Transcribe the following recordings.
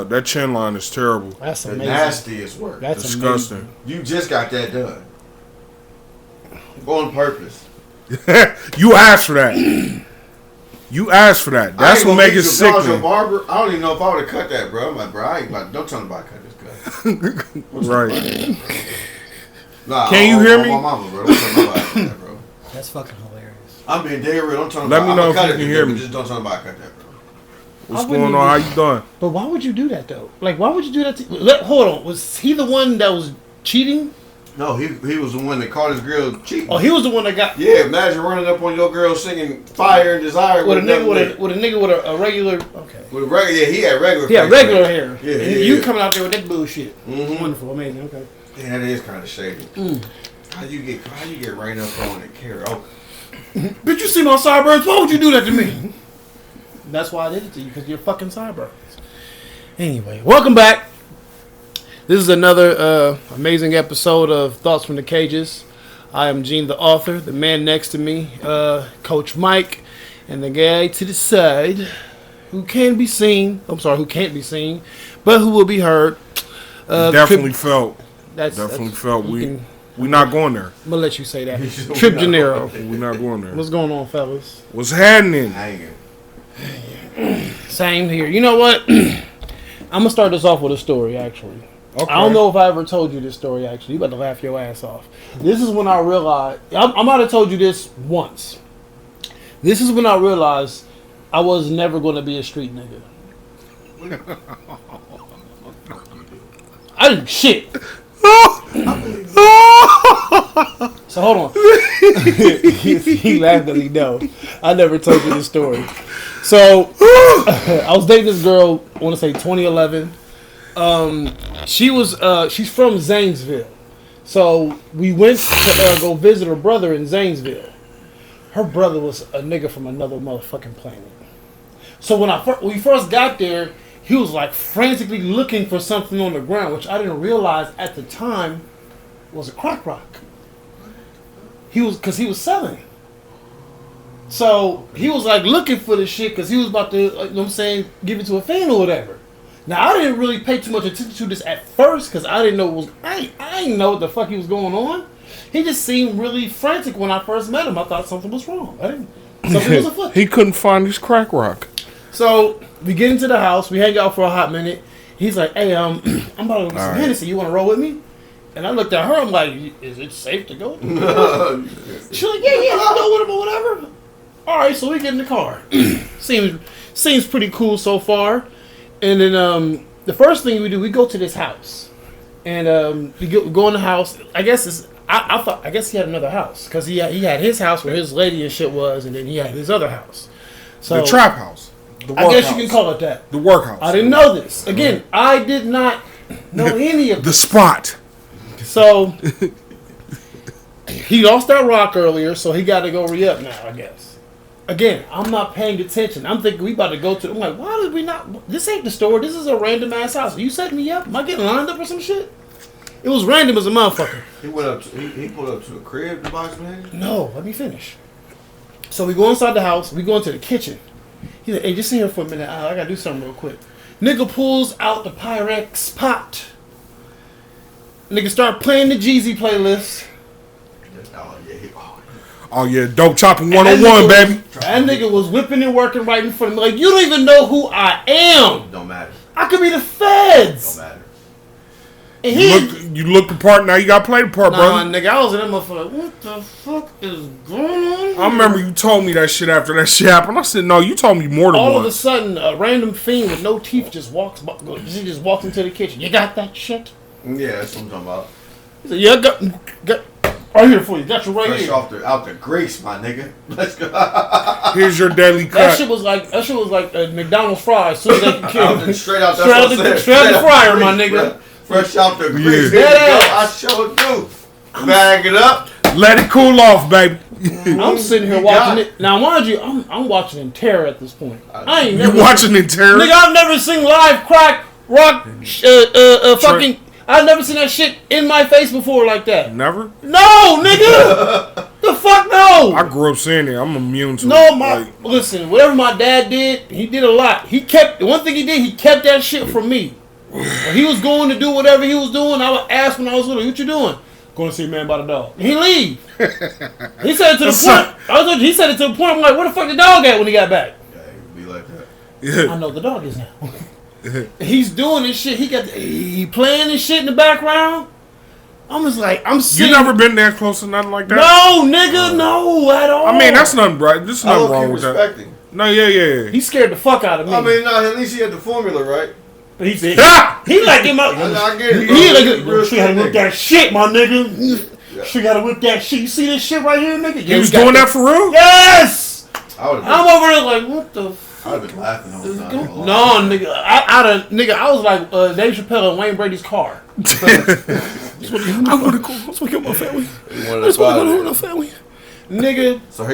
That chin line is terrible. That's The amazing. nastiest work. That's disgusting. amazing. You just got that done. On purpose. You asked for that. You asked for that. That's what makes it sickening. Barber, I don't even know if I would have cut that, bro. I'm like, bro, I ain't about. Don't tell me about cut this cut. Right. Nah, Can you hear me? My mama, bro. Don't tell me about cut that, bro. That's fucking hilarious. I'm being dead real. Don't tell me Let about. me know I'm if you can hear me. Just don't tell me about cut that, bro. What's going on? How you doing? But why would you do that though? Like, why would you do that? Hold on. Was he the one that was cheating? No, he was the one that caught his girl cheating. Oh, he was the one that got. Yeah, imagine running up on your girl singing "Fire and Desire" with a nigga with a regular. Okay. With a regular, yeah, he had regular. He had regular hair. Yeah, and you coming out there with that bullshit. Mm-hmm. Wonderful, amazing. Okay. Yeah, that is kind of shady. How you get right up on and carry? Oh, Bitch, you see my sideburns? Why would you do that to me? That's why I did it to you, because you're fucking sideburns. Anyway, welcome back. This is another amazing episode of Thoughts from the Cagez. I am Gene, the author. The man next to me, Coach Mike, and the guy to the side, who can't be seen, but who will be heard. Definitely felt. That's We not going there. I'm going to let you say that. Trip Gennaro. We not going there. What's going on, fellas? What's happening? hanging. Same here. You know what? I'm going to start this off with a story, actually. Okay. I don't know if I ever told you this story, actually. You about to laugh your ass off. This is when I realized... I might have told you this once. This is when I realized I was never going to be a street nigga. I didn't shit. So hold on. He laughed because he know. I never told you this story. So I was dating this girl, I want to say 2011. She's from Zanesville. So we went to go visit her brother in Zanesville. Her brother was a nigga from another motherfucking planet. So when we first got there, he was like frantically looking for something on the ground, which I didn't realize at the time was a crack rock. Because he was selling. So he was like looking for the shit because he was about to, you know what I'm saying, give it to a fan or whatever. Now I didn't really pay too much attention to this at first because I didn't know I didn't know what the fuck he was going on. He just seemed really frantic when I first met him. I thought something was wrong. Something was afoot. He couldn't find his crack rock. So we get into the house. We hang out for a hot minute. He's like, "Hey, I'm about to go get some Hennessy. You want to roll with me?" And I looked at her. I'm like, "Is it safe to go?" She's like, "Yeah, let's go with him or whatever." All right, so we get in the car. seems pretty cool so far. And then the first thing we do, we go to this house, and we go in the house. I guess I guess he had another house because he had his house where his lady and shit was, and then he had his other house. So the trap house. The I guess you can call it that. The workhouse. I didn't know this. Again, I did not know any of the this. spot. So he lost that rock earlier, so he got to go re-up now, I guess. Again, I'm not paying attention. I'm thinking we about to go to... I'm like, why did we not... This ain't the store. This is a random-ass house. Are you setting me up? Am I getting lined up or some shit? It was random as a motherfucker. He pulled up to a crib to buy some Hennessy? No, let me finish. So we go inside the house. We go into the kitchen. He's like, "Hey, just sit here for a minute. I got to do something real quick." Nigga pulls out the Pyrex pot. Nigga start playing the Jeezy playlist. Oh yeah, dope chopping 101, baby. That nigga was whipping and working right in front of me. Like, you don't even know who I am. Don't matter. I could be the feds. Don't matter. And you look the part, now you gotta play the part, brother. Nigga, I was in that motherfucker. What the fuck is going on? I remember you told me that shit after that shit happened. I said, no, you told me more than All once. of a sudden, a random fiend with no teeth just walks into the kitchen. You got that shit? Yeah, that's what I'm talking about. He said, "Yeah, got right here for you. Got you right Fresh here." out the grease, my nigga. Let's go. Here's your daily cut. That shit was like McDonald's fries. Soon as they can kill straight out the fryer, my nigga. Fresh out the grease. Yeah. I sure do. Bag it up. Let it cool off, baby. I'm sitting here watching it. Now, mind you, I'm watching in terror at this point. I ain't never watching in terror? Nigga, I've never seen live crack rock fucking... I've never seen that shit in my face before like that. Never? No, nigga! The fuck no. I grew up saying it. I'm immune to No, it. listen. Whatever my dad did, he did a lot. He kept the one thing he did. He kept that shit from me. When he was going to do whatever he was doing, I would ask when I was little, "What you doing?" Going to see a man by the dog. And he leave. He said it to the point. He said it to the point. I'm like, "Where the fuck the dog at when he got back?" Yeah, it be like that. Yeah. I know the dog is now. He's doing this shit. He playing this shit in the background. I'm just like, I'm sitting. You never been that close to nothing like that? No, nigga, no, at all. I mean, that's nothing right. There's nothing wrong with that. Respecting. No, yeah. He scared the fuck out of me. I mean, no, at least he had the formula right. But he said, he like him out. I get it, bro. He like, she gotta whip that shit, my nigga. Yeah. She gotta whip that shit. You see this shit right here, nigga? He was doing that for real? Yes! I'm over there like, what the fuck? I'd have been laughing all the time. No, nigga. I was like Dave Chappelle and Wayne Brady's car. I want to go. I want to get my family. I just want to go to my family. Nigga. So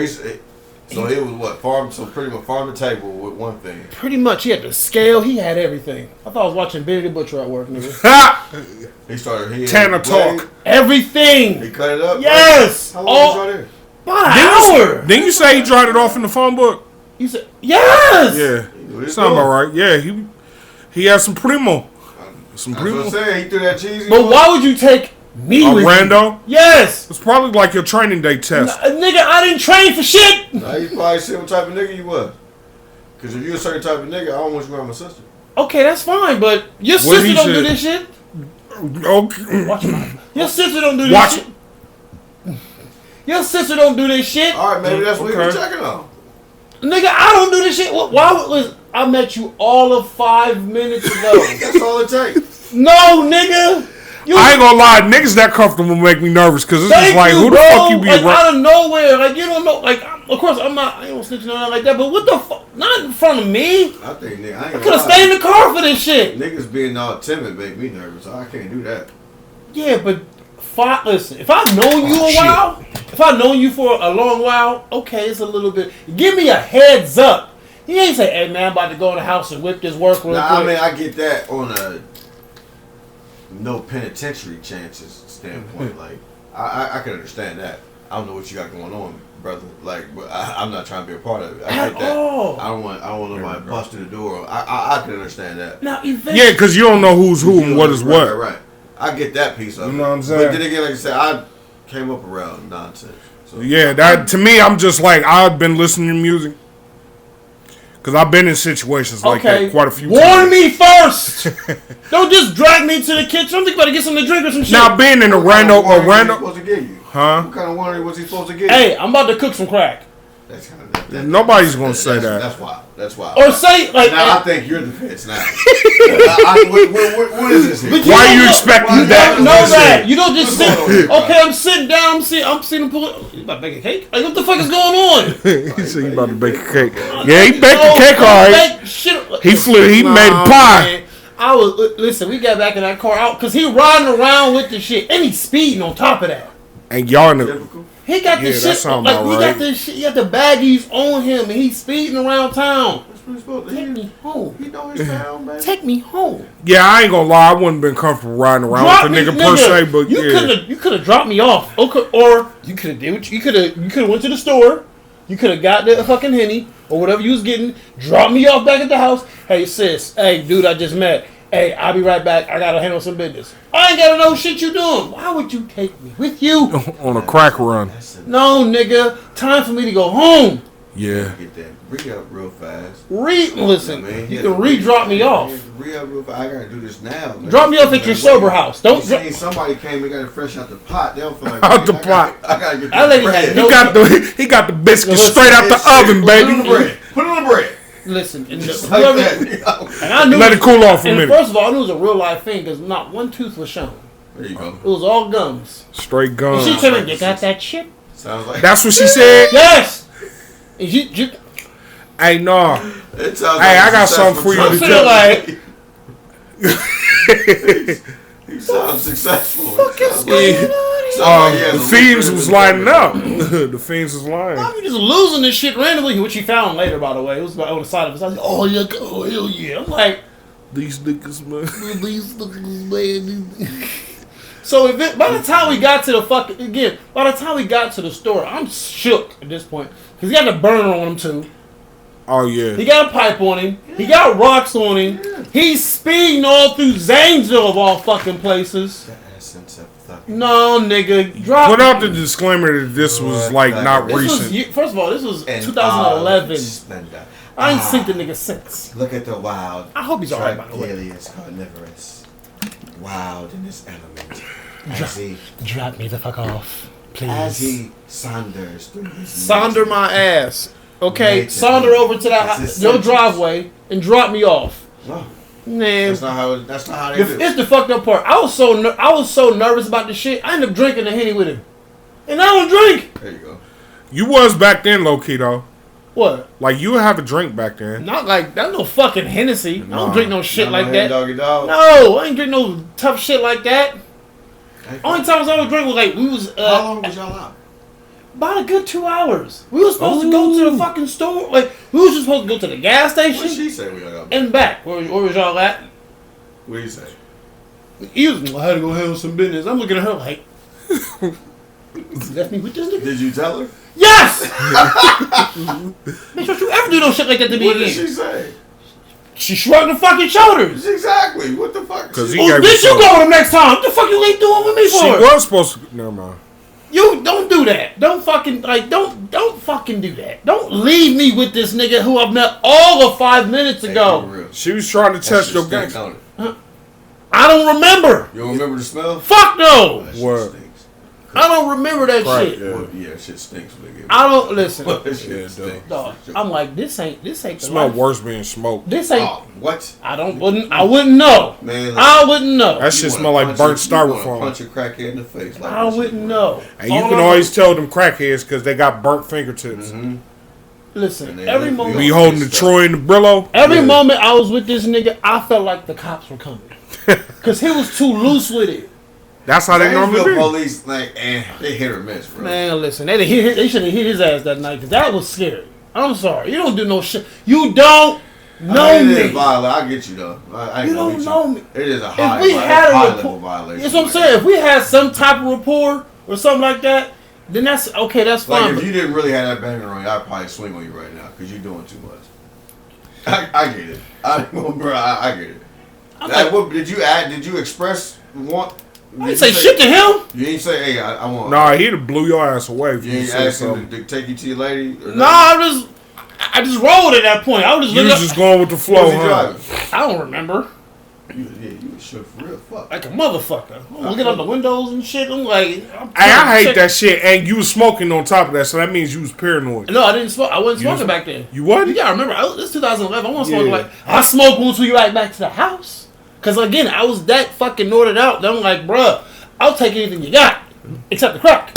he was what? Farm, so pretty much farm to table with one thing. Pretty much. He had the scale. He had everything. I thought I was watching Benny the Butcher at work, nigga. He started Tanner talk. Everything. He cut it up? Yes. How long was you there? About an hour. Didn't you say he dried it off in the phone book? You said, yes. Yeah. Sound about right. Yeah, he had some primo. Some primo. That's what I'm saying. He threw that cheesy. But why would you take me with rando? You? Yes. It's probably like your training day test. Nigga, I didn't train for shit. Nah, you probably said what type of nigga you was. Because if you a certain type of nigga, I don't want you around my sister. Okay, that's fine, but your sister don't do this shit. Okay. Watch your mouth. Your sister don't do this shit. Your sister don't do this shit. All right, maybe that's what you were checking on. Nigga, I don't do this shit. Why would listen? I met you all of 5 minutes ago. That's all it takes. No, nigga. I ain't gonna lie, niggas that comfortable make me nervous because it's just like, who the fuck you be like, out of nowhere, like you don't know, like of course I ain't gonna snitch on that like that, but what the fuck? Not in front of me. I think nigga, I could have stayed in the car for this shit. Niggas being all timid make me nervous. I can't do that. Yeah, but listen, if I've known you a while, if I've known you for a long while, okay, it's a little bit. Give me a heads up. You ain't say, "Hey man, I'm about to go in the house and whip this work real quick." I mean, I get that on a no penitentiary chances standpoint. Like, I can understand that. I don't know what you got going on, brother. Like, but I'm not trying to be a part of it. I get that. I don't want nobody to bust through the door. I can understand that. Now, yeah, because you don't know who's who and what is what. Right. I get that piece of it. You know what I'm saying? But then again, like I said, I came up around nonsense. So. Yeah, that to me, I'm just like, I've been listening to music. Because I've been in situations like that quite a few times. Warn me first! Don't just drag me to the kitchen. I'm thinking about to get something to drink or some shit. Now, being in a random... What kind of warning was he supposed to give you? Huh? What kind of warning was he supposed to give you? Hey, I'm about to cook some crack. That's kind of... Nobody's going to say that. That's wild. That's wild. Or say, like... Now, I think you're the fence now. What is this here? Why are you expecting that? You know that. You don't just sit... Okay, I'm sitting down. I'm sitting and pulling... You about to bake a cake? Like, what the fuck is going on? He said you about to bake a cake. Yeah, he baked a cake, all right. He made a pie. Listen, we got back in that car out because he riding around with the shit. And he's speeding on top of that. And y'all in the... He got the shit, like we got this shit. He got the baggies on him, and he's speeding around town. Take me home. He know his town, baby. Take me home. Yeah, I ain't gonna lie. I wouldn't been comfortable riding around with the nigga per se, but you could have dropped me off, or you could have did what you could have went to the store. You could have got the fucking Henny or whatever you was getting. Dropped me off back at the house. Hey sis, hey dude, I just met. Hey, I'll be right back. I gotta handle some business. I ain't gotta know shit you doing. Why would you take me with you? On a crack run. No, nigga. Time for me to go home. Yeah. Get that re-up real fast. Listen, you can re-drop me off. Re-up real fast. I gotta do this now. Man. Drop me off at your sober house. Don't somebody came and got it fresh out the pot. They don't feel like out the pot. I gotta get that bread. He got the biscuits straight out the oven, baby. Put it on the bread. Listen, and, like and I knew let it cool off for a minute. First of all, I knew it was a real life thing because not one tooth was shown. There you go. It was all gums. Straight gums. And she told me, "You got that shit?" Sounds like that's what she said. Yes. And you hey, no. It sounds hey, like I got something for you to tell. Like, he sounds successful. Fuck is going on? The fiends was lining up. The fiends was lying. I'm just losing this shit randomly, which he found later, by the way. It was on the side of his. I was like, oh yeah, oh hell yeah. I'm like, these niggas, man. These niggas, man. So by the time we got to the store, I'm shook at this point because he got a burner on him too. Oh yeah. He got a pipe on him. Yeah. He got rocks on him. Yeah. He's speeding all through Zanesville of all fucking places. No, nigga. Put out the disclaimer that this was like not recent. First of all, this was 2011. I ain't seen the nigga since. Look at the wild. I hope he's alright, by the way. Aliens carnivorous. Wild in his element. Drop me the fuck off, please. As he saunders through his Saunder my ass. Okay, saunder over to your driveway and drop me off. No. Man, that's not how they do. It's the fucked up part. I was so nervous about this shit. I ended up drinking the Henny with him, and I don't drink. There you go. You was back then, low key though. What? Like you would have a drink back then. Not like that's no fucking Hennessy. I don't drink no shit like that. Doggy dog. No, I ain't drink no tough shit like that. Only times I was drinking was like we was. How long was y'all out? About a good 2 hours. We were supposed to go to the fucking store. Like, we were just supposed to go to the gas station. What did she say we got? And back. Where was y'all at? What did you say? I had to go handle some business. I'm looking at her like, you left me with this nigga? Did you tell her? Yes! Bitch, don't you ever do no shit like that to me again. What did she say? She shrugged her fucking shoulders. Exactly. What the fuck? Because bitch, you go with him next time. What the fuck you ain't doing with me for? She was supposed to. Never mind. You don't do that. Don't fucking don't fucking do that. Don't leave me with this nigga who I've met all of 5 minutes ago. She was trying to test your gang. I don't remember. You don't remember the smell? Fuck no. What? I don't remember that shit. Yeah. Well, yeah, shit stinks. I don't listen. Dog. I'm like this ain't the smell worse being smoked. This ain't what? I wouldn't know. Man, I wouldn't know. That shit smell like burnt styrofoam. Punch a crackhead in the face. Like I wouldn't know. And you can always tell them crackheads because they got burnt fingertips. Mm-hmm. Listen, every moment be holding the Troy and the Brillo. Every moment I was with this nigga, I felt like the cops were coming because he was too loose with it. That's how they normally be. Police they hit or miss, bro. Man, listen, they should have hit his ass that night because that was scary. I'm sorry, you don't do no shit. You don't know me. I get you though. You don't know me. It is a high level violation. That's what I'm saying. If we had some type of rapport or something like that, then that's okay. That's fine. Like if you didn't really have that banger on you, I'd probably swing on you right now because you're doing too much. I get it. I get it. What did you add? Did you express want? I didn't say shit to him. You ain't say, "Hey, I want." Nah, he'd have blew your ass away. If you ain't asked him to take you to your lady. Nah, I just rolled at that point. I was just going with the flow. I don't remember. You was shook for real. Fuck. Like a motherfucker. I'm looking out the windows and shit. I'm like, I hate that shit. And you was smoking on top of that, so that means you was paranoid. No, I didn't smoke. I wasn't smoking back then. You wasn't? You gotta remember, this 2011. I wasn't smoking like I smoked once we right back to the house. Cause again, I was that fucking ordered out. That I'm like, bruh, I'll take anything you got, except the crack.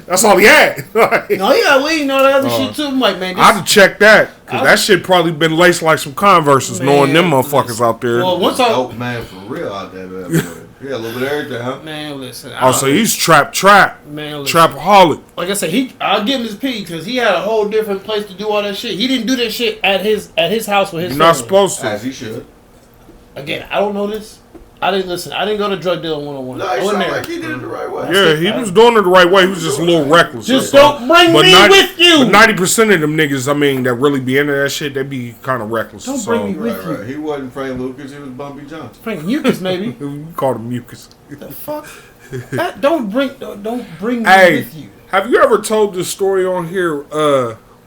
That's all he had. No, he got weed and all that other shit too. I'm like, man, I'd check that. Cause that shit probably been laced like some Converses, knowing them motherfuckers out there. Well, once man, for real out there, man. Yeah, a little bit of everything, huh? Man, listen. So he's trap. Man, listen. Trapaholic. Like I said, I'll give him his P because he had a whole different place to do all that shit. He didn't do that shit at his house with his. You're not supposed to. As he should. Again, I don't know this. I didn't listen. I didn't go to drug dealing 101. No, it sounded like he did it the right way. Yeah, he was doing it the right way. He was just a little reckless. Just don't bring me with you. But 90% of them niggas, I mean, that really be into that shit, they be kind of reckless. Don't bring me with you. He wasn't Frank Lucas. He was Bumpy Johnson. Frank Mucus, maybe. We called him Mucus. The fuck? Don't bring me with you. Have you ever told this story on here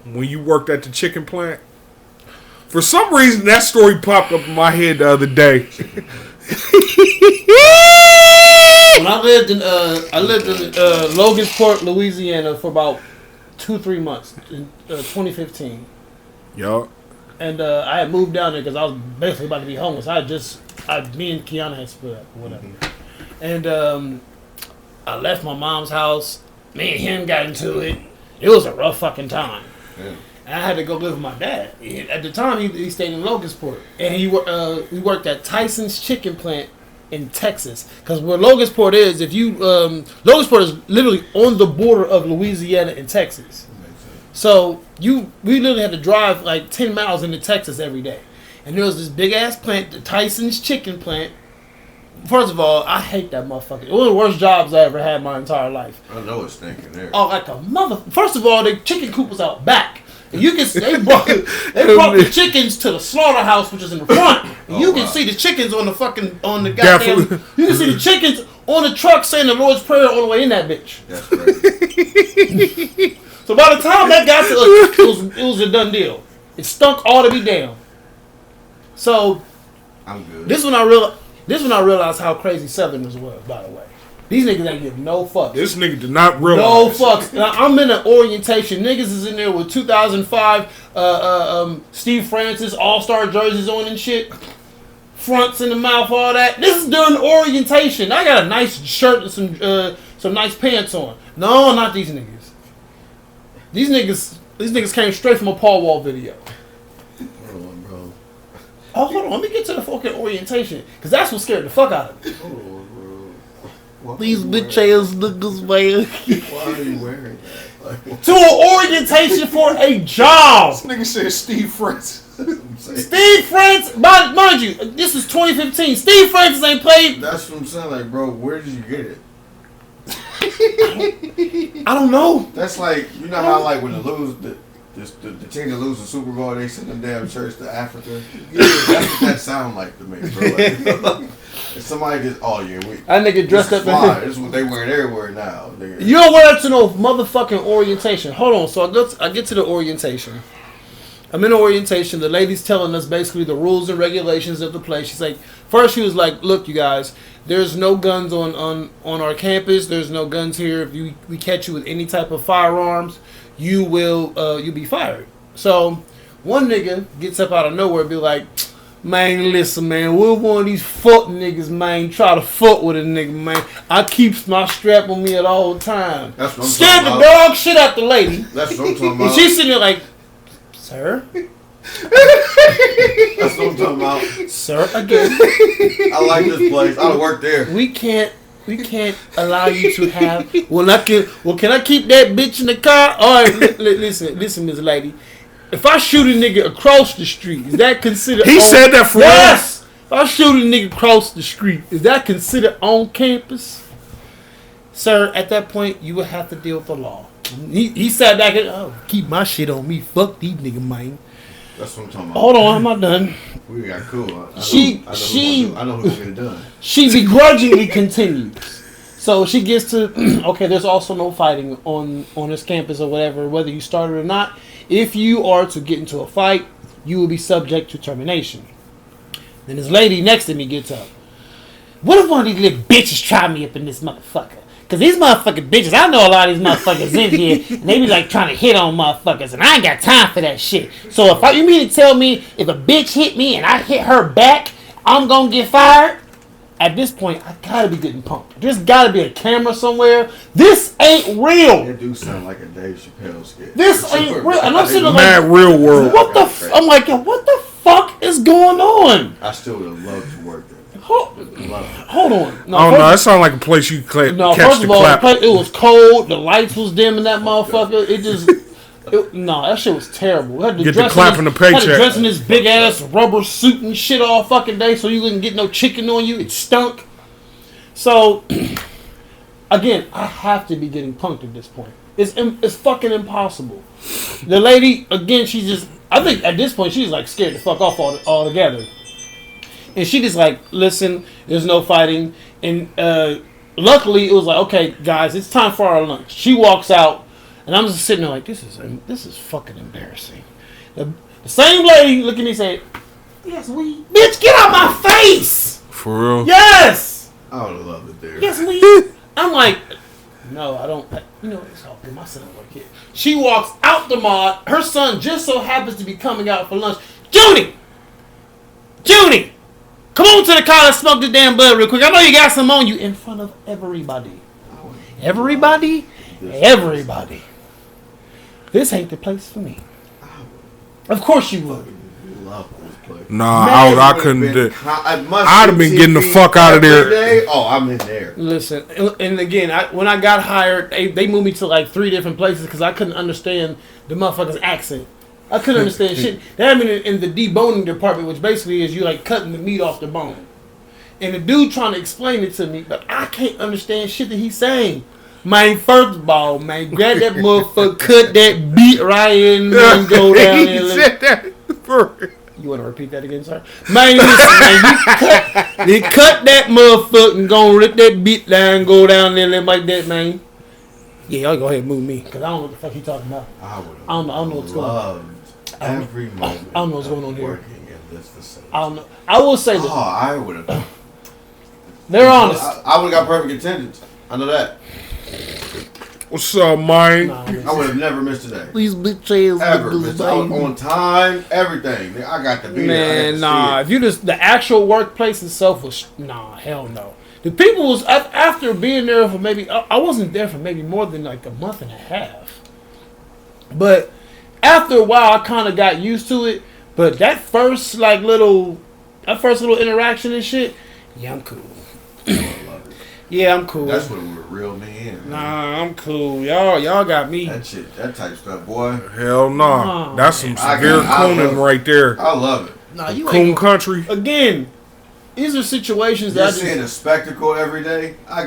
when you worked at the chicken plant? For some reason, that story popped up in my head the other day. When I lived in Logansport, Louisiana for about 2-3 months in 2015. Yup. And I had moved down there because I was basically about to be homeless. Me and Kiana had split up or whatever. And I left my mom's house. Me and him got into it. It was a rough fucking time. Yeah. And I had to go live with my dad. At the time, he stayed in Logansport. And he worked at Tyson's chicken plant in Texas. Because where Logansport is, Logansport is literally on the border of Louisiana and Texas. So we literally had to drive like 10 miles into Texas every day. And there was this big ass plant, the Tyson's chicken plant. First of all, I hate that motherfucker. It was one of the worst jobs I ever had my entire life. I know it's stinking there. Oh, like a mother. First of all, the chicken coop was out back. And you can they brought the chickens to the slaughterhouse, which is in the front. And you can see the chickens on the goddamn. You can see the chickens on the truck saying the Lord's Prayer all the way in that bitch. That's crazy. So by the time that got to us, it was a done deal. It stunk all to be damn. So I'm good. This when I realized how crazy Southerners was, by the way. These niggas ain't give no fucks. This nigga did not realize. No fucks. Now, I'm in an orientation. Niggas is in there with 2005 Steve Francis All-Star jerseys on and shit. Fronts in the mouth, all that. This is during orientation. I got a nice shirt and some nice pants on. No, not these niggas. These niggas came straight from a Paul Wall video. Hold on, bro. Oh, hold on. Let me get to the fucking orientation. Because that's what scared the fuck out of me. Hold on, bro. These bitch ass niggas, man. Why are you wearing that? Like, to an orientation for a job. This nigga said Steve Francis. Steve Francis, mind you, this is 2015. Steve Francis ain't played. That's what I'm saying. Like, bro, where did you get it? I don't know. That's like, you know how like when the team that lose the Super Bowl, they send them damn shirts to Africa. Yeah, that's what that sound like to me, bro. Like, if somebody just, oh yeah, that nigga dressed up. This is what they wearing everywhere now. Nigga. You don't wear it to no motherfucking orientation. Hold on, so I get to the orientation. I'm in orientation. The lady's telling us basically the rules and regulations of the place. She's like, first she was like, look, you guys, there's no guns on our campus. There's no guns here. If we catch you with any type of firearms, you'll be fired. So one nigga gets up out of nowhere and be like, man, listen, man, we're one of these fuck niggas, man, try to fuck with a nigga, man. I keeps my strap on me at all times. That's what I'm scared talking the about. dog shit out the lady. That's what I'm talking about. And she's sitting there like, sir? That's what I'm talking about. Sir, again. I like this place. I work there. We can't allow you to have. Can I keep that bitch in the car? All right, listen, Miss Lady. If I shoot a nigga across the street, is that considered? He said that for yes. If I shoot a nigga across the street, is that considered on campus? Sir, at that point, you would have to deal with the law. He sat back and keep my shit on me. Fuck these niggas, man. That's what I'm talking about. Hold on, I'm not done. We got cool. I know who's gonna get it done. She begrudgingly continues. So she gets to okay. There's also no fighting on this campus or whatever, whether you started or not. If you are to get into a fight, you will be subject to termination. Then this lady next to me gets up. What if one of these little bitches try me up in this motherfucker? Because these motherfucking bitches, I know a lot of these motherfuckers in here, and they be like trying to hit on motherfuckers, and I ain't got time for that shit. So you mean to tell me if a bitch hit me and I hit her back, I'm gonna get fired? At this point, I gotta be getting pumped. There's gotta be a camera somewhere. This ain't real. It do sound like a Dave Chappelle skit. This ain't real. And I'm sitting there mad like, real world. What the? I'm like, yo, what the fuck is going on? I still would have loved to work there. Hold on. No, that sounds like a place you catch first the of all, clap. it was cold. The lights was dim in that motherfucker. That shit was terrible. Get the clap in the paycheck. Had to dress in this big ass rubber suit and shit all fucking day so you couldn't get no chicken on you. It stunk. So, again, I have to be getting punked at this point. It's fucking impossible. The lady, again, I think at this point she's like scared to fuck off altogether. And she just like, listen, there's no fighting. And luckily it was like, okay, guys, it's time for our lunch. She walks out, and I'm just sitting there like, this is fucking embarrassing. The same lady look at me and say, yes, bitch, get out my face! For real? Yes! I would have loved it there. Yes, we. I'm like, no, I don't. It's all good. My son don't work here. She walks out the mod. Her son just so happens to be coming out for lunch. Judy! Come on to the car and smoke the damn bud real quick. I know you got some on you in front of everybody. Everybody? This ain't the place for me. Of course you would. Nah, I couldn't do it. I'd have been getting the fuck out of there. Oh, I'm in there. Listen, and again, when I got hired, they moved me to like 3 different places because I couldn't understand the motherfucker's accent. I couldn't understand shit. They had me in the deboning department, which basically is you like cutting the meat off the bone. And the dude trying to explain it to me, but I can't understand shit that he's saying. Man, first of all, man, grab that motherfucker, cut that beat right in, and go down He there. said that for You want to repeat that again, sir? Man, listen, man, you cut that motherfucker and go rip that beat down and go down there and like that, man. Yeah, y'all go ahead and move me, because I don't know what the fuck he talking about. I don't know what's going on. Every moment. I don't know what's going on here. Working in this facility. I don't know. I will say this. Oh, I would have. They're honest. I would have got perfect attendance. I know that. what's up, man? Nah, I would have never missed a day. Please betray us. Ever. Missed out on time, everything. I got to be there. Man, nah. If you just the actual workplace itself was hell no. The people was after being there for maybe I wasn't there for maybe more than like a month and a half, but after a while I kind of got used to it. But that first little interaction and shit, yeah, I'm cool. Yeah, I'm cool. That's when we're real men. Nah, I'm cool. Y'all got me. That shit, that type stuff, boy. Hell no. Nah. That's some severe cooning right there. I love it. Nah, you Coon ain't country. again. These are situations that You're I just seeing a spectacle every day. How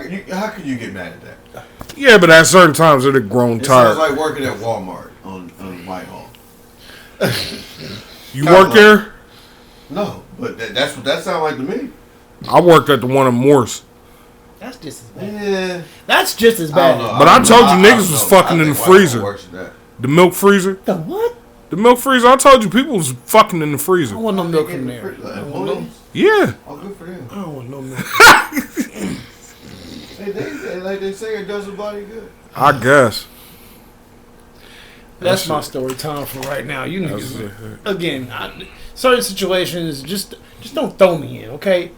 can you get mad at that? Yeah, but at certain times it'd grown It tired. sounds like working at Walmart on Whitehall. You work there? No, but that's what that sounds like to me. I worked at the one in Morse. That's just as bad. Yeah. That's just as I bad. don't know. But I told you don't niggas know. was fucking I in the think Whitehall freezer. works at that. The milk freezer? The what? The milk freezer? I told you people was fucking in the I freezer. don't want no milk In in the there. freezer, I like, don't want no- employees? Yeah. Oh, good for them. I don't want no milk. They like they say, it does the body good. I guess. That's my story time for right now. You That's niggas, again, certain situations just don't throw me in, okay?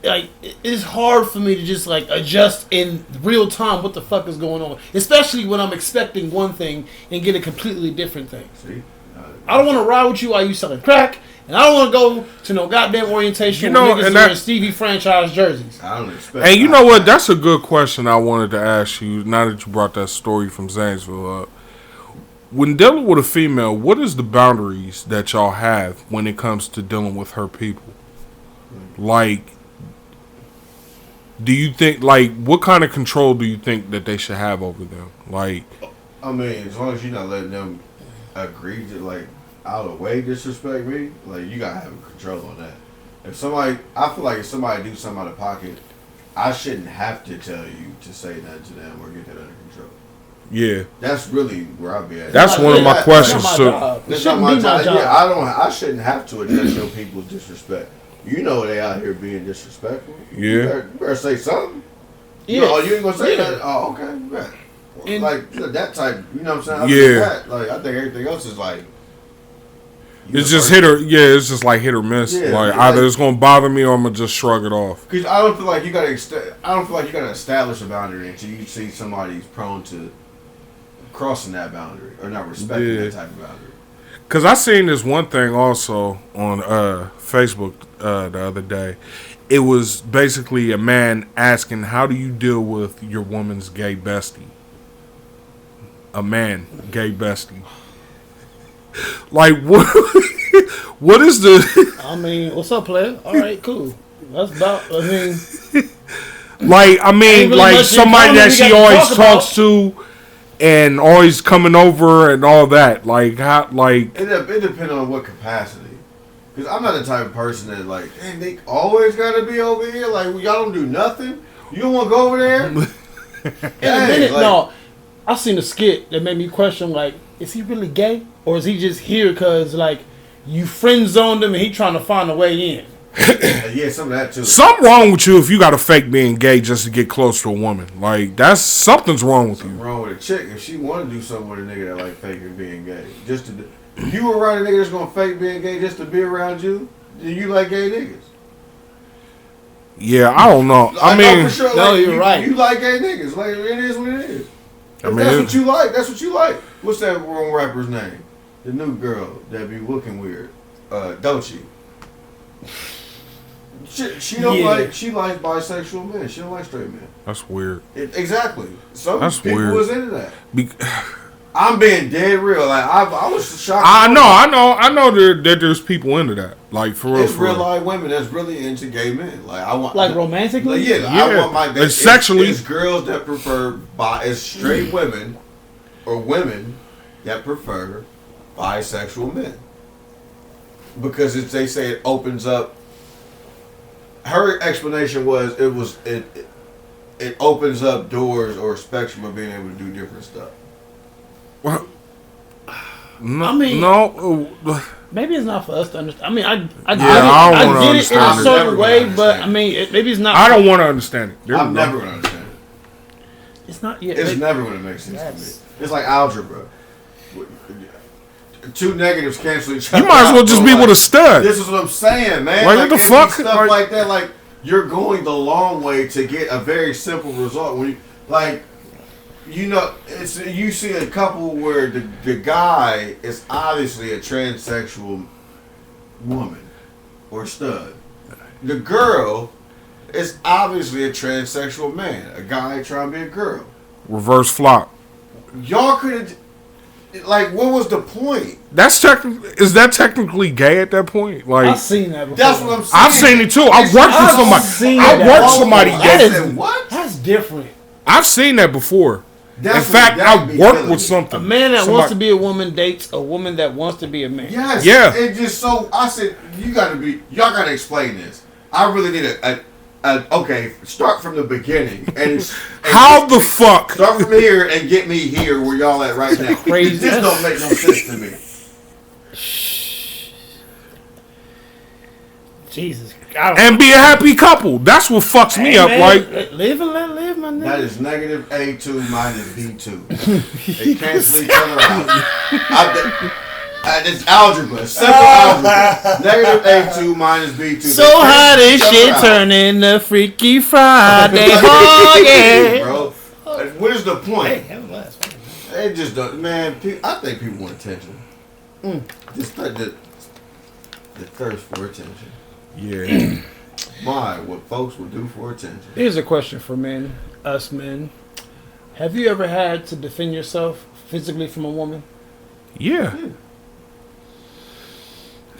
Like it's hard for me to just like adjust in real time what the fuck is going on, especially when I'm expecting one thing and get a completely different thing. See, I don't want to ride with you while you selling crack, and I don't want to go to no goddamn orientation You know, where niggas and wearing that- Stevie franchise jerseys. I don't expect. And you know what? That's a good question I wanted to ask you now that you brought that story from Zanesville up. When dealing with a female, what is the boundaries that y'all have when it comes to dealing with her people? Like, do you think, what kind of control do you think that they should have over them? Like, I mean, as long as you're not letting them agree to out of the way disrespect me, you gotta have control on that. I feel like if somebody do something out of pocket, I shouldn't have to tell you to say that to them or get that under control. yeah. That's really where I'll be at. That's one of my questions, That's too. not my job. It That's not shouldn't my be my job. job. Yeah, I shouldn't have to address your people's disrespect. You know they out here being disrespectful. Yeah. You better say something. Yeah. No, you ain't gonna say Yeah. that. Oh, okay, right. And- That type. You know what I'm saying? Yeah. I think everything else is It's just hit or it's just like hit or miss. Yeah, Either it's gonna bother me or I'm gonna just shrug it off. Because I don't feel like you gotta. I don't feel like you gotta establish a boundary until you see somebody's prone to crossing that boundary or not respecting that type of boundary. Cause I seen this one thing also on Facebook the other day. It was basically a man asking, "How do you deal with your woman's gay bestie?" A man, gay bestie. Like what? What is the? I mean, what's up, player? All right, cool. That's about. I mean, like really much somebody in common that we she got to always talk talks to, and always coming over and all that. Like how? Like It depends on what capacity. Because I'm not the type of person that damn, they always gotta be over here. Y'all don't do nothing. You don't want to go over there. in a minute, no. I seen a skit that made me question, is he really gay? Or is he just here because, you friend zoned him and he trying to find a way in? Yeah, some of that too. something wrong with you if you got to fake being gay just to get close to a woman. Like something's wrong with you. Something wrong with a chick if she want to do something with a nigga that faking being gay. If you were around a nigga that's gonna fake being gay just to be around you, then you like gay niggas. Yeah, I don't know. I mean, for sure, no, you're right. You like gay niggas. It is what it is. I If mean, that's what you like. That's what you like. What's that wrong rapper's name? The new girl that be looking weird. Doechii. She don't like. She likes bisexual men. She don't like straight men. that's weird. Exactly. Some That's people weird. was into that. I'm being dead real. Like I was shocked. I know that there's people into that. Like for real, It's real live women that's really into gay men. Like I want, like romantically. Like, I want my it's sexually. It's girls that prefer it's straight women or women that prefer bisexual men because they say it opens up. Her explanation was it opens up doors or a spectrum of being able to do different stuff. Well, no, I mean, no. Maybe it's not for us to understand. I mean, I I get it in a it. certain way, but I mean, maybe it's not. I don't want to understand it. I'm never going to understand it. It's not yet. It's never going to make sense to me. It's like algebra. Two negatives cancel each other. You might as well just be with a stud. This is what I'm saying, man. Like what the fuck? Stuff like that. Like you're going the long way to get a very simple result. When you like, you know, you see a couple where the guy is obviously a transsexual woman or stud. The girl is obviously a transsexual man. A guy trying to be a girl. Reverse flop. Y'all could. Like, what was the point? Is that technically gay at that point? Like, I've seen that before. That's what I'm saying. I've seen it too. I've worked with somebody. I worked somebody gay. What? That's different. I've seen that before. In fact, I worked with something. A man that wants to be a woman dates a woman that wants to be a man. Yes. Yeah. It just so I said y'all gotta explain this. I really need okay, start from the beginning and how the fuck? Start from here and get me here where y'all at right now. Crazy. This don't make no sense to me. Jesus. And be a happy couple. That's what fucks me up. Man, Like live and let live, my nigga. That is negative A2 minus B2. They cancel each other out. It's algebra. Simple algebra. Negative A2 minus B2. So how this shit turn into Freaky Friday? Oh yeah, bro. What is the point? Hey, have a last. They just don't. Man, I think people want attention. Just the thirst for attention. yeah. What folks would do for attention. Here's a question for men, us men. Have you ever had to defend yourself physically from a woman? Yeah.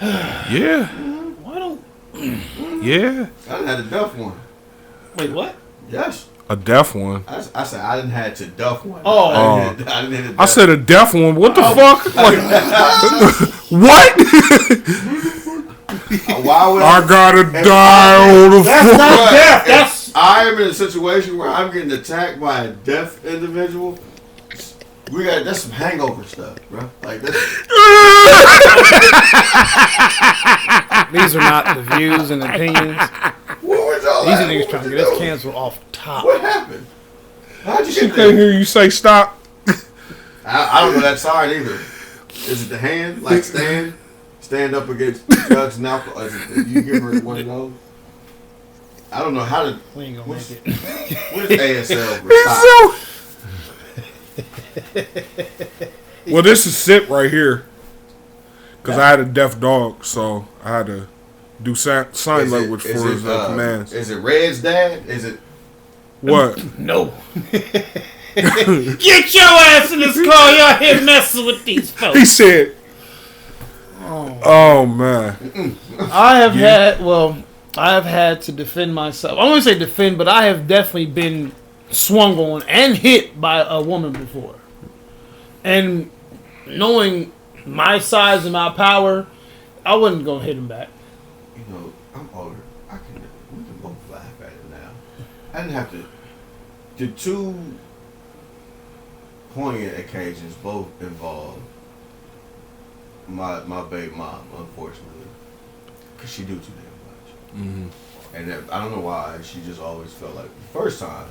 Yeah. Why don't? Yeah. I done had a duff one. Wait, what? Yes. A deaf one. I said I didn't had to duff one. Oh. I didn't hit a duff. I said a deaf one. What the fuck? Like, what? Why would I gotta die on the That's floor. not deaf. That's I am in a situation where I'm getting attacked by a deaf individual. That's some hangover stuff, bro. Like that's. These are not the views and opinions. What was all These that? are niggas What trying to was get us you canceled off top. doing? What happened? How'd you She get couldn't there? hear you say stop. I don't know that sign either. Is it the hand? Like stand up against drugs and alcohol? You give her one of those? I don't know how to. We ain't gonna What's make it. what is ASL? Well, this is sit right here. Because I had a deaf dog, so I had to do sign language for his commands. Is it Red's dad? Is it What? No. Get your ass in this car. Y'all here messing with these folks. He said, oh man. I have had to defend myself. I won't say defend, but I have definitely been swung on and hit by a woman before. And knowing my size and my power, I wasn't gonna hit him back. You know, I'm older. We can both laugh at it now. I didn't have to. The two poignant occasions both involve my baby mom, unfortunately, because she do too damn much. Mm-hmm. And I don't know why. She just always felt like the first time.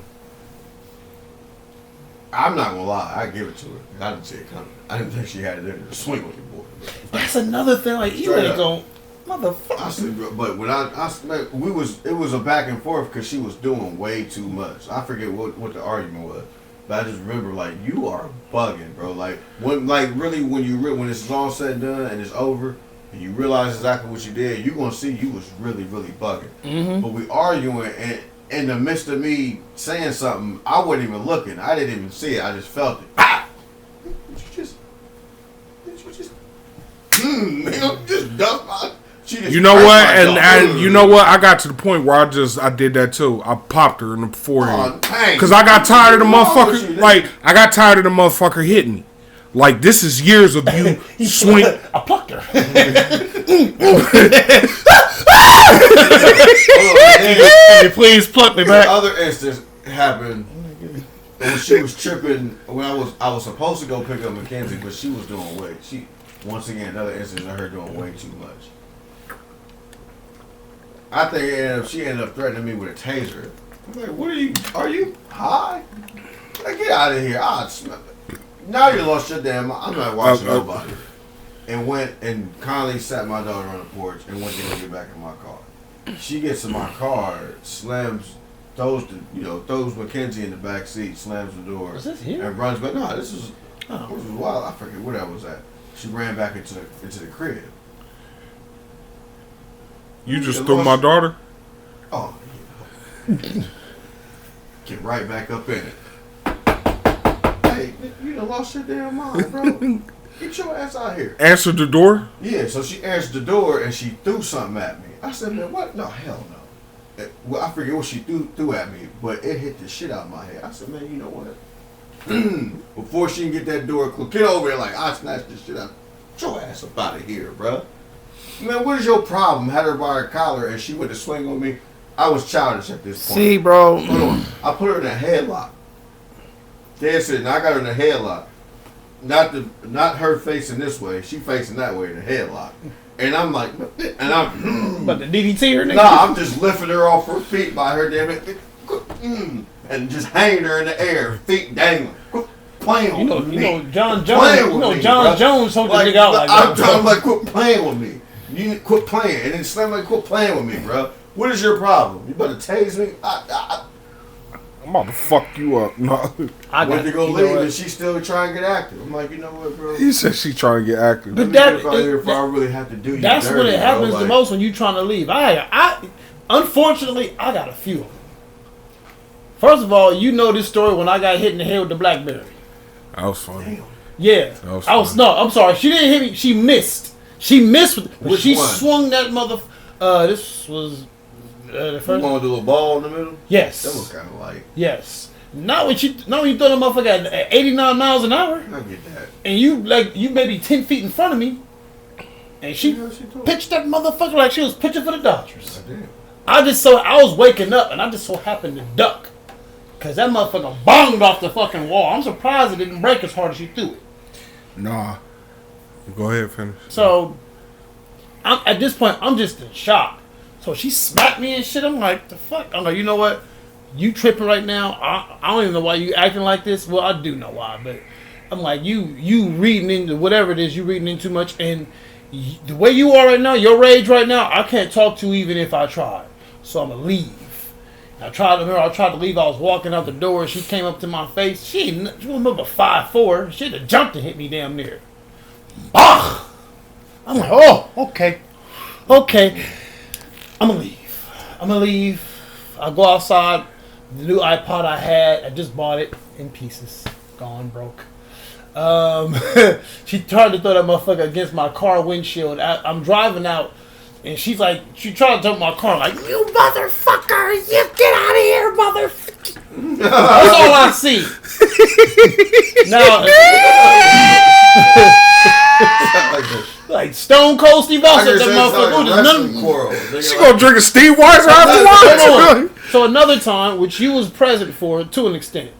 I'm not gonna lie, I give it to her. I didn't see it coming. I didn't think she had it in her to swing on your boy. That's another thing. Like you Straight ain't up. going, motherfucker. I said, but when it was a back and forth because she was doing way too much. I forget what the argument was, but I just remember like you are bugging, bro. Like when when it's all said and done and it's over and you realize exactly what you did, you gonna see you was really bugging. Mm-hmm. But we arguing and. In the midst of me saying something, I wasn't even looking. I didn't even see it. I just felt it. Ah! What you just dump my. You know what? And you know what? I got to the point where I did that too. I popped her in the forehead because I got tired of the motherfucker. Like I got tired of the motherfucker hitting me. Like this is years of you swing. I plucked her. Please pluck me back. The other instance happened when she was tripping. When I was supposed to go pick up Mackenzie, but she was doing way. Once again another instance of her doing way too much. I think she ended up threatening me with a taser. I'm like, what are you high? Like, get out of here. I'll smell it. Now you lost your damn mind. I'm not watching nobody. And went and kindly sat my daughter on the porch and went to go get back in my car. She gets in my car, slams, throws Mackenzie in the back seat, slams the door. Was this here? And runs back. No, this was wild. I forget where that was at. She ran back into the crib. You just threw my daughter? Oh, yeah. Get right back up in it. Hey, you done lost your damn mind, bro. Get your ass out here. Answered the door? Yeah, so she answered the door and she threw something at me. I said, man, what? No, hell no. Well, I forget what she threw at me, but it hit the shit out of my head. I said, man, you know what? Before she can get that door closed, get over there like, I snatched this shit out. Get your ass up out of here, bro. Man, what is your problem? Had her by her collar and she went to swing on me. I was childish at this point. See, bro. Hold on. I put her in a headlock. That's it. And I got her in a headlock. Not her facing this way. She facing that way in a headlock. And I'm like, But the DDT her nigga? Nah, I'm just lifting her off her feet by her damn it. And just hanging her in the air, feet dangling. Playing with me. You know John Jones. John Jones told the nigga out like that. I'm trying to quit playing with me. You quit playing, and then Slim like quit playing with me, bro. What is your problem? You better tase me. I'm about to fuck you up. No. I went to go leave, and she still trying to get active. I'm like, you know what, bro? He said she trying to get active. But if I really have to do you that's dirty, when it happens like, the most when you trying to leave. Unfortunately, I got a few of them. First of all, you know this story when I got hit in the head with the BlackBerry. That was funny. Damn. Yeah. I'm sorry. She didn't hit me. She missed. She missed. Which she one? Swung that mother. This was the first. You want to do a ball in the middle? Yes. That was kind of like. Yes. Not when you throw the motherfucker at 89 miles an hour. I get that. And you maybe 10 feet in front of me. And she pitched that motherfucker like she was pitching for the Dodgers. I was waking up and I just so happened to duck. Cause that motherfucker bonged off the fucking wall. I'm surprised it didn't break as hard as she threw it. Nah. Go ahead, finish. So, at this point, I'm just in shock. So she smacked me and shit. I'm like, the fuck? I'm like, you know what? You tripping right now. I don't even know why you acting like this. Well, I do know why, but I'm like, you reading into whatever it is, you reading in too much. And the way you are right now, your rage right now, I can't talk to you even if I tried. So I'm going to leave. I tried to leave. I was walking out the door. She came up to my face. She was about 5'4". She'd have jumped and hit me damn near. Bah! I'm like, oh, okay. I'm gonna leave. I go outside. The new iPod I had, I just bought it in pieces. Gone, broke. She tried to throw that motherfucker against my car windshield. I'm driving out, and she tried to jump my car, like, you motherfucker, you get out of here, motherfucker. That's all I see. Now, like Stone Cold Steve Austin, that motherfucker. She gonna drink a Steve Weiser afterwards. So another time, which you was present for to an extent,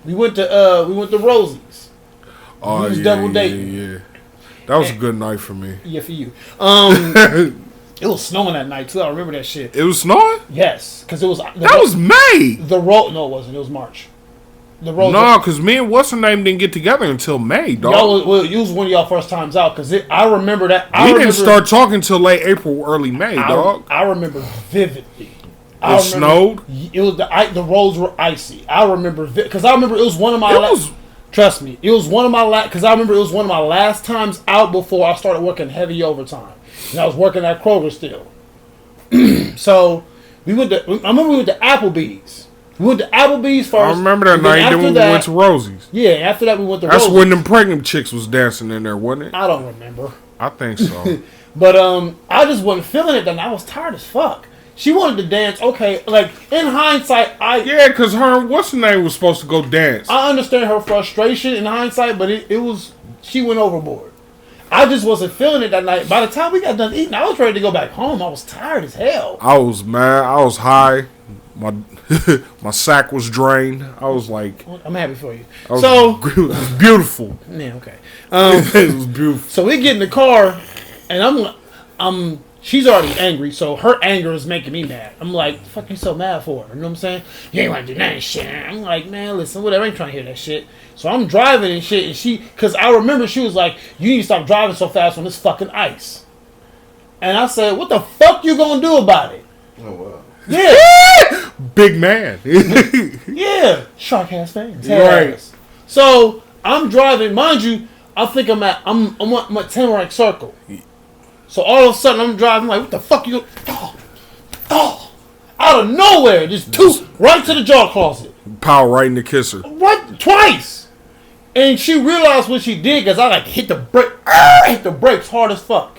we went to Rosie's. Oh, we was double dating. Yeah. That was a good night for me. Yeah, for you. It was snowing that night too. I remember that shit. It was snowing? Yes, because it was. That was May. No, it wasn't. It was March. No, because me and what's her name didn't get together until May, dog. It was one of y'all first times out because I remember that. We didn't start talking until late April, early May, dog. I remember vividly. It snowed. It was the roads were icy. I remember because I remember it was one of my. Trust me, it was one of my because I remember it was one of my last times out before I started working heavy overtime, and I was working at Kroger still. So I remember we went to Applebee's. We went to Applebee's first. I remember that night. Then we went to Rosie's. Yeah, after that we went to Rosie's. Rosie's. That's when them pregnant chicks was dancing in there, wasn't it? I don't remember. I think so. But I just wasn't feeling it. Then I was tired as fuck. She wanted to dance. Okay, like in hindsight, yeah, because her what's her name was supposed to go dance. I understand her frustration in hindsight, but it was she went overboard. I just wasn't feeling it that night. By the time we got done eating, I was ready to go back home. I was tired as hell. I was mad. I was high. My my sack was drained. I was like, I'm happy for you. It was beautiful. Yeah, okay. It was beautiful. So we get in the car, and she's already angry, so her anger is making me mad. I'm like, fuck you so mad for? You know what I'm saying? You ain't want to do that shit. I'm like, man, listen, whatever. I ain't trying to hear that shit. So I'm driving and shit, and because I remember she was like, you need to stop driving so fast on this fucking ice. And I said, what the fuck you gonna do about it? Oh, wow. Yeah. Big man. Yeah. Shark ass fans. Right. So I'm driving, mind you, I think I'm at Tamarack Circle. So all of a sudden I'm driving like, what the fuck you? Out of nowhere, just right to the jaw closet. Power right in the kisser. Right, twice. And she realized what she did because I like hit the brakes hard as fuck.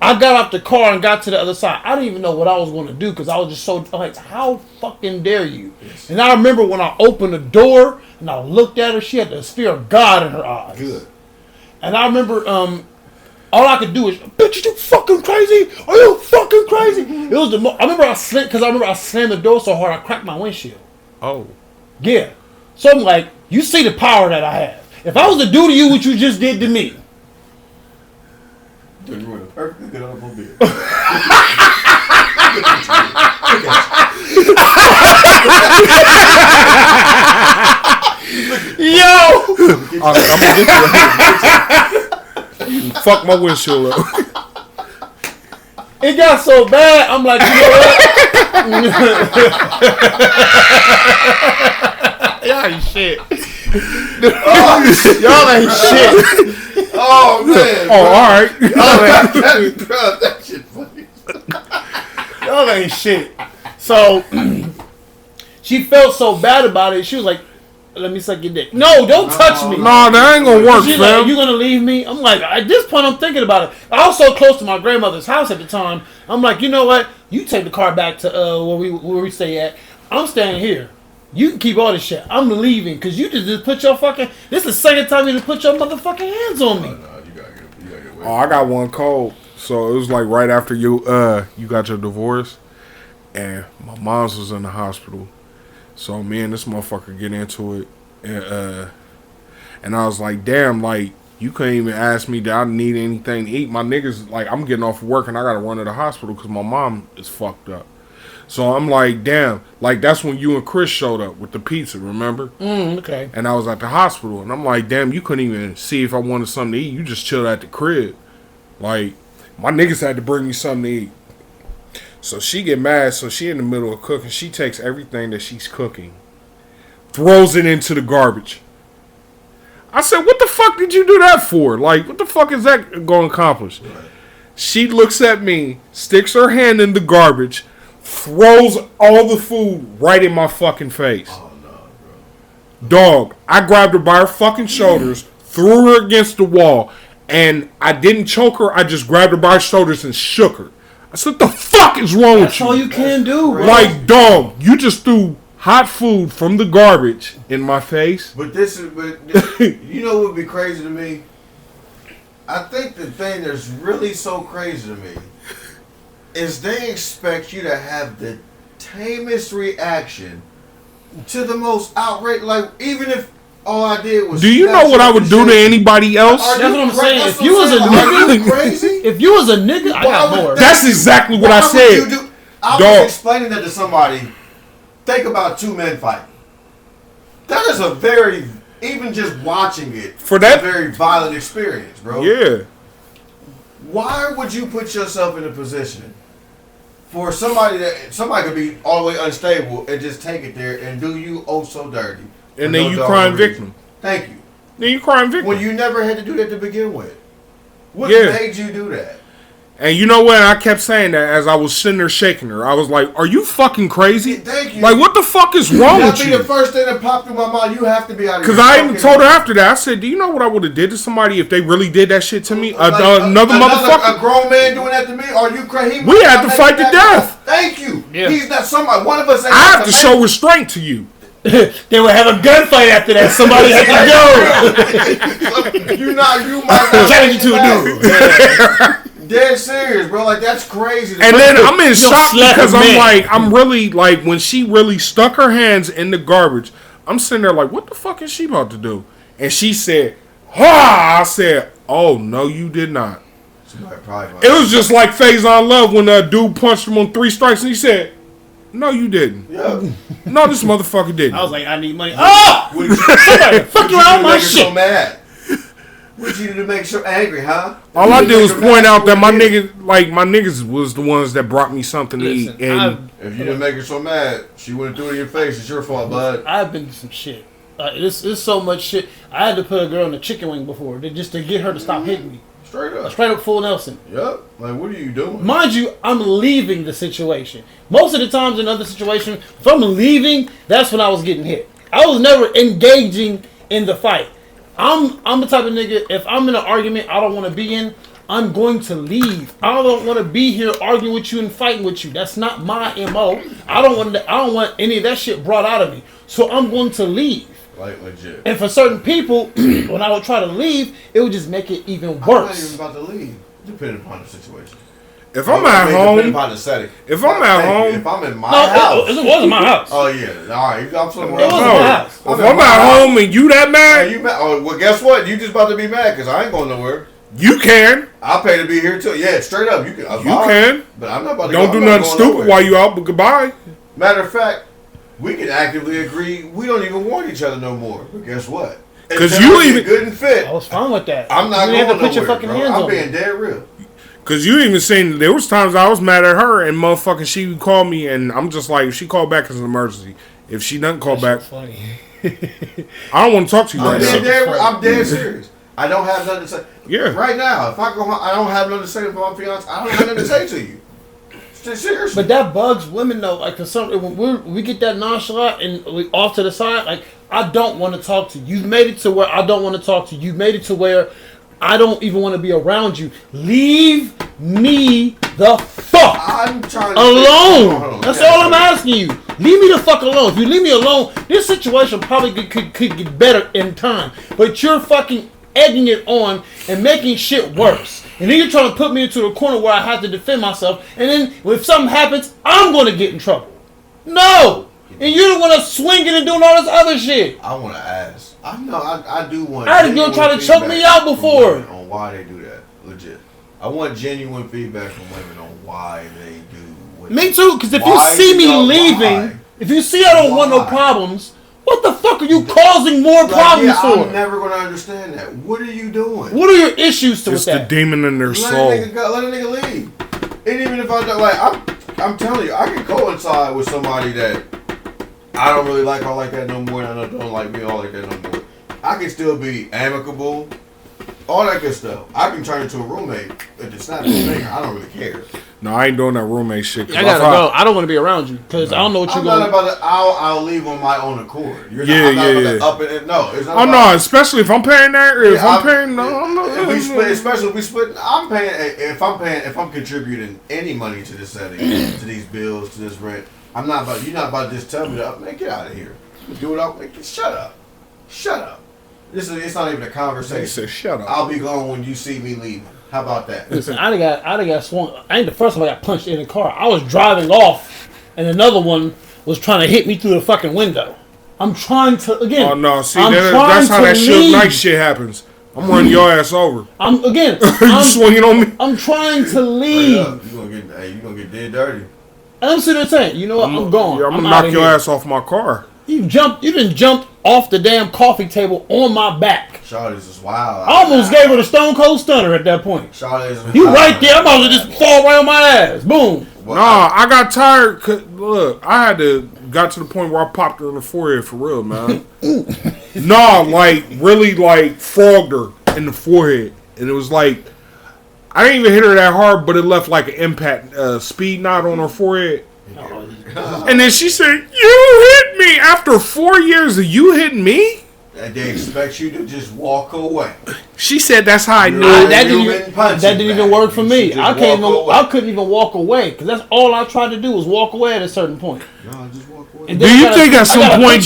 I got out the car and got to the other side. I didn't even know what I was going to do because I was just so like, how fucking dare you? Yes. And I remember when I opened the door and I looked at her, she had the fear of God in her eyes. Good. And I remember all I could do is, bitch, you fucking crazy? Are you fucking crazy? It was I remember I slammed the door so hard I cracked my windshield. Oh. Yeah. So I'm like, you see the power that I have. If I was to do to you what you just did to me. Then you were a perfectly good automobile. Yo! I'm gonna get you. Fuck my windshield up. It got so bad, I'm like, you know what? Y'all ain't shit. Y'all ain't shit. Oh, man. Oh, alright. That shit funny. Y'all ain't shit. So, she felt so bad about it, she was like, let me suck your dick. No, don't touch me. No, that ain't gonna work, She's fam. like, you gonna leave me? I'm like, at this point, I'm thinking about it. I was so close to my grandmother's house at the time. I'm like, you know what? You take the car back to where we stay at. I'm staying here. You can keep all this shit. I'm leaving because you just put your fucking. This is the second time you just put your motherfucking hands on me. No, you gotta get away. Oh, I got one cold. So it was like right after you got your divorce, and my mom's was in the hospital. So me and this motherfucker get into it, and I was like, damn, like you couldn't even ask me that I need anything to eat. My niggas, like, I'm getting off work and I gotta run to the hospital because my mom is fucked up. So I'm like, damn, like that's when you and Chris showed up with the pizza, remember? Okay. And I was at the hospital, and I'm like, damn, you couldn't even see if I wanted something to eat. You just chilled at the crib. Like, my niggas had to bring me something to eat. So she get mad, so she in the middle of cooking. She takes everything that she's cooking, throws it into the garbage. I said, what the fuck did you do that for? Like, what the fuck is that going to accomplish? Right. She looks at me, sticks her hand in the garbage, throws all the food right in my fucking face. Oh, no, bro. Dog, I grabbed her by her fucking shoulders, threw her against the wall, and I didn't choke her. I just grabbed her by her shoulders and shook her. I said, what the fuck is wrong with you? That's all you can do, bro. Like, dog, you just threw hot food from the garbage in my face. But you know what would be crazy to me? I think the thing that's really so crazy to me is they expect you to have the tamest reaction to the most outrageous. Like, even if all I did was. Do you know what I would do to anybody else? That's what I'm saying. If you was a nigga, crazy. If you was a nigga, I got more. That's exactly what I said. I was explaining that to somebody. Think about two men fighting. That is a very, even just watching it, for that, a very violent experience, bro. Yeah. Why would you put yourself in a position for somebody could be all the way unstable and just take it there and do you oh so dirty? And then you crying victim. Thank you. Then you crying victim. When you never had to do that to begin with. What made you do that? And you know what? I kept saying that as I was sitting there shaking her. I was like, "Are you fucking crazy? Thank you. Like, what the fuck is wrong with That'd you?" be the first thing that popped through my mind. You have to be out of here. Because I even told her after that. I said, "Do you know what I would have did to somebody if they really did that shit to me? Another motherfucker, a grown man doing that to me? Are you crazy? We had to fight to death. Thank you. Yeah. He's not somebody. One of us. I have to show restraint to you." They would have a gunfight after that. Somebody had to go. You might not Challenge you to a dude. Dead serious, bro. Like, that's crazy. And then I'm in shock because man. I'm really like, when she really stuck her hands in the garbage, I'm sitting there like, what the fuck is she about to do? And she said, "Ha!" I said, "Oh no, you did not." It was just like Faison Love when a dude punched him on 3 strikes and he said, "No, you didn't." Yeah. No, this motherfucker didn't. I was like, I need money. Oh! Fuck you out my shit. So mad. What you do to make so angry, huh? All I did was point out that my niggas was the ones that brought me something to eat. And if you didn't make her so mad, she wouldn't do it in your face. It's your fault, bud. I've been through some shit. It's so much shit. I had to put a girl in a chicken wing before just to get her to stop hitting me. Straight up full Nelson. Yep. Like, what are you doing? Mind you, I'm leaving the situation. Most of the times in other situations, if I'm leaving, that's when I was getting hit. I was never engaging in the fight. I'm the type of nigga, if I'm in an argument I don't want to be in, I'm going to leave. I don't want to be here arguing with you and fighting with you. That's not my MO. I don't want any of that shit brought out of me. So I'm going to leave. Like, legit. And for certain people, when I would try to leave, it would just make it even worse. I'm not even about to leave, depending upon the situation. If I'm at home, depending upon the setting. If I'm at home, if I'm in my house, it wasn't my house. Oh yeah, all right. I'm somewhere It wasn't my house. If I'm at home and you that mad, you mad? Oh well, guess what? You just about to be mad because I ain't going nowhere. You can. I'll pay to be here too. Yeah, straight up. You can. You can. But I'm not about to. Don't do nothing stupid while you out. But goodbye. Matter of fact, we can actively agree we don't even want each other no more. But guess what? Because you even good and fit. I was fine with that. I'm not going have to put nowhere, your fucking bro. hands I'm on being me. dead real. Because you even seen, there was times I was mad at her and motherfucking she would call me and I'm just like, if she called back as an emergency. If she doesn't call back, Funny. I don't want to talk to you right now. I'm dead serious. I don't have nothing to say. Yeah. Right now, if I go home, I don't have nothing to say to my fiance. I don't have nothing to say to you. Seriously. But that bugs women though. Like for some, when we get that nonchalant and we off to the side, like I don't want to talk to you. You've made it to where I don't want to talk to you. You've made it to where I don't even want to be around you. Leave me the fuck alone. That's all I'm asking you. Leave me the fuck alone. If you leave me alone, this situation probably could get better in time. But you're fucking egging it on and making shit worse. And then you're trying to put me into a corner where I have to defend myself. And then if something happens, I'm going to get in trouble. No. And you're the one that's swinging and doing all this other shit. I want to ask. I know. I do want. I had a girl try to choke me out before. On why they do that. Legit. I want genuine feedback from women on why they do. Me too. Because if you see me leaving, if you see I don't want no problems, what the fuck are you causing more problems for? I'm never going to understand that. What are you doing? What are your issues with that? It's the demon in their soul. Let a nigga leave. And even if I don't, like, I'm telling you, I can coincide with somebody that I don't really like all like that no more, and I don't like me all like that no more. I can still be amicable, all that good stuff. I can turn into a roommate at the snap of a finger. I don't really care. No, I ain't doing that roommate shit. I gotta go. I don't want to be around you because I don't know what you're going to do. I'll leave on my own accord. No, it's not. Oh no, especially if I'm paying that. If I'm paying, no, I'm not. If we split, especially if we split, I'm paying. If I'm contributing any money to this setting, to these bills, to this rent, I'm not about. You're not about to just tell me that. Man, get out of here. Do it out. Shut up. Shut up. It's not even a conversation. He said, "Shut up." I'll be gone when you see me leaving. How about that? Listen, I got swung. I ain't the first one I got punched in the car. I was driving off, and another one was trying to hit me through the fucking window. I'm trying to again. Oh no! See, that's how that Suge Knight shit happens. I'm running your ass over. I'm swinging on me. I'm trying to leave. You gonna get dead dirty. And I'm sitting there saying, you know what? I'm gone. I'm gonna knock your ass off my car. You didn't jump off the damn coffee table on my back. Shawty's is wild. I almost gave her the Stone Cold Stunner at that point. Shawty's you right there. I'm about to just fall right on my ass. Boom. Nah, I got tired. Cause, look, I had to got to the point where I popped her in the forehead for real, man. Nah, like really, like frogged her in the forehead, and it was like I didn't even hit her that hard, but it left like an impact speed knot on her forehead. And then she said, "You hit me after 4 years of you hitting me." And they expect you to just walk away. She said that's how I knew. That didn't even work for me. I couldn't even walk away because that's all I tried to do was walk away at a certain point. No, just walk away. Do you think at some point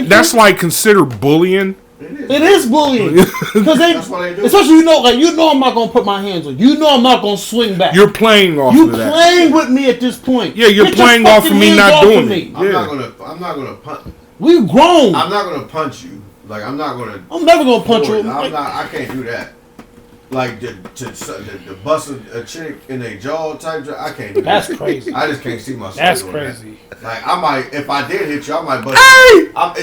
that's like considered bullying? It is bullying because that's what they do. Especially I'm not gonna put my hands on you. I'm not gonna swing back. You're playing off. You of that. playing with me at this point. Yeah, you're playing off of me not doing it. I'm not gonna punch. We grown. I'm not gonna punch you. Like I'm never gonna punch you. I can't do that. Like to bust a chick in a jaw type. I can't do that. That's crazy. I just can't see myself. That's doing crazy. That. Like I might, if I did hit you, I might bust.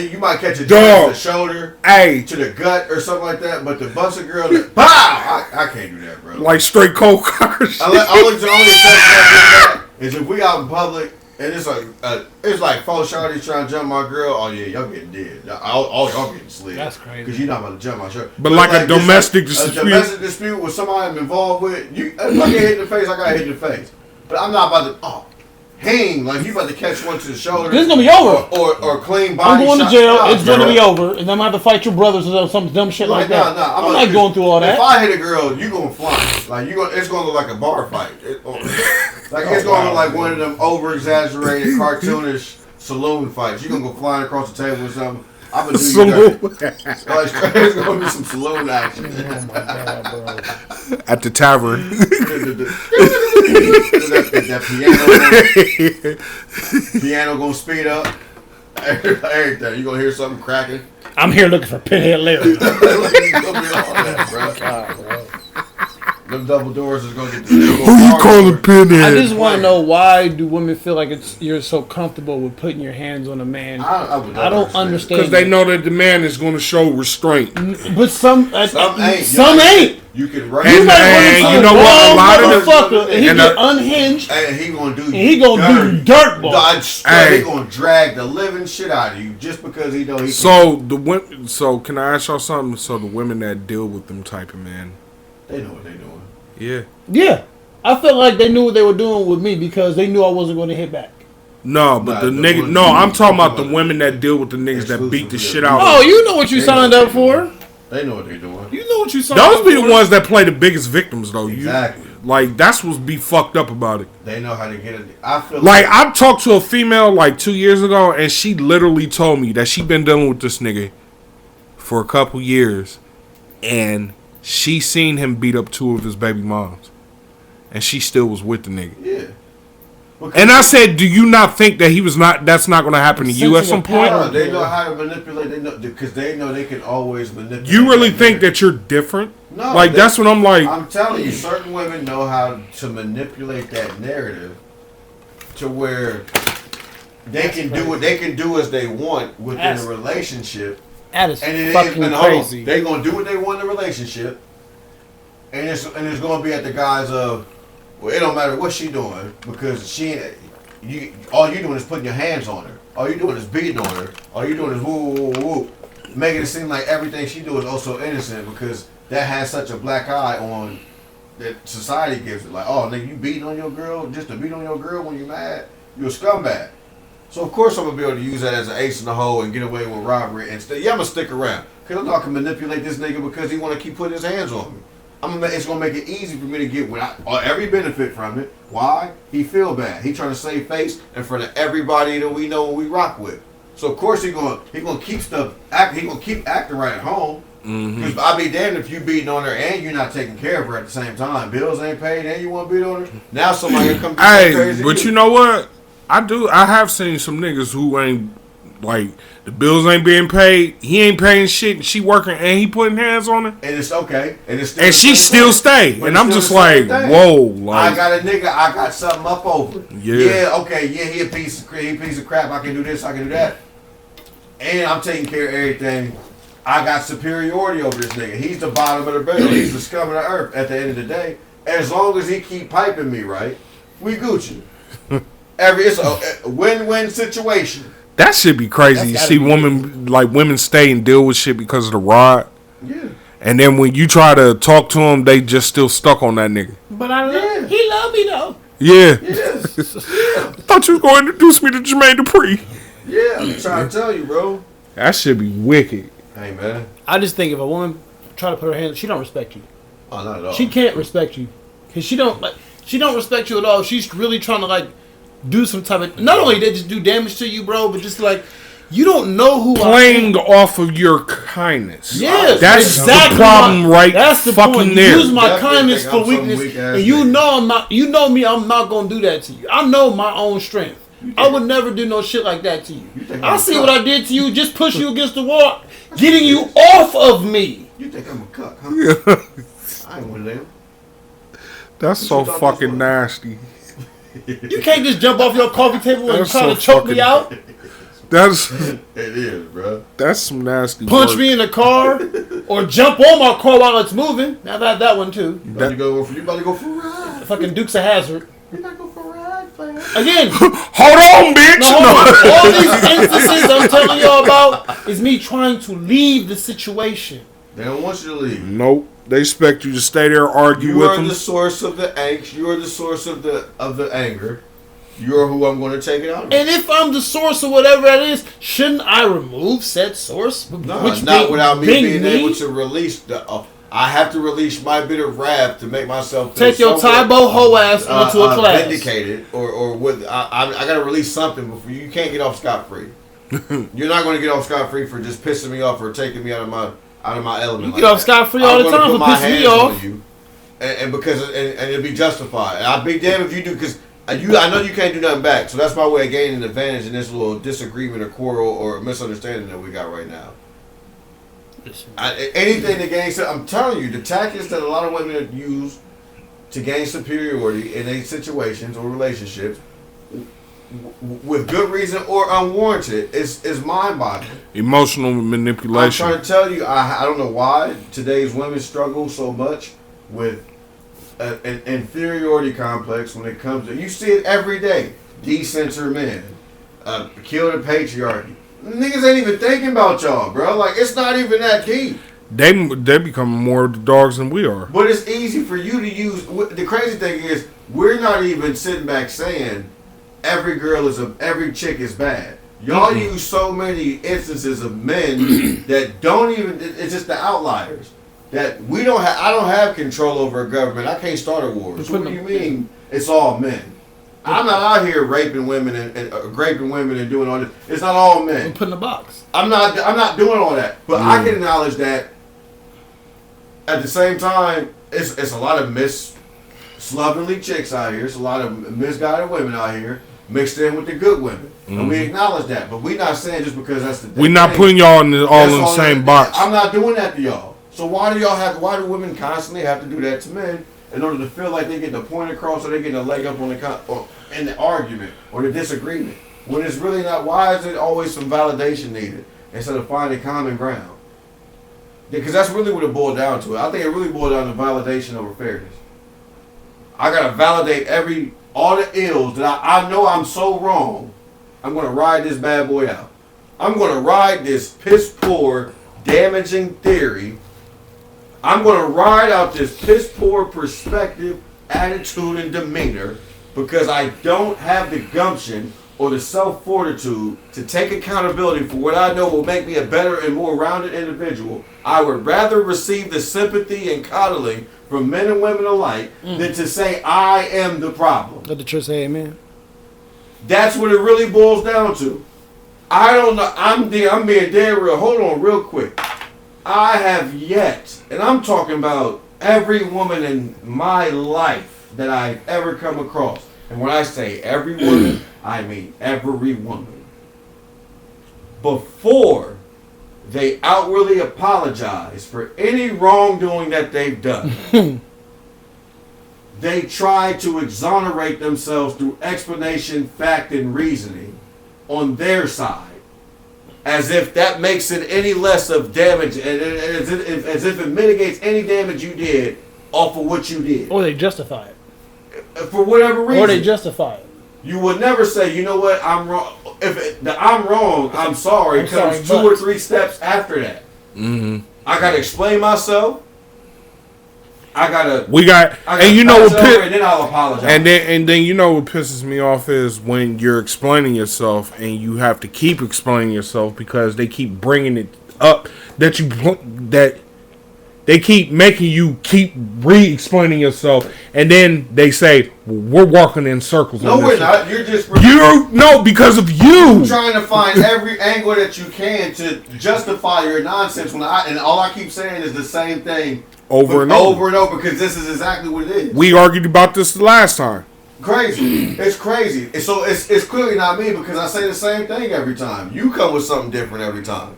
You might catch a jab to the shoulder, to the gut or something like that. But to bust a girl, pow! I can't do that, bro. Like straight cold cockers. The only exception I do that is if we out in public. And it's like 4 shorties trying to jump my girl. Oh yeah, y'all getting dead. Y'all getting slid. That's crazy. Because you're not about to jump my shirt. But like a domestic dispute. A domestic dispute with somebody I'm involved with. If I get hit in the face, I got hit in the face. But I'm not about to hang like you about to catch one to the shoulder. This is gonna be over. Or clean body. I'm going to jail. It's gonna be over, and I'm gonna have to fight your brothers or some dumb shit like that. I'm not going through all that. If I hit a girl, you gonna fly. Like it's gonna look like a bar fight. It's gonna look like one of them over exaggerated cartoonish saloon fights. You gonna go flying across the table or something. I'm gonna do you it's gonna be some saloon action. Oh my god, bro! At the tavern. that piano gonna speed up. Everything. You gonna hear something cracking. I'm here looking for Pinhead Larry. God, bro. Them double doors is gonna get the. Who you calling Pinhead? I just want to know, why do women feel like you're so comfortable with putting your hands on a man? I don't understand. Because they know that the man is going to show restraint. But some ain't. You can run. And you know what? A lot of them, and he get unhinged. And he gonna do. And he gonna do dirt ball. He gonna drag the living shit out of you just because he know he. So can I ask y'all something? So the women that deal with them type of men, they know what they doing. Yeah. Yeah. I felt like they knew what they were doing with me because they knew I wasn't going to hit back. No, but the nigga. No, I'm talking about the women that deal with the niggas that beat the shit out. Oh, you know what you signed up for. They know what they're doing. You know what you signed up for. Those be the ones that play the biggest victims, though. Exactly. Like that's what's be fucked up about it. They know how to get it. I feel like I talked to a female like 2 years ago, and she literally told me that she been dealing with this nigga for a couple years, and she seen him beat up 2 of his baby moms, and she still was with the nigga. Yeah. And I said, do you not think that that's not going to happen to you at some point? No, they know how to manipulate. They know because they know they can always manipulate. You really think that you're different? No. Like that's what I'm like. I'm telling you, certain women know how to manipulate that narrative to where they can do what they can do as they want within a relationship. That is fucking crazy. They're gonna do what they want in the relationship, and it's gonna be at the guise of, well, it don't matter what she doing because all you doing is putting your hands on her. All you doing is beating on her. All you doing is woo woo woo woo, making it seem like everything she do is also innocent because that has such a black eye on that society gives it. Like, oh, nigga, you beating on your girl just to beat on your girl when you're mad? You're a scumbag. So of course I'm gonna be able to use that as an ace in the hole and get away with robbery and I'm gonna stick around because I know I can manipulate this nigga because he want to keep putting his hands on me. It's gonna make it easy for me to get every benefit from it. Why? He feel bad. He trying to save face in front of everybody that we know and we rock with. So of course he gonna keep stuff. He gonna keep acting right at home. Because I'll be damned if you beating on her and you're not taking care of her at the same time. Bills ain't paid and you want to beat on her. Now somebody gonna come do something crazy. But you know what? I have seen some niggas who ain't, like, the bills ain't being paid, he ain't paying shit, and she working, and he putting hands on her. And it's okay. And she still stay. And I'm just like, whoa. Like, I got a nigga, I got something up over. Yeah, okay, yeah, he a piece of crap, I can do this, I can do that. And I'm taking care of everything. I got superiority over this nigga. He's the bottom of the barrel. He's the scum of the earth at the end of the day. As long as he keep piping me right, we Gucci. It's a win-win situation. That should be crazy. You see women stay and deal with shit because of the rod. Yeah. And then when you try to talk to them, they just still stuck on that nigga. But he love me though. Yeah. Yes. I thought you was going to introduce me to Jermaine Dupri. Yeah, I'm trying to tell you, bro. That should be wicked. Hey, man. I just think if a woman try to put her hands, she don't respect you. Oh, not at all. She can't respect you because she don't respect you at all. She's really trying to like do some type of. Not only they just do damage to you, bro, but just like you don't know who Playing off of your kindness. Yes, that's exactly the problem, right? That's the fucking point. there. You use my Definitely kindness think for I'm some weakness, weak-ass and you nigga. know I'm not. You know me. I'm not gonna do that to you. I know my own strength. I would never do no shit like that to you. I see what I did to you. Just push you against the wall, getting you off of me. You think I'm a cuck, huh? I ain't one of them. That's so thought this fucking was? nasty. You can't just jump off your coffee table and That's try so to choke fucking- me out, That's It is, bro. that's some nasty. punch work. me in the car, or jump on my car while it's moving. Now I've had that one too. You about to go for a ride. Fucking Dukes of Hazzard. You about to go for a ride, fam. Again, Hold on, bitch. no, hold on. All these instances I'm telling y'all about is me trying to leave the situation. They don't want you to leave. Nope. They expect you to stay there, argue You with are them. the source of the angst. You are the source of the anger. You're who I'm going to take it out on. And if I'm the source of whatever that is, shouldn't I remove said source? No, Which not without me being me? able to release the. I have to release my bit of wrath to make myself feel Take your somewhat, Tybo hoe ass into a class. vindicated, or with I got to release something before you can't get off scot free. You're not going to get off scot free for just pissing me off or taking me out of my element. You get off scot free all the time for pissing me off. You, and because and it'll be justified. And I'll be damned if you do, because I know you can't do nothing back. So that's my way of gaining an advantage in this little disagreement or quarrel or misunderstanding that we got right now. Anything to gain, I'm telling you, the tactics that a lot of women use to gain superiority in these situations or relationships, with good reason or unwarranted, is mind-boggling. Emotional I'm manipulation. trying to tell you, I don't know why today's women struggle so much with an inferiority complex when it comes to, you see it every day, decenter men, kill the patriarchy. Niggas ain't even thinking about y'all, bro. Like, it's not even that deep. They become more the dogs than we are. But it's easy for you to use. The crazy thing is, we're not even sitting back saying every chick is bad. Y'all use so many instances of men that don't even. It's just the outliers that we don't have. I don't have control over a government. I can't start a war. So what do you mean? It's all men. I'm not out here raping women and raping women and doing all this. It's not all men. Put in the box. I'm not doing all that. But I can acknowledge that. At the same time, it's a lot of slovenly chicks out here. It's a lot of misguided women out here mixed in with the good women, and we acknowledge that. But we're not saying just because that's the. We're not putting y'all in all in the same box. I'm not doing that to y'all. So why do women constantly have to do that to men in order to feel like they get the point across or they get a leg up on in the argument or the disagreement? When it's really not. Why is it always some validation needed instead of finding common ground? Because that's really what it boiled down to. I think it really boiled down to validation over fairness. I gotta validate all the ills that I know I'm so wrong. I'm gonna ride this bad boy out. I'm gonna ride this piss poor, damaging theory. I'm gonna ride out this piss poor perspective, attitude, and demeanor because I don't have the gumption or the self-fortitude to take accountability for what I know will make me a better and more rounded individual. I would rather receive the sympathy and coddling from men and women alike than to say I am the problem. Let the church say amen. That's what it really boils down to. I don't know. I'm being dead real. Hold on real quick. I have yet, and I'm talking about every woman in my life that I've ever come across. And when I say every woman, I mean every woman. Before they outwardly apologize for any wrongdoing that they've done, they try to exonerate themselves through explanation, fact, and reasoning on their side. As if that makes it any less of damage, and as if it mitigates any damage you did off of what you did. Or they justify it. For whatever reason. Or they justify it. You would never say, you know what, I'm wrong. If the I'm wrong, I'm sorry, comes 2 or 3 steps after that. Mm-hmm. I gotta explain myself. And you know what? And then I'll apologize. And then you know what pisses me off is when you're explaining yourself and you have to keep explaining yourself because they keep bringing it up that they keep making you keep re-explaining yourself, and then they say, well, we're walking in circles. No, we're not. You're just because of you. You're trying to find every angle that you can to justify your nonsense. And all I keep saying is the same thing over and over because this is exactly what it is. We argued about this the last time. Crazy. It's crazy. So it's clearly not me because I say the same thing every time. You come with something different every time.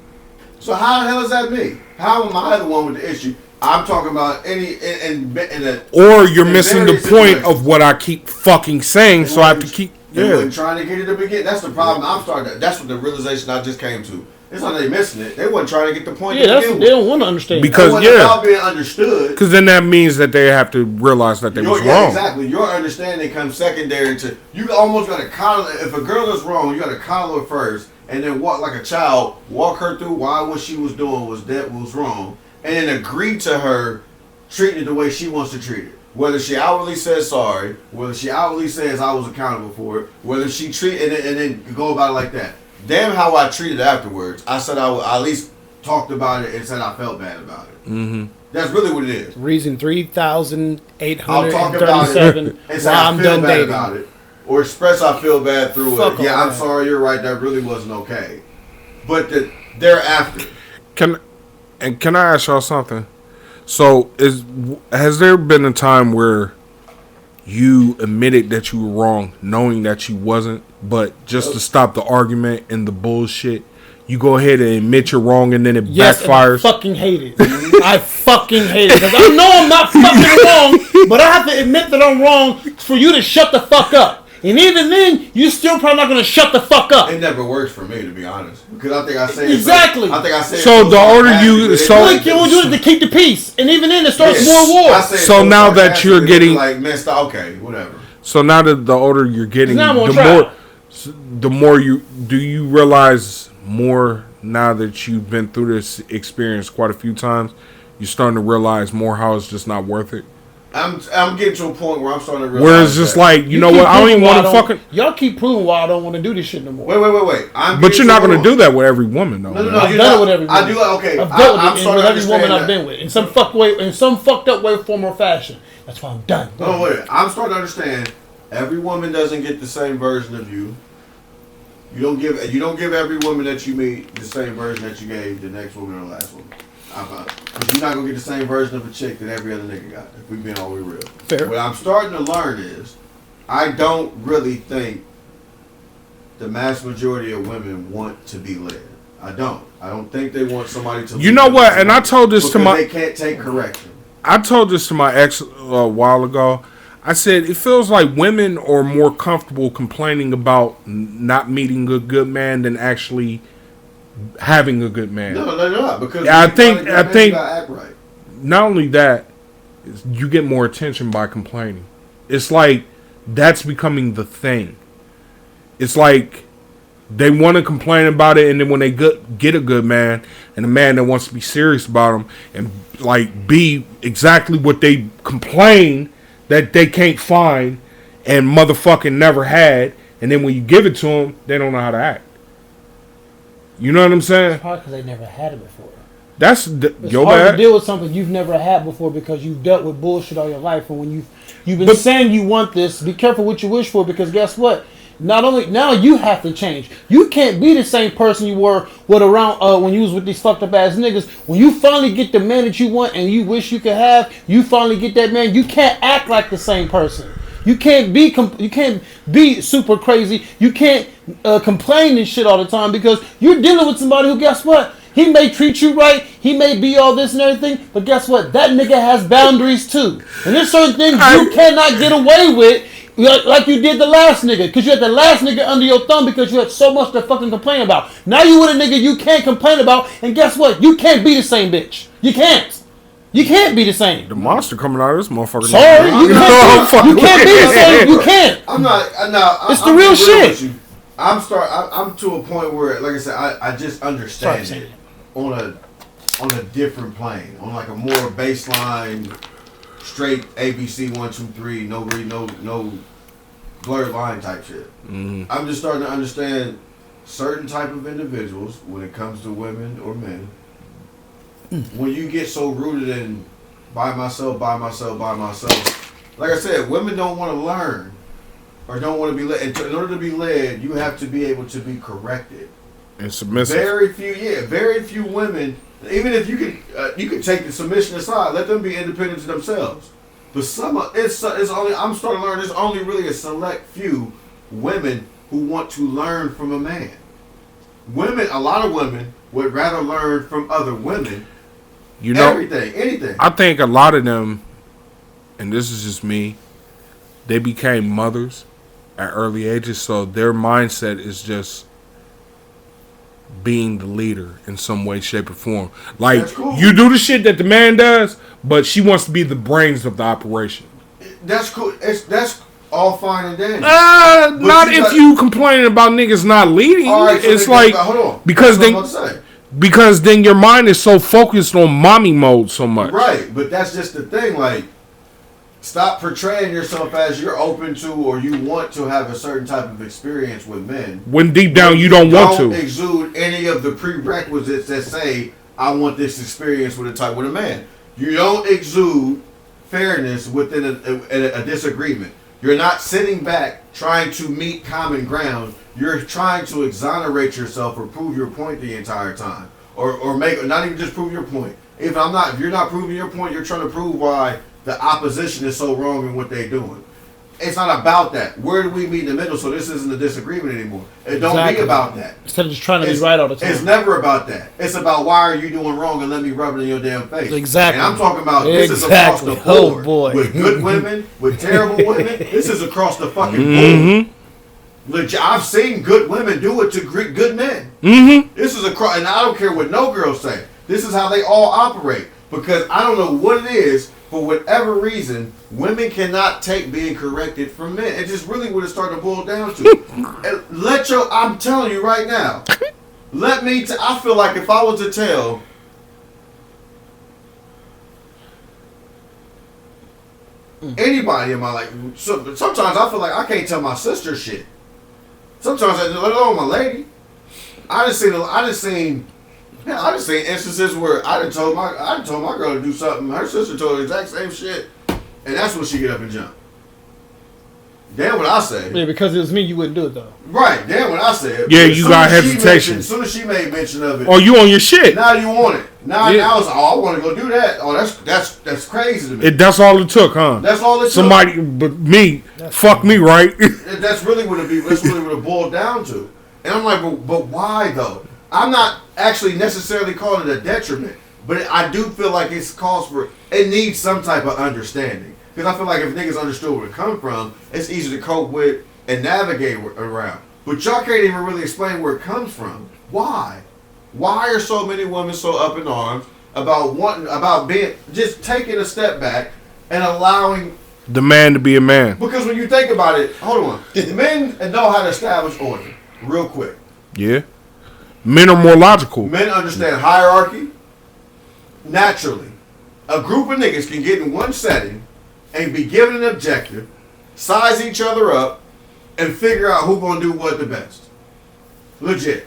So how the hell is that me? How am I the one with the issue? I'm talking about or you're missing the point of what I keep fucking saying, so I have to keep trying to get it to begin. That's the problem. That's what the realization I just came to. It's not they missing it. They wasn't trying to get the point. Yeah, they don't want to understand because without being understood. Because then that means that they have to realize that they was wrong. Exactly. Your understanding comes secondary to you. Almost got to coddle. If a girl is wrong, you got to coddle her first, and then walk like a child. Walk her through why what she was doing was wrong, and then agree to her treating it the way she wants to treat it. Whether she outwardly says sorry, whether she outwardly says I was accountable for it, whether she treat and then go about it like that. Damn how I treated afterwards. I said I at least talked about it and said I felt bad about it. Mm-hmm. That's really what it is. Reason 3,837. I'll talk about it and say I feel bad about it. Or express I feel bad through it. Yeah, I'm sorry, you're right, that really wasn't okay. But thereafter. Can I ask y'all something? So has there been a time where you admitted that you were wrong, knowing that you wasn't, but just to stop the argument and the bullshit, you go ahead and admit you're wrong, and then it backfires? I fucking hate it. I fucking hate it because I know I'm not fucking wrong, but I have to admit that I'm wrong for you to shut the fuck up. And even then, you still probably not gonna shut the fuck up. It never works for me, to be honest, because I think I say exactly. So the older you, like you want to do it to keep the peace, and even then it starts more war. So now that you're getting like messed up, okay, whatever. So now that the older you're getting, the more you realize more now that you've been through this experience quite a few times. You're starting to realize more how it's just not worth it. I'm getting to a point where I'm starting to realize. Where it's just like, you know what? I don't even want to fucking. Y'all keep proving why I don't want to do this shit no more. Wait. But you're not going to do that with every woman, though. No. I've done it with every woman. I do. Okay. I've done it with every woman I've been with in some fucked up way, form, or fashion. That's why I'm done. No, wait. I'm starting to understand. Every woman doesn't get the same version of you. You don't give every woman that you meet the same version that you gave the next woman or the last woman. Because you're not going to get the same version of a chick that every other nigga got, if we've been all we real. Fair. What I'm starting to learn is, I don't really think the mass majority of women want to be led. I don't think they want somebody to lead. You know what? And I told this to my... they can't take correction. I told this to my ex a while ago. I said, it feels like women are more comfortable complaining about not meeting a good man than actually... having a good man. No, they're not, because I think you gotta act right. Not only that, you get more attention by complaining. It's like that's becoming the thing. It's like they want to complain about it, and then when they get a good man and a man that wants to be serious about them and like be exactly what they complain that they can't find and motherfucking never had, and then when you give it to them, they don't know how to act. You know what I'm saying? It's probably because they never had it before. It's your hard bad. To deal with something you've never had before because you've dealt with bullshit all your life. And when you've been saying you want this, be careful what you wish for, because guess what? Not only now you have to change. You can't be the same person you were when you was with these fucked up ass niggas. When you finally get the man that you want and you wish you could have, you finally get that man. You can't act like the same person. You can't be super crazy. You can't complain and shit all the time because you're dealing with somebody who, guess what? He may treat you right. He may be all this and everything. But guess what? That nigga has boundaries too. And there's certain things you cannot get away with like you did the last nigga. Because you had the last nigga under your thumb because you had so much to fucking complain about. Now you with a nigga you can't complain about. And guess what? You can't be the same bitch. You can't. You can't be the same. The monster coming out of this motherfucker. Sorry, you can't be the same. You can't. I'm not. It's the real shit. I'm to a point where, like I said, I just understand it on a on a different plane, on like a more baseline, straight ABC 1 2 3, no blurred line type shit. Mm-hmm. I'm just starting to understand certain type of individuals when it comes to women or men. When you get so rooted in by myself, like I said, women don't want to learn or don't want to be led. In order to be led, you have to be able to be corrected. And submissive. Very few women. Even if you can take the submission aside, let them be independent of themselves. But it's only, I'm starting to learn, there's only really a select few women who want to learn from a man. A lot of women would rather learn from other women. You know, anything. I think a lot of them, and this is just me, they became mothers at early ages, so their mindset is just being the leader in some way, shape, or form. Like, cool. You do the shit that the man does, but she wants to be the brains of the operation. That's cool. That's all fine and dandy. Not if you complaining about niggas not leading. Right, so it's like, hold on. Because then your mind is so focused on mommy mode so much. Right, but that's just the thing. Like, stop portraying yourself as you're open to or you want to have a certain type of experience with men. When deep down you don't want to. Don't exude any of the prerequisites that say, I want this experience with a man. You don't exude fairness within a disagreement. You're not sitting back trying to meet common ground. You're trying to exonerate yourself or prove your point the entire time. Or not even just prove your point. If you're not proving your point, you're trying to prove why the opposition is so wrong in what they're doing. It's not about that. Where do we meet in the middle so this isn't a disagreement anymore? It don't be about that. Instead of just trying to be right all the time. It's never about that. It's about why are you doing wrong and let me rub it in your damn face. Exactly. And I'm talking about this is across the board. Oh boy. With good women, with terrible women. This is across the fucking board. Legit, I've seen good women do it to good men. Mm-hmm. This is across, and I don't care what no girls say. This is how they all operate. Because I don't know what it is, for whatever reason, women cannot take being corrected from men. It's just really what it's starting to boil down to. I'm telling you right now, I feel like if I was to tell anybody in my life, sometimes I feel like I can't tell my sister shit. Sometimes, let alone my lady. I just seen instances where I done told my girl to do something. Her sister told her the exact same shit, and that's when she get up and jump. Damn what I say. Yeah, because it was me, you wouldn't do it though. Right, damn what I said. Yeah, you got hesitation. As soon as she made mention of it. Oh, you on your shit. Now you want it. Now I was like, I want to go do that. Oh, that's crazy to me. That's all it took, huh? That's all it took. Somebody, but me, fuck me, right? That's really what it boiled down to. And I'm like, but why though? I'm not actually necessarily calling it a detriment, but I do feel like it needs some type of understanding. Because I feel like if niggas understood where it come from, it's easy to cope with and navigate around. But y'all can't even really explain where it comes from. Why? Why are so many women so up in arms about just taking a step back and allowing the man to be a man? Because when you think about it, hold on, men know how to establish order real quick. Yeah. Men are more logical. Men understand hierarchy naturally. A group of niggas can get in one setting and be given an objective, size each other up, and figure out who's going to do what the best. Legit.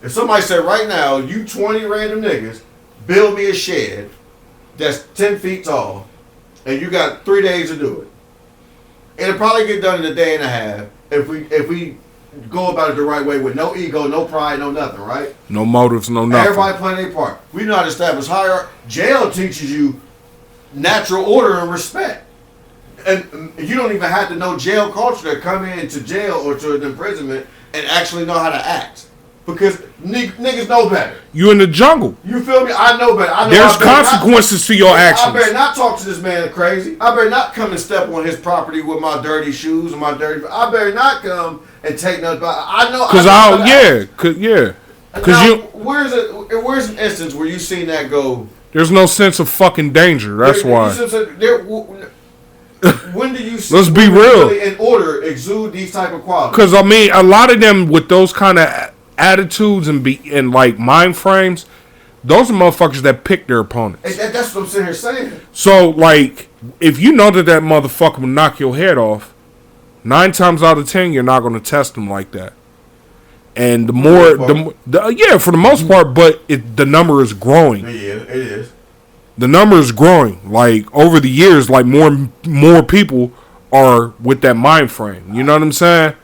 If somebody said right now, you 20 random niggas, build me a shed that's 10 feet tall, and you got 3 days to do it. It'll probably get done in a day and a half if we go about it the right way with no ego, no pride, no nothing, right? No motives, no nothing. Everybody playing their part. We know how to establish hierarchy. Jail teaches you natural order and respect. And you don't even have to know jail culture to come into jail or to an imprisonment and actually know how to act. Because niggas know better. You in the jungle. You feel me? I know better. There's consequences to your actions. I better not talk to this man crazy. I better not come and step on his property with my dirty shoes and my dirty... I better not come and take nothing. I know... Where's an instance where you seen that go... There's no sense of fucking danger. That's why. When do you see... Let's be real. Really in order exude these type of qualities? Because, I mean, a lot of them with those kind of attitudes and like mind frames, those are motherfuckers that pick their opponents. That's what I'm sitting here saying. So, like, if you know that motherfucker will knock your head off, 9 times out of 10, you're not going to test them like that. And for the most part, but the number is growing. Yeah, it is. The number is growing. Like, over the years, like, more people are with that mind frame. You know what I'm saying?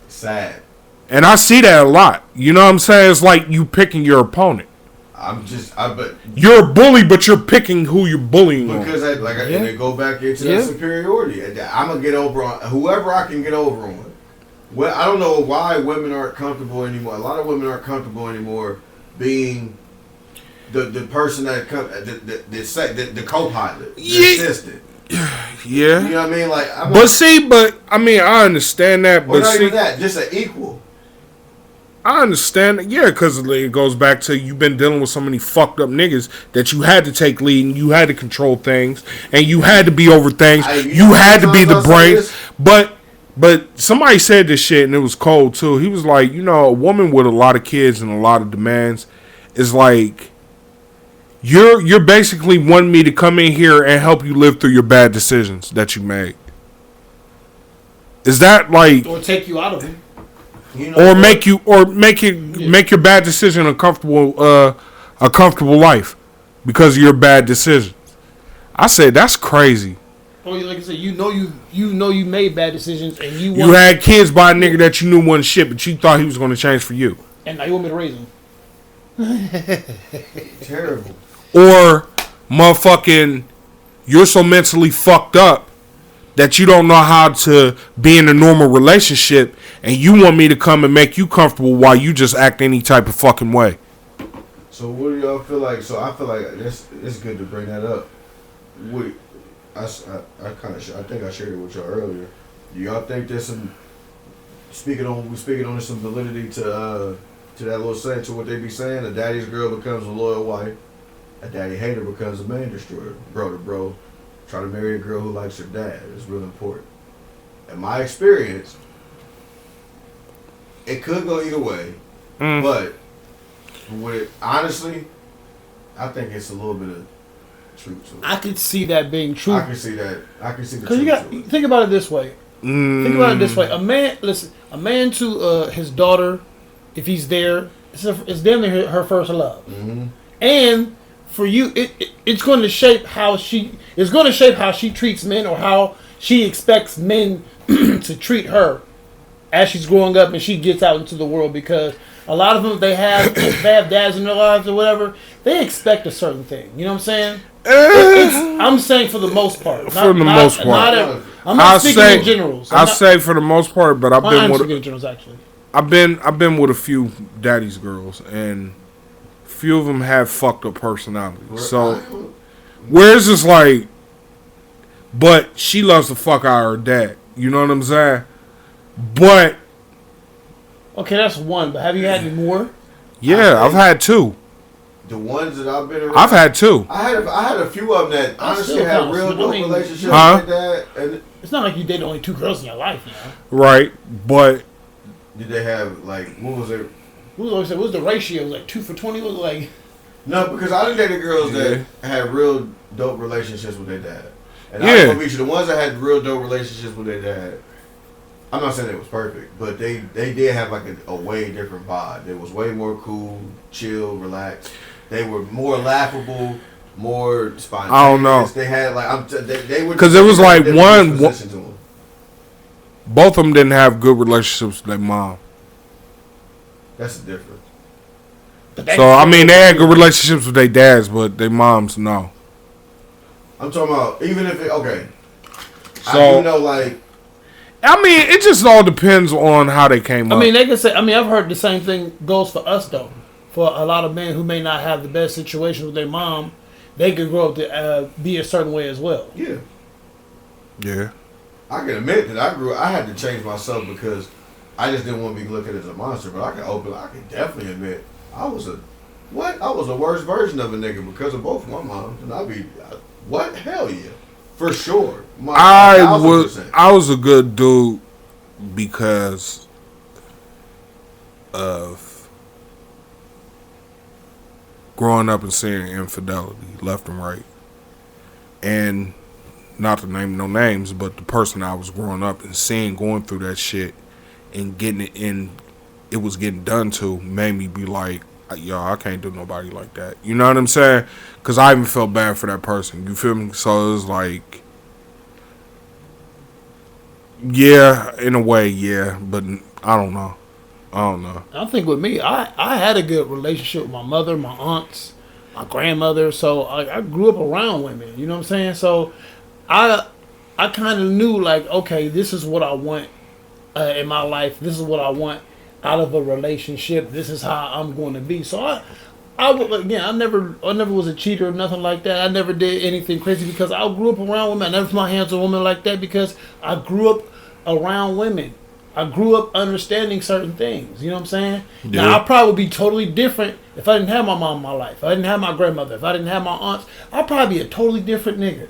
Sad. And I see that a lot. You know what I'm saying? It's like you picking your opponent. But you're a bully, but you're picking who you're bullying because on. And they go back into that superiority. I'm gonna get over on whoever I can get over on. Well, I don't know why women aren't comfortable anymore. A lot of women aren't comfortable anymore being the person that the co-pilot, the assistant. Yeah, you know what I mean. Like, I understand that. But not even that, just an equal. I understand, yeah, because it goes back to you've been dealing with so many fucked up niggas that you had to take lead and you had to control things and you had to be over things. You had to be the brain. But somebody said this shit and it was cold too. He was like, a woman with a lot of kids and a lot of demands is like, you're basically wanting me to come in here and help you live through your bad decisions that you made. Is that like, or take you out of it? Make your bad decision a comfortable life because of your bad decisions. I said that's crazy. Well, like I said, you know you made bad decisions and you had kids by a nigga that you knew wasn't shit, but you thought he was going to change for you. And now you want me to raise him? Terrible. Or motherfucking, you're so mentally fucked up that you don't know how to be in a normal relationship and you want me to come and make you comfortable while you just act any type of fucking way. So what do y'all feel like? So I feel like it's good to bring that up. I think I shared it with y'all earlier. Do y'all think there's some speaking on some validity to that little saying, to what they be saying? A daddy's girl becomes a loyal wife. A daddy hater becomes a man destroyer. Bro to bro. Try to marry a girl who likes her dad. It's real important. In my experience, it could go either way, but honestly, I think it's a little bit of truth to it. I could see that being true. I can see that. I can see the truth. Because think about it this way. Think about it this way. A man to his daughter, if he's there, it's damn near her first love, and for you, it's going to shape how she treats men or how she expects men to treat her as she's growing up and she gets out into the world. Because a lot of them, they have dads in their lives or whatever, they expect a certain thing. You know what I'm saying? I'm saying for the most part. I'm not speaking in generals. I say for the most part, but I've been with a few daddy's girls and few of them have fucked up personalities. So, where's this like, but she loves the fuck out of her dad. You know what I'm saying? But okay, that's one. But have you had any more? Yeah, I've had 2. The ones that I've been around, I've had 2. I had a few of them that honestly had real dope relationships with dad. And it's not like you dated only 2 girls in your life, you know? Right, but did they have like what was it? What was the ratio? Like 2 for 20? Was like no, because I done dated girls that had real dope relationships with their dad. And I gonna beat you. The ones that had real dope relationships with their dad, I'm not saying it was perfect, but they did have like a way different vibe. It was way more cool, chill, relaxed. They were more laughable, more spontaneous. I don't know. They had like they were because it was like both of them didn't have good relationships with their mom. That's the difference. So I mean, they had good relationships with their dads, but their moms no. I'm talking about even if okay. So I do know like. I mean, it just all depends on how they came up. I mean, they can say. I mean, I've heard the same thing goes for us though. For a lot of men who may not have the best situation with their mom, they could grow up to be a certain way as well. Yeah. Yeah. I can admit that I had to change myself because I just didn't want to be looked at as a monster. But I can definitely admit I was a worse version of a nigga because of both of my moms, and hell yeah, for sure. I was a good dude because of growing up and seeing infidelity left and right. And not to name no names, but the person I was growing up and seeing going through that shit and getting it in, it was getting done to, made me be like, yo, I can't do nobody like that. You know what I'm saying? Because I even felt bad for that person. You feel me? So it was like, yeah, in a way, yeah, but I don't know. I think with me, I had a good relationship with my mother, my aunts, my grandmother. So I grew up around women. You know what I'm saying? So I kind of knew, like, okay, this is what I want in my life. This is what I want out of a relationship. This is how I'm going to be. So I never was a cheater or nothing like that. I never did anything crazy because I grew up around women. I never put my hands on women like that because I grew up around women. I grew up understanding certain things. You know what I'm saying? Yeah. Now, I probably would be totally different if I didn't have my mom in my life. If I didn't have my grandmother. If I didn't have my aunts. I'd probably be a totally different nigga.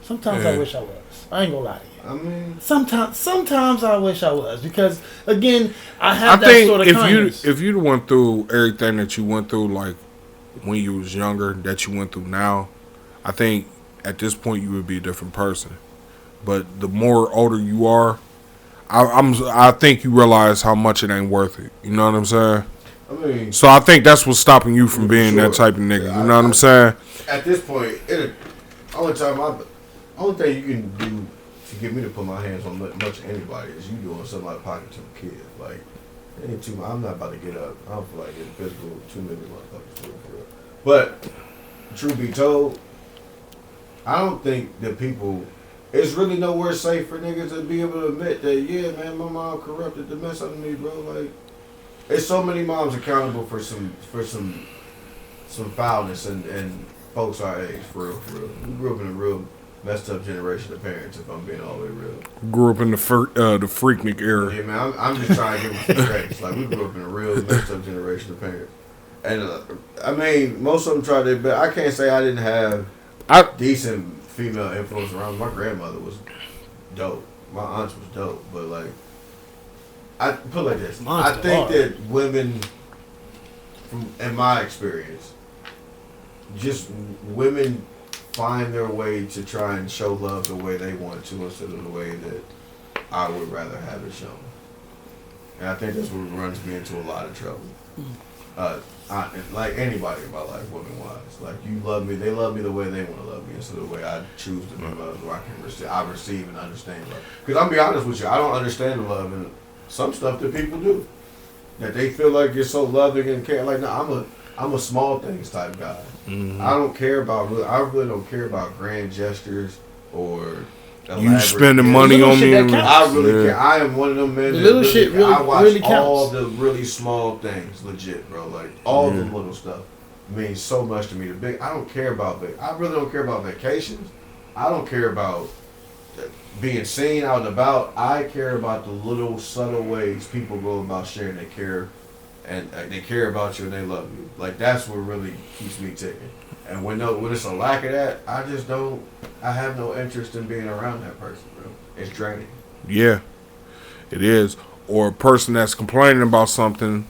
Sometimes I wish I was. I ain't gonna lie to you. I mean, sometimes I wish I was because, again, I have that sort of kindness. If you went through everything that you went through, like when you was younger, that you went through now, I think at this point you would be a different person. But the more older you are, I think you realize how much it ain't worth it. You know what I'm saying? I mean, so I think that's what's stopping you from being that type of nigga. You know what I'm saying? At this point, only thing you can do to get me to put my hands on much of anybody is you doing something like pocket to a kid. Like, it ain't too much. I'm not about to get up. I don't feel like getting physical with too many motherfuckers for real. But truth be told, I don't think that people. It's really nowhere safe for niggas to be able to admit that, yeah, man, my mom corrupted the mess out of me, bro. Like, there's so many moms accountable for some foulness and folks our age, for real. We grew up in a real messed up generation of parents, if I'm being all the way real. Grew up in the Freaknik era. Yeah, man, I'm just trying to give them some grace. Like, we grew up in a real messed up generation of parents. And, I mean, most of them tried their best. I can't say I didn't have decent female influence around. My grandmother was dope. My aunts was dope. But, like, I put it like this. I think that women, in my experience, just women find their way to try and show love the way they want to instead of the way that I would rather have it shown. And I think that's what runs me into a lot of trouble. Like anybody in my life, women-wise. Like, you love me, they love me the way they want to love me instead of the way I choose to be loved, or I receive and understand love. Because I'm be honest with you, I don't understand the love and some stuff that people do. That they feel like you're so loving and care. Like, no, I'm a small things type guy. Mm-hmm. I really don't care about grand gestures or you spending money on me. I really care. I am one of them men. The little shit really, I watch really counts. All the really small things, legit, bro. Like all the little stuff means so much to me. I don't care about I really don't care about vacations. I don't care about being seen out and about. I care about the little subtle ways people go about sharing their care, and they care about you and they love you. Like, that's what really keeps me ticking. And when it's a lack of that, I have no interest in being around that person, bro. It's draining. Yeah, it is. Or a person that's complaining about something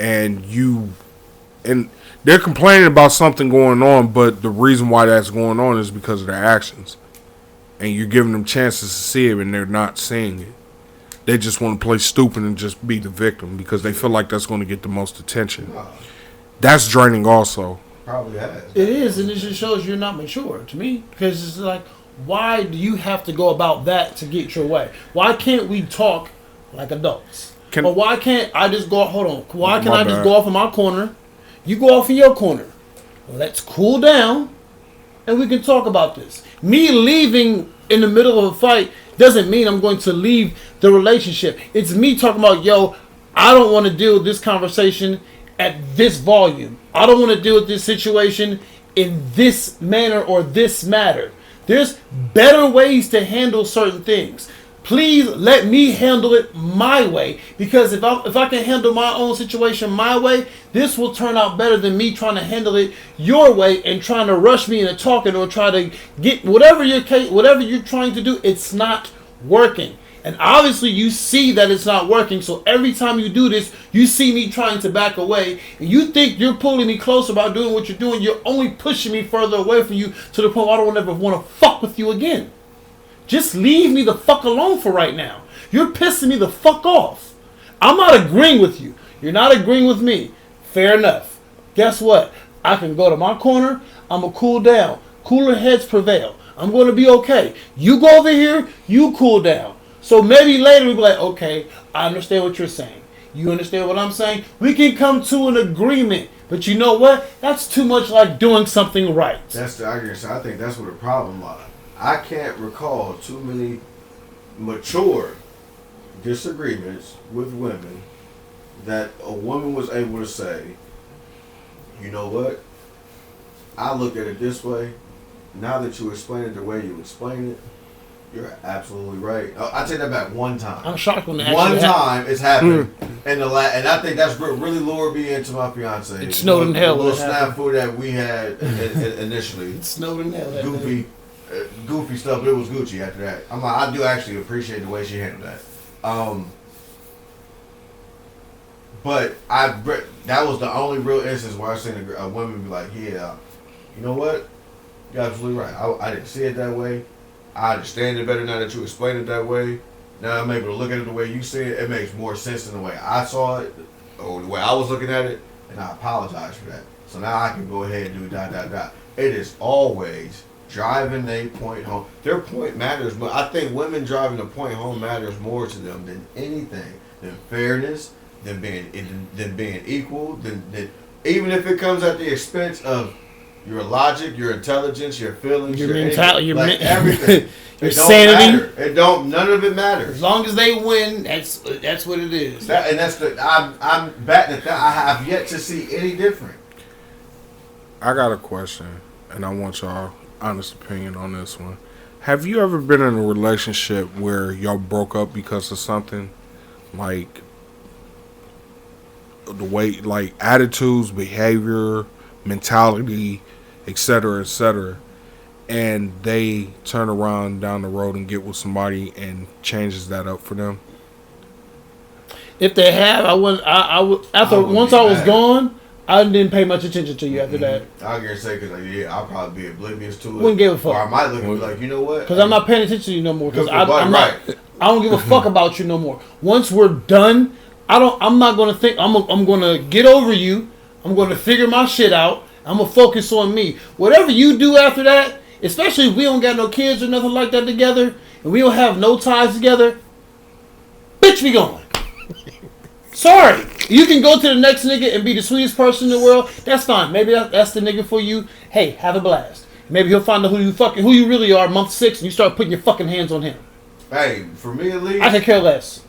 and they're complaining about something going on, but the reason why that's going on is because of their actions. And you're giving them chances to see it and they're not seeing it. They just want to play stupid and just be the victim because they feel like that's going to get the most attention. That's draining also. Probably has. It is, and it just shows you're not mature to me. Because it's like, why do you have to go about that to get your way? Why can't we talk like adults? Or why can't I just go? Hold on. Why can't I just go off in my corner? You go off in your corner. Let's cool down, and we can talk about this. Me leaving in the middle of a fight doesn't mean I'm going to leave the relationship. It's me talking about, yo, I don't want to deal with this conversation at this volume. I don't want to deal with this situation in this manner or this matter. There's better ways to handle certain things. Please let me handle it my way, because if I can handle my own situation my way, this will turn out better than me trying to handle it your way and trying to rush me into talking or try to get whatever you're trying to do. It's not working. And obviously you see that it's not working, so every time you do this, you see me trying to back away, and you think you're pulling me closer by doing what you're doing. You're only pushing me further away from you to the point where I don't ever want to fuck with you again. Just leave me the fuck alone for right now. You're pissing me the fuck off. I'm not agreeing with you. You're not agreeing with me. Fair enough. Guess what? I can go to my corner. I'm going to cool down. Cooler heads prevail. I'm going to be okay. You go over here. You cool down. So maybe later we'll be like, okay, I understand what you're saying. You understand what I'm saying? We can come to an agreement. But you know what? That's too much like doing something right. I think that's where the problem lies. I can't recall too many mature disagreements with women that a woman was able to say, you know what? I look at it this way. Now that you explain it the way you explain it, you're absolutely right. I take that back one time. I'm shocked when that one time it's happened, and I think that's what really lured me into my fiance. It snowed in hell. The little snafu that we had initially. It snowed in hell. Goofy stuff, but it was Gucci after that. I do actually appreciate the way she handled that. But that was the only real instance where I seen a woman be like, yeah, you know what? You're absolutely right. I didn't see it that way. I understand it better now that you explain it that way. Now I'm able to look at it the way you see it. It makes more sense than the way I saw it or the way I was looking at it, and I apologize for that. So now I can go ahead and do ... It is always driving a point home. Their point matters, but I think women driving a point home matters more to them than anything, than fairness, than being equal, than even if it comes at the expense of your logic, your intelligence, your feelings, your mentality, everything. Your sanity. Matter. It don't. None of it matters. As long as they win, that's what it is. I'm batting at that. I have yet to see any different. I got a question, and I want y'all honest opinion on this one. Have you ever been in a relationship where y'all broke up because of something like the way, like attitudes, behavior, mentality, etc., and they turn around down the road and get with somebody and changes that up for them? If they have, I would once I was gone, I didn't pay much attention to you after that. I guarantee say because I'll probably be oblivious to it. Wouldn't give a fuck. Or I might look and be like, you know what? Because I'm not paying attention to you no more. Because I don't give a fuck about you no more. Once we're done, I'm not gonna think. I'm gonna get over you. I'm gonna figure my shit out. I'm gonna focus on me. Whatever you do after that, especially if we don't got no kids or nothing like that together, and we don't have no ties together, bitch, we going. Sorry. You can go to the next nigga and be the sweetest person in the world. That's fine. Maybe that's the nigga for you. Hey, have a blast. Maybe he'll find out who you really are month 6, and you start putting your fucking hands on him. Hey, for me at least, I could care less.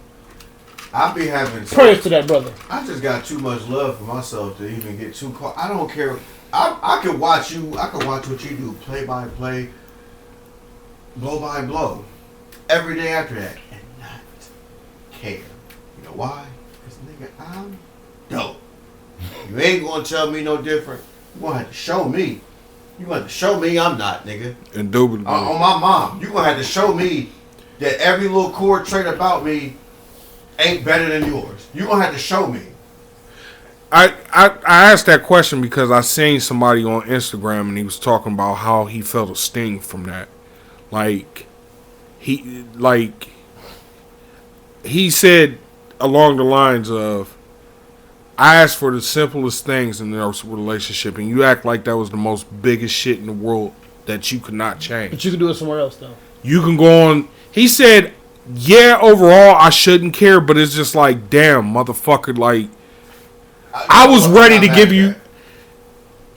I be having prayers to that brother. I just got too much love for myself to even get too caught. I don't care. I could watch you. I could watch what you do, play by play, blow by blow, every day after that, and not care. You know why? Because nigga, I'm dope. You ain't gonna tell me no different. You gonna have to show me. You gonna have to show me I'm not, nigga. Indubitably. On my mom, you gonna have to show me that every little core trait about me ain't better than yours. You gonna have to show me. I asked that question because I seen somebody on Instagram and he was talking about how he felt a sting from that. He said along the lines of, I asked for the simplest things in our relationship and you act like that was the most biggest shit in the world that you could not change. But you can do it somewhere else though. You can go on. He said, yeah, overall I shouldn't care, but it's just like, damn, motherfucker, like, I was ready to give you.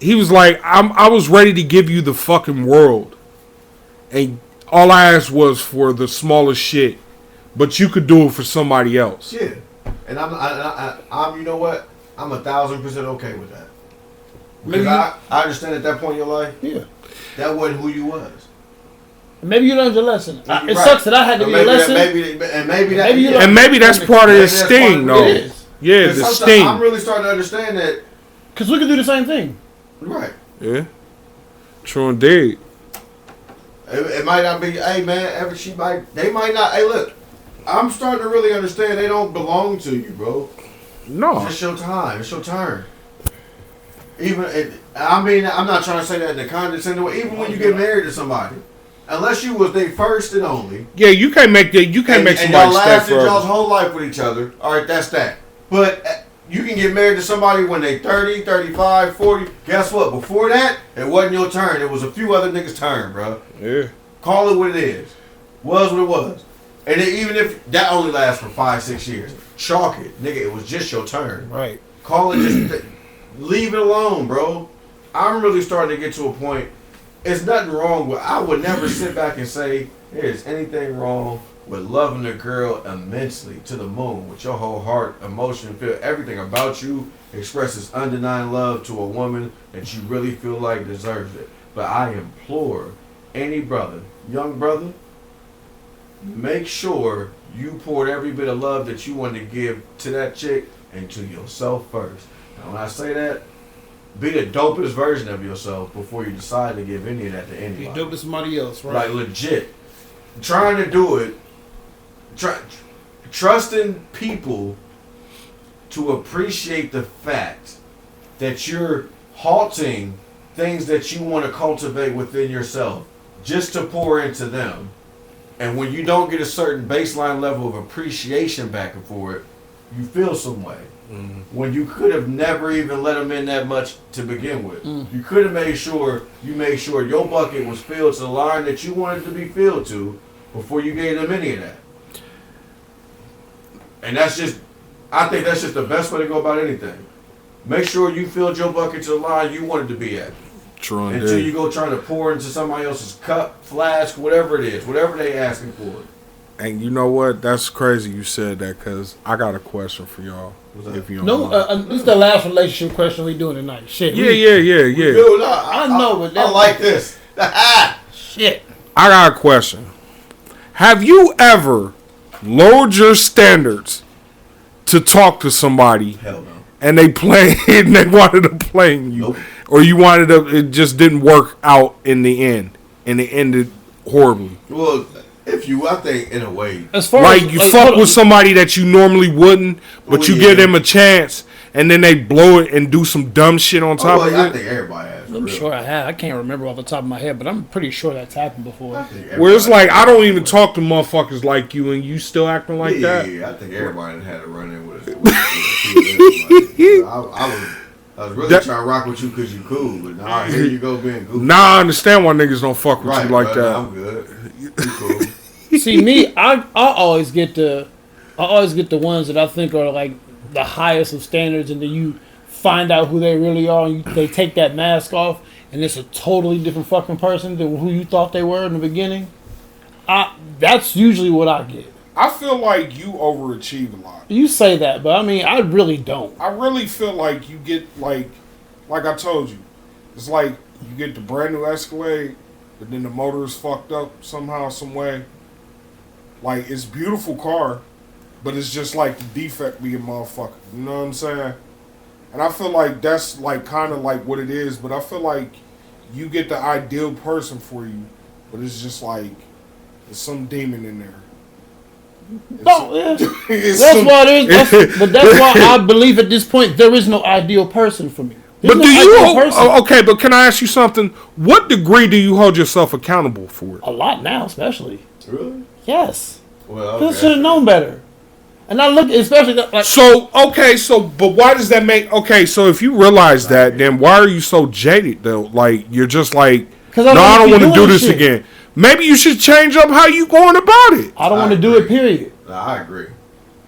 He was like, I was ready to give you the fucking world, and all I asked was for the smallest shit, but you could do it for somebody else. Yeah, and I'm you know what? I'm 1,000% okay with that. Because I understand at that point in your life, yeah, that wasn't who you was. Maybe you learned your lesson. It sucks that I had to be a lesson. Maybe that's part of the sting, though. Yeah, the sting. I'm really starting to understand that. Because we can do the same thing. Right. Yeah. True indeed. It might not be, hey man, they might not, hey look, I'm starting to really understand they don't belong to you, bro. No. It's your time. It's your turn. I mean, I'm not trying to say that in a condescending way. Even when you get married to somebody, unless you was their first and only. Yeah, you can't make that. You can't make somebody y'all stay lasted forever. y'all's whole life with each other. All right, that's that. But you can get married to somebody when they 30, 35, 40. Guess what? Before that, it wasn't your turn. It was a few other niggas' turn, bro. Yeah. Call it what it is. Was what it was. And even if that only lasts for 5-6 years, chalk it, nigga. It was just your turn. Right. Call it just. Leave it alone, bro. I'm really starting to get to a point. It's nothing wrong with. I would never sit back and say there's anything wrong with loving a girl immensely to the moon with your whole heart, emotion, feel everything about you expresses undenying love to a woman that you really feel like deserves it. But I implore any brother, young brother, make sure you poured every bit of love that you want to give to that chick and to yourself first. Now, when I say that, be the dopest version of yourself before you decide to give any of that to anybody. Be dope to somebody else, right? Like legit. Trying to do it, trusting people to appreciate the fact that you're halting things that you want to cultivate within yourself just to pour into them. And when you don't get a certain baseline level of appreciation back and forth, you feel some way. Mm-hmm. When you could have never even let them in that much to begin with. You could have made sure your bucket was filled to the line that you wanted to be filled to before you gave them any of that. And I think that's just the best way to go about anything. Make sure you filled your bucket to the line you wanted to be at. True. Until you go trying to pour into somebody else's cup, flask, whatever it is, whatever they asking for. And you know what? That's crazy you said that, because I got a question for y'all. If you don't mind. This is the last relationship question we doing tonight. Shit. Yeah. I know, but I like this. Shit. I got a question. Have you ever lowered your standards to talk to somebody? Hell no. And they wanted to play you? Nope. Or you wanted to, it just didn't work out in the end, and it ended horribly? Well, I think in a way, as far like as, you fuck with somebody that you normally wouldn't, but you give them a chance, and then they blow it and do some dumb shit on top of it. I think everybody has. I'm sure I have. I can't remember off the top of my head, but I'm pretty sure that's happened before. Where it's like, I don't even talk to motherfuckers like you, and you still acting like that. Yeah, I think everybody had a run in with it. I was really trying to rock with you because you cool, but now here you go being goofy. Now I understand why niggas don't fuck with you like that. I'm good. You cool. See me, I always get the ones that I think are like the highest of standards, and then you find out who they really are, and they take that mask off, and it's a totally different fucking person than who you thought they were in the beginning. That's usually what I get. I feel like you overachieve a lot. You say that, but I mean, I really don't. I really feel like you get, like I told you, it's like you get the brand new Escalade, but then the motor is fucked up somehow, some way. Like, it's a beautiful car, but it's just like the defect being motherfucker. You know what I'm saying? And I feel like that's like kind of like what it is, but I feel like you get the ideal person for you, but it's just like there's some demon in there. That's why I believe at this point there is no ideal person for me. Okay, but can I ask you something? What degree do you hold yourself accountable for? A lot now, especially. Really? Yes. Well, okay. Should have known better. And I look, especially like. But why does that make? Okay, so if you realize that, then why are you so jaded though? Like you're just like, no, I don't want to do this again. Maybe you should change up how you going about it. I don't want to do it. Period. No, I agree.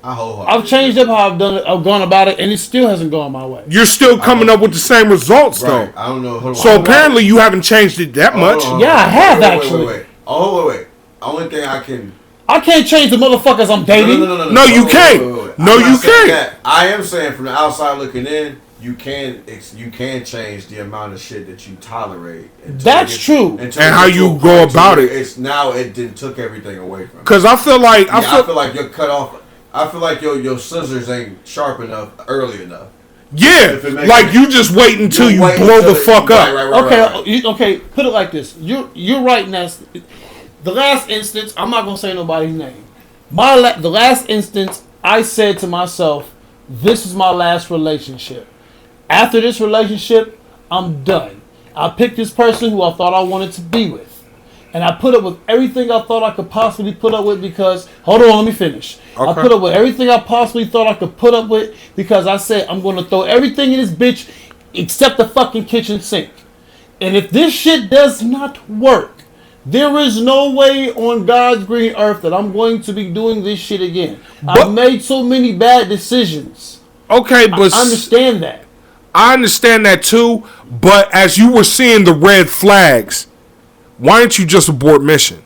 I've changed up how I've gone about it, and it still hasn't gone my way. You're still coming up with the same results, right. though. I don't know. So apparently, you haven't changed it that much. Yeah, I have actually. Wait. Only thing I can't change the motherfuckers I'm dating. No, you can't. No, you can't. I am saying from the outside looking in, you can change the amount of shit that you tolerate. That's true. And how you go about it. It didn't took everything away from. Because I feel like I feel like you're cut off. I feel like your scissors ain't sharp enough early enough. Yeah, like you just wait until you blow the fuck up. Right. Okay. Put it like this: you're right. And that's the last instance. I'm not gonna say nobody's name. The last instance, I said to myself, this is my last relationship. After this relationship, I'm done. I picked this person who I thought I wanted to be with. And I put up with everything I thought I could possibly put up with because... Hold on, let me finish. Okay. I put up with everything I possibly thought I could put up with because I said, I'm going to throw everything in this bitch except the fucking kitchen sink. And if this shit does not work, there is no way on God's green earth that I'm going to be doing this shit again. I've made so many bad decisions. Okay, but... I understand that. I understand that too, but as you were seeing the red flags... Why don't you just abort mission?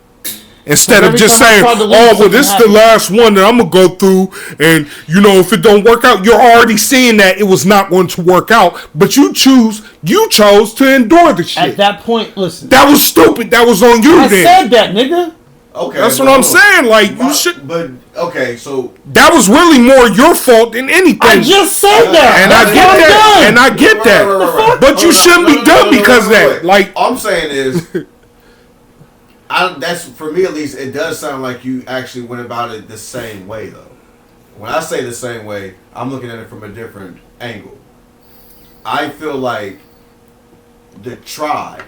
Instead of just saying, oh, well, this is the last one that I'm going to go through. And, you know, if it don't work out, you're already seeing that it was not going to work out. But you chose to endure the shit. At that point, listen. That was stupid. That was on you I said that, nigga. Okay. That's what I'm saying. Like, you should. But, okay, so. That was really more your fault than anything. I just said that. And I get that. And I get that. Right. But you shouldn't be done because of that. Like, all I'm saying is. That's for me at least. It does sound like you actually went about it the same way, though. When I say the same way, I'm looking at it from a different angle. I feel like the try.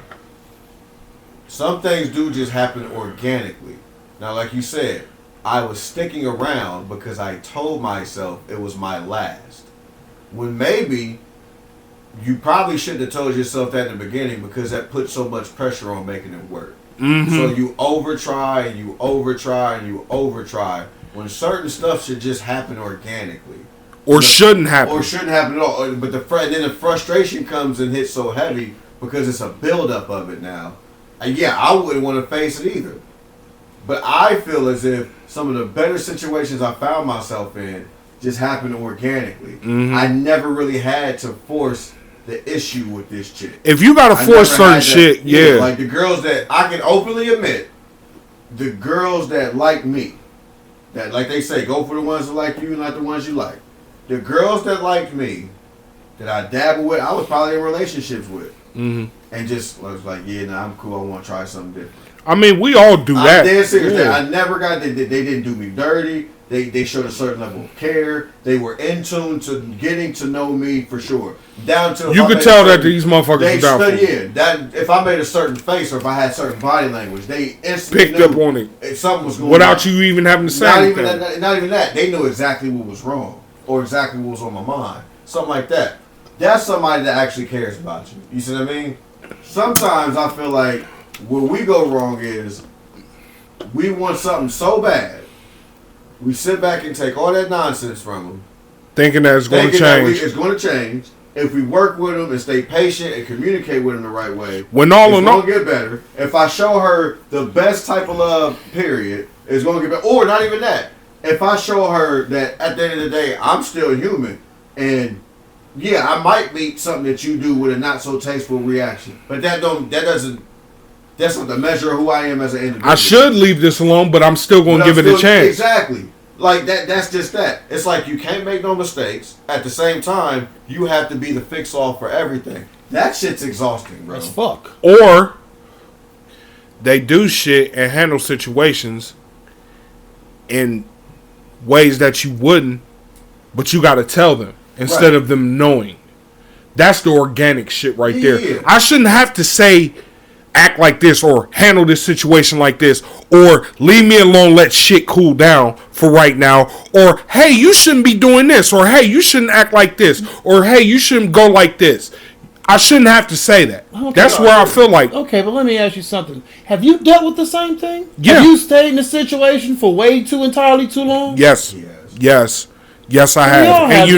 Some things do just happen organically. Now, like you said, I was sticking around because I told myself it was my last. When maybe you probably shouldn't have told yourself that in the beginning because that put so much pressure on making it work. Mm-hmm. So you overtry and you overtry and you overtry when certain stuff should just happen organically. Or shouldn't happen. Or shouldn't happen at all. But then the frustration comes and hits so heavy because it's a buildup of it now. And yeah, I wouldn't want to face it either. But I feel as if some of the better situations I found myself in just happened organically. Mm-hmm. I never really had to force the issue with this chick. If you gotta force certain shit, yeah. Like the girls that I can openly admit, the girls that like me, that like they say, go for the ones that like you and not the ones you like. The girls that liked me, that I dabble with, I was probably in relationships with. Mm-hmm. And just was like, yeah, nah, I'm cool. I want to try something different. I mean, we all do that. I'm dead serious. Yeah. I never got, they didn't do me dirty. They showed a certain level of care. They were in tune to getting to know me for sure. Down to you could tell that these motherfuckers down. Yeah, that if I made a certain face or if I had certain body language, they instantly picked up on it. Something was going without on. you even having to say anything. Not even that. They knew exactly what was wrong or exactly what was on my mind. Something like that. That's somebody that actually cares about you. You see what I mean? Sometimes I feel like where we go wrong is we want something so bad. We sit back and take all that nonsense from them. Thinking that it's going to change. It's going to change. If we work with them and stay patient and communicate with them the right way, when all it's going to get better. If I show her the best type of love, period, it's going to get better. Or not even that. If I show her that at the end of the day, I'm still human. And yeah, I might meet something that you do with a not so tasteful reaction. But that's not the measure of who I am as an individual. I should leave this alone, but I'm still going to give it a chance. Exactly. Like that's just that. It's like you can't make no mistakes. At the same time, you have to be the fix-all for everything. That shit's exhausting, bro. As fuck. Or they do shit and handle situations in ways that you wouldn't, but you got to tell them instead of them knowing. That's the organic shit right there. I shouldn't have to say, act like this or handle this situation like this or leave me alone, let shit cool down for right now, or hey, you shouldn't be doing this, or hey, you shouldn't act like this, or hey, you shouldn't go like this. I shouldn't have to say that. Okay. That's where I feel like. Okay, but let me ask you something. Have you dealt with the same thing? Yeah. Have you stayed in the situation for entirely too long? Yes, I have. And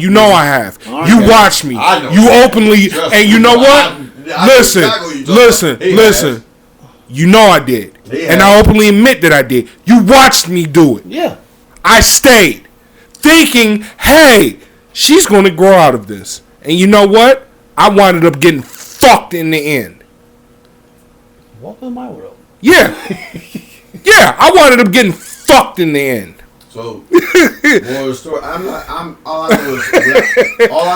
you know I have. Okay. You watch me. You openly, and you know what? Listen. You know I did. And I openly admit that I did. You watched me do it. Yeah. I stayed thinking, hey, she's going to grow out of this. And you know what? I wound up getting fucked in the end. Welcome to my world. Yeah. I wound up getting fucked in the end. So, moral story. All I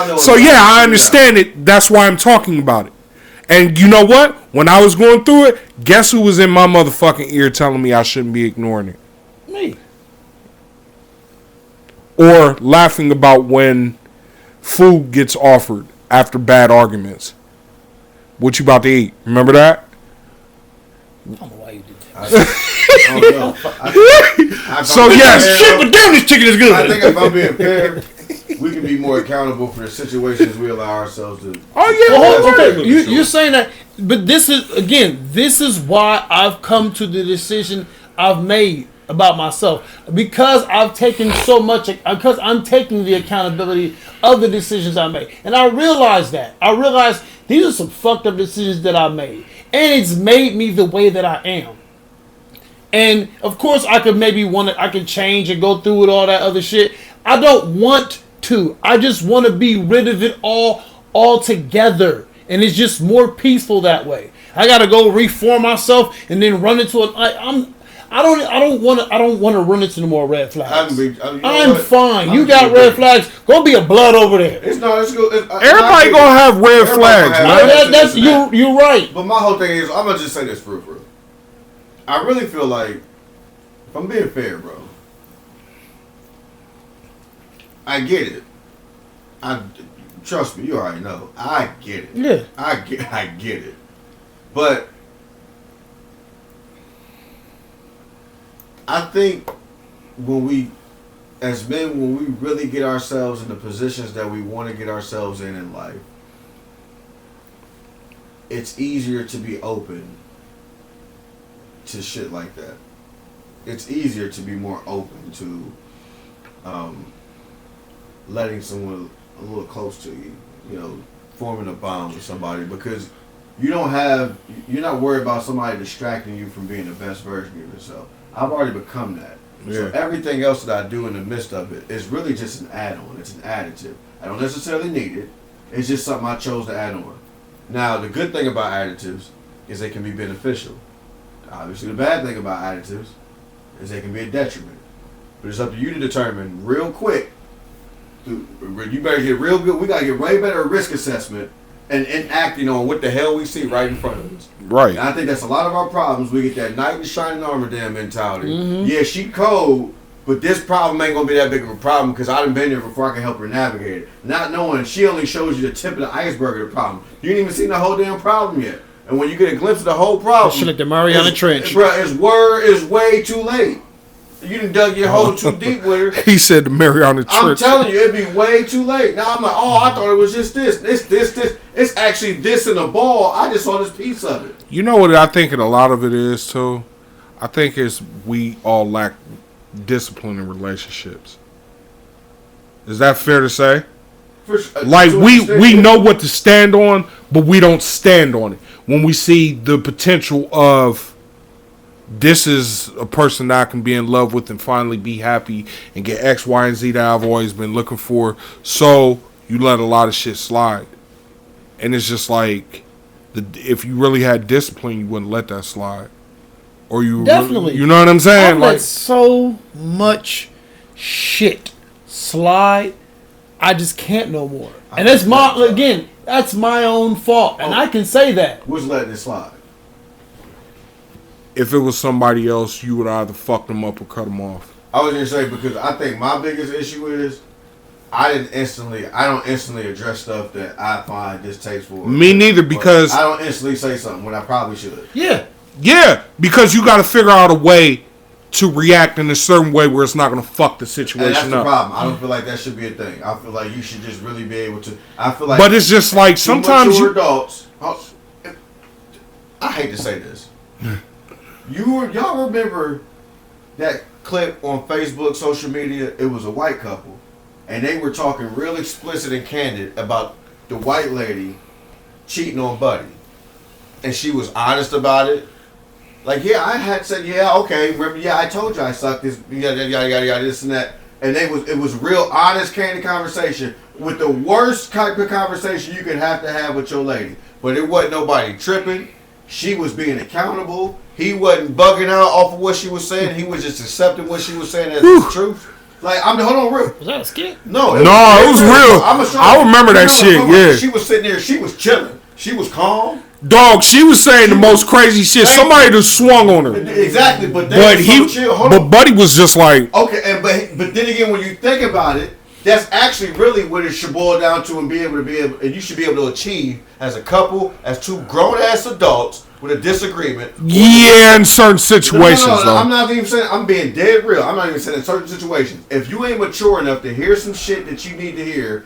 know is. So yeah, I understand it. That's why I'm talking about it. And you know what? When I was going through it, guess who was in my motherfucking ear telling me I shouldn't be ignoring it? Me. Or laughing about when food gets offered after bad arguments. What you about to eat? Remember that? I don't know why you did that. I don't know. So yes, Shit, but damn, this chicken is good. I think if I'm being fair, we can be more accountable for the situations we allow ourselves to. Oh yeah. Well, okay. okay, you're saying that, but this is why I've come to the decision I've made about myself, because I've taken so much, because I'm taking the accountability of the decisions I make, and I realize these are some fucked up decisions that I made, and it's made me the way that I am. And of course, I could change and go through with all that other shit. I don't want to. I just want to be rid of it all together, and it's just more peaceful that way. I gotta go reform myself and then run into I don't want to run into no more red flags. I'm fine. You got red flags. Go be a blood over there. Let's go. Everybody gonna have red flags, man. That's you're right. But my whole thing is, I'm gonna just say this for real. I really feel like, if I'm being fair, bro, I get it. Trust me, you already know. I get it. Yeah. I get it. But I think when we, as men, when we really get ourselves in the positions that we want to get ourselves in life, it's easier to be open to shit like that. It's easier to be more open to letting someone a little close to you, forming a bond with somebody, because you're not worried about somebody distracting you from being the best version of yourself. I've already become that. Yeah. So everything else that I do in the midst of it is really just an add-on. It's an additive. I don't necessarily need it. It's just something I chose to add on. Now, the good thing about additives is they can be beneficial. Obviously, the bad thing about additives is they can be a detriment. But it's up to you to determine real quick. You better get real good. We got to get way better risk assessment and acting on what the hell we see right in front of us. Right. And I think that's a lot of our problems. We get that knight in shining armor damn mentality. Mm-hmm. Yeah, she cold, but this problem ain't going to be that big of a problem because I done been there before. I can help her navigate it. Not knowing she only shows you the tip of the iceberg of the problem. You ain't even seen the whole damn problem yet. And when you get a glimpse of the whole problem, shit like the Mariana Trench. Bro, it's way too late. You done dug your hole too deep with her. He said the Mariana Trench. I'm telling you, it'd be way too late. Now I'm like, I thought it was just this. It's actually this in a ball. I just saw this piece of it. You know what I think a lot of it is, too? I think it's we all lack discipline in relationships. Is that fair to say? Like, we know what to stand on, but we don't stand on it. When we see the potential of this is a person that I can be in love with and finally be happy and get X, Y, and Z that I've always been looking for. So you let a lot of shit slide. And it's just like, if you really had discipline, you wouldn't let that slide. Or you definitely. You know what I'm saying? I let so much shit slide. I just can't no more. And that's that's my own fault. And I can say that. Who's letting it slide? If it was somebody else, you would either fuck them up or cut them off. I was going to say, because I think my biggest issue is I don't instantly address stuff that I find distasteful. Me neither, because I don't instantly say something when I probably should. Yeah, because you got to figure out a way to react in a certain way where it's not going to fuck the situation and that's up. the problem. I don't feel like that should be a thing. I feel like you should just really be able to. I feel like, but it's just like sometimes adults. I hate to say this. Y'all remember that clip on Facebook, social media? It was a white couple, and they were talking real explicit and candid about the white lady cheating on Buddy, and she was honest about it. Like, I had said, okay, remember, I told you I sucked this, yada, this and that. And it was real honest, candid conversation with the worst type of conversation you could have to have with your lady. But it wasn't nobody tripping. She was being accountable. He wasn't bugging out off of what she was saying. He was just accepting what she was saying as the truth. Like, hold on, real. Was that a skit? No, it was real. I remember that shit, yeah. She was sitting there, she was chilling. She was calm. Dog, she was saying the most crazy shit. Somebody just swung on her. Exactly, but Buddy was just like, okay, and but then again, when you think about it, that's actually really what it should boil down to, and and you should be able to achieve as a couple, as two grown ass adults with a disagreement. Yeah, in certain situations. No, I'm not even saying. I'm being dead real. I'm not even saying in certain situations. If you ain't mature enough to hear some shit that you need to hear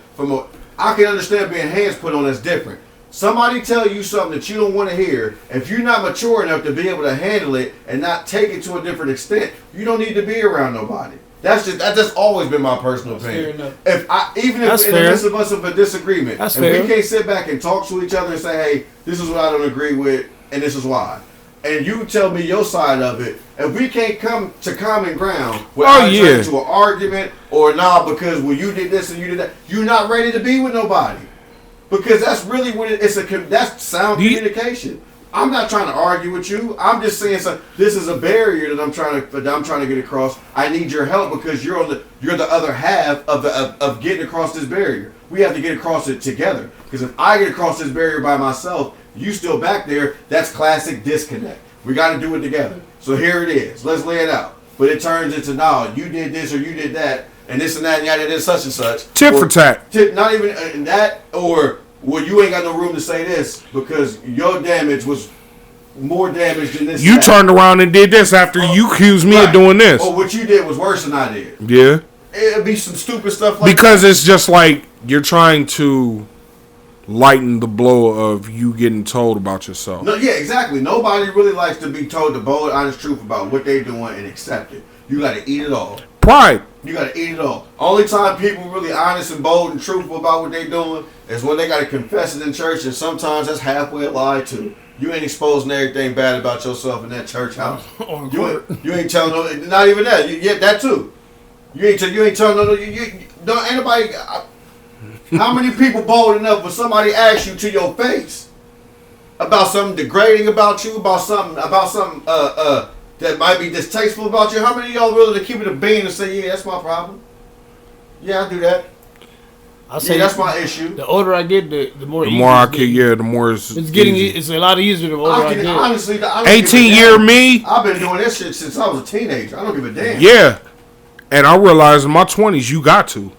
I can understand being hands put on. That's different. Somebody tell you something that you don't want to hear. If you're not mature enough to be able to handle it and not take it to a different extent, you don't need to be around nobody. That's always been my personal opinion. Even if in the midst of us of a disagreement, we can't sit back and talk to each other and say, "Hey, this is what I don't agree with, and this is why," and you tell me your side of it, if we can't come to common ground without turning into an argument or because you did this and you did that, you're not ready to be with nobody. Because that's really what that's sound communication. I'm not trying to argue with you. I'm just saying this is a barrier that I'm trying to get across. I need your help because you're the other half of getting across this barrier. We have to get across it together. Because if I get across this barrier by myself, you still back there, that's classic disconnect. We got to do it together. So here it is. Let's lay it out. But it turns into, no, you did this or you did that, and this and that, and yada, this, such and such. Tit for tat. Not even that, or, well, you ain't got no room to say this because your damage was more damage than this. You turned around and did this after you accused me of doing this. Or what you did was worse than I did. Yeah. It'd be some stupid stuff like because that. It's just like you're trying to lighten the blow of you getting told about yourself. No, yeah, exactly. Nobody really likes to be told the bold, honest truth about what they're doing and accept it. You got to eat it all. Pride. You got to eat it all. Only time people really honest and bold and truthful about what they're doing is when they got to confess it in church, and sometimes that's halfway a lie too. You ain't exposing everything bad about yourself in that church house. You ain't telling no, not even that. That too. You ain't telling no. Don't anybody. How many people bold enough for somebody ask you to your face about something degrading about you, about something that might be distasteful about you? How many of y'all willing to keep it a bean and say, yeah, that's my problem? Yeah, I do that. I say that's my issue. The older I get, the more I can. Yeah, the more it's getting. It's a lot easier the older I get. Honestly, 18-year me. I've been doing this shit since I was a teenager. I don't give a damn. Yeah, and I realized in my 20s, you got to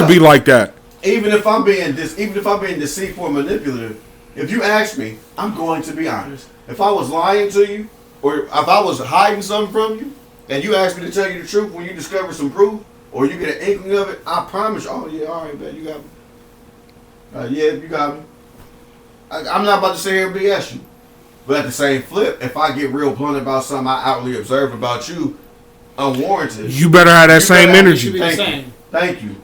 be like that. Even if I'm being deceitful and manipulative, if you ask me, I'm going to be honest. If I was lying to you, or if I was hiding something from you, and you asked me to tell you the truth when you discover some proof, or you get an inkling of it, I promise you, oh yeah, all right, man, you got me. Yeah, you got me. I'm not about to sit here and BS you. But at the same flip, if I get real blunt about something I outwardly observe about you, unwarranted, you better have that same energy. Thank you.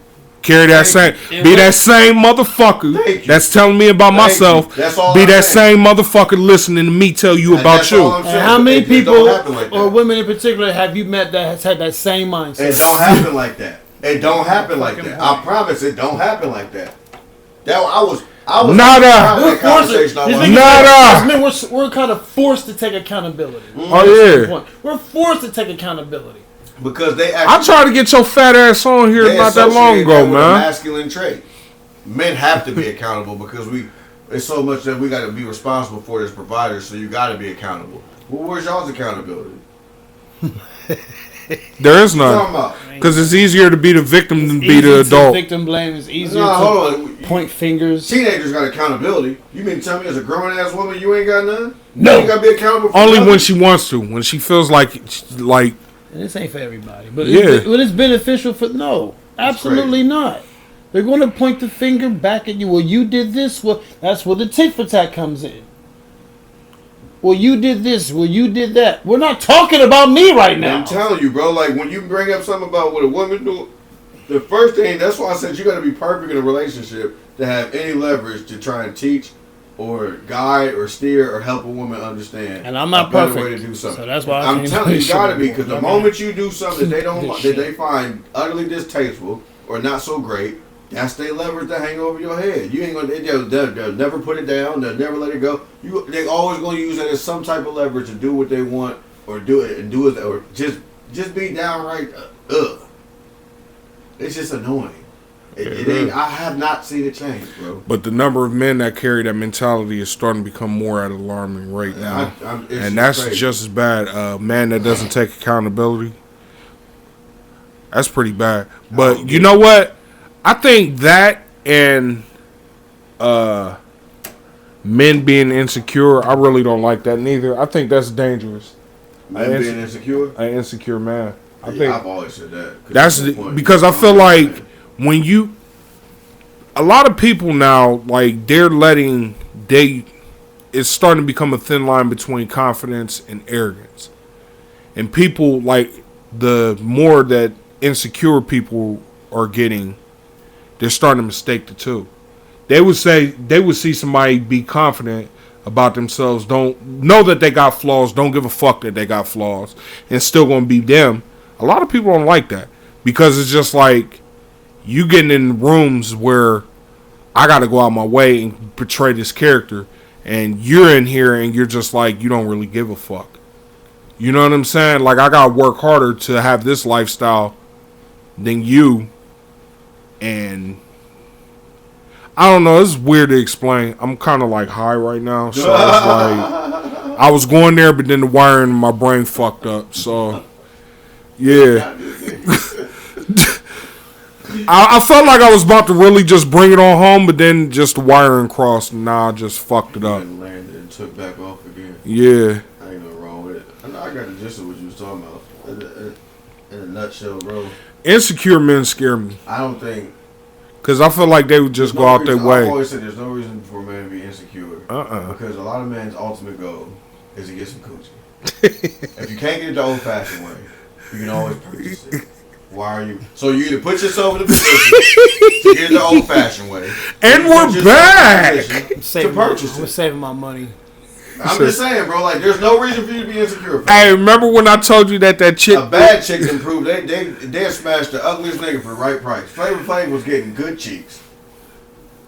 Carry that same, be that same motherfucker that's telling me about myself. That's all. Be that same motherfucker listening to me tell you about you. And how many people or women in particular have you met that has had that same mindset? It don't happen like that. It don't happen like that. I promise it don't happen like that. I was nada. We're kind of forced to take accountability. Oh yeah. We're forced to take accountability. Because I tried to get your fat ass on here not that long ago, man. A masculine trait. Men have to be accountable because it's so much that we got to be responsible for as providers. So you got to be accountable. Well, where's y'all's accountability? There is none. Because it's easier to be the victim than be the adult. Victim blame is easier to point fingers. Teenagers got accountability. You mean to tell me as a grown ass woman you ain't got none? No. You ain't got to be accountable for only nothing? when she wants to. When she feels like. And this ain't for everybody, but it's beneficial for absolutely not. They're going to point the finger back at you. Well, you did this. Well, that's where the tit for tat comes in. Well, you did this. Well, you did that. We're not talking about me right now. I'm telling you, bro. Like when you bring up something about what a woman do, the first thing. That's why I said you got to be perfect in a relationship to have any leverage to try and teach or guide or steer or help a woman understand. And I'm not perfect. Way to do something. So that's why I'm telling you, you gotta be, because the moment you do something that they find utterly distasteful or not so great, that's their leverage to hang over your head. You ain't gonna. They'll never put it down. They'll never let it go. They always gonna use it as some type of leverage to do what they want or do it or just be downright. It's just annoying. It ain't. I have not seen it change, bro. But the number of men that carry that mentality is starting to become more at an alarming rate now. And that's crazy. just as bad. A man that doesn't take accountability, that's pretty bad. But you know what? I think that and men being insecure, I really don't like that neither. I think that's dangerous. Men being insecure? An insecure man. I've always said that. That's because I feel like when a lot of people now, like, it's starting to become a thin line between confidence and arrogance. And people, like, the more that insecure people are getting, they're starting to mistake the two. They would see somebody be confident about themselves, don't know that they got flaws, don't give a fuck that they got flaws, and still gonna be them. A lot of people don't like that because it's just like you getting in rooms where I got to go out my way and portray this character, and you're in here and you're just like, you don't really give a fuck. You know what I'm saying? Like, I got to work harder to have this lifestyle than you. And I don't know. It's weird to explain. I'm kind of like high right now. So it's like, I was going there, but then the wiring in my brain fucked up. So, yeah. I felt like I was about to really just bring it on home, but then just the wiring crossed, and now I just fucked it up. And landed and took back off again. Yeah. I ain't nothing wrong with it. I know I got the gist of what you was talking about. In a nutshell, bro. Insecure men scare me. I don't think... Because I feel like they would just go out their way. I always say there's no reason for a man to be insecure. Because a lot of men's ultimate goal is to get some coochie. If you can't get it the old-fashioned way, you can always purchase it. Why are you? So you either put yourself in a position to get it the old-fashioned way, and we're back to purchase it. I'm saving my money. I'm just saying, bro. Like, there's no reason for you to be insecure. Hey, remember when I told you that chick? A bad chick can prove they smashed the ugliest nigga for the right price. Flavor Flav was getting good cheeks,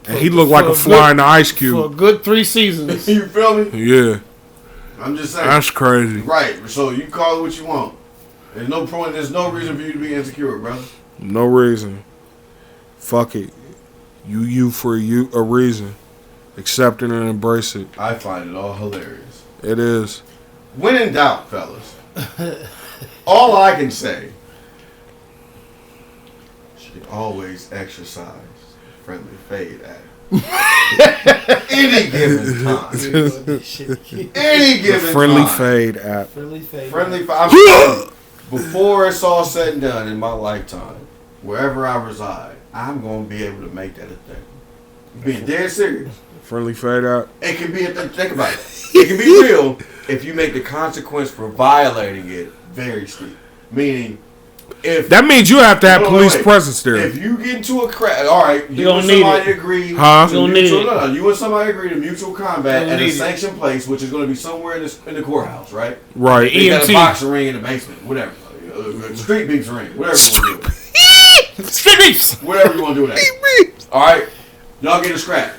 and he looked like a fly in the ice cube for a good 3 seasons. You feel me? Yeah. I'm just saying. That's crazy. Right. So you call it what you want. There's no point. There's no reason for you to be insecure, brother. No reason. Fuck it. You for you a reason. Accept it and embrace it. I find it all hilarious. It is. When in doubt, fellas, all I can say, should always exercise friendly fade at any given time. Any given friendly time. fade app. Friendly fade. Before it's all said and done in my lifetime, wherever I reside, I'm going to be able to make that a thing. Being dead serious. Friendly fade app. It can be a thing. Think about it. It can be real if you make the consequence for violating it very steep. Meaning, if that means you have to have police presence there. If you get into a crash, all right, you and somebody agree. Huh? You don't need it. You and somebody agree to mutual combat at a sanctioned place, which is going to be somewhere in the courthouse, right? Right. You got a boxing ring in the basement, whatever. Street beefs ring, whatever you want to do. Street beefs. Whatever you want to do with that. All right, y'all get a scrap.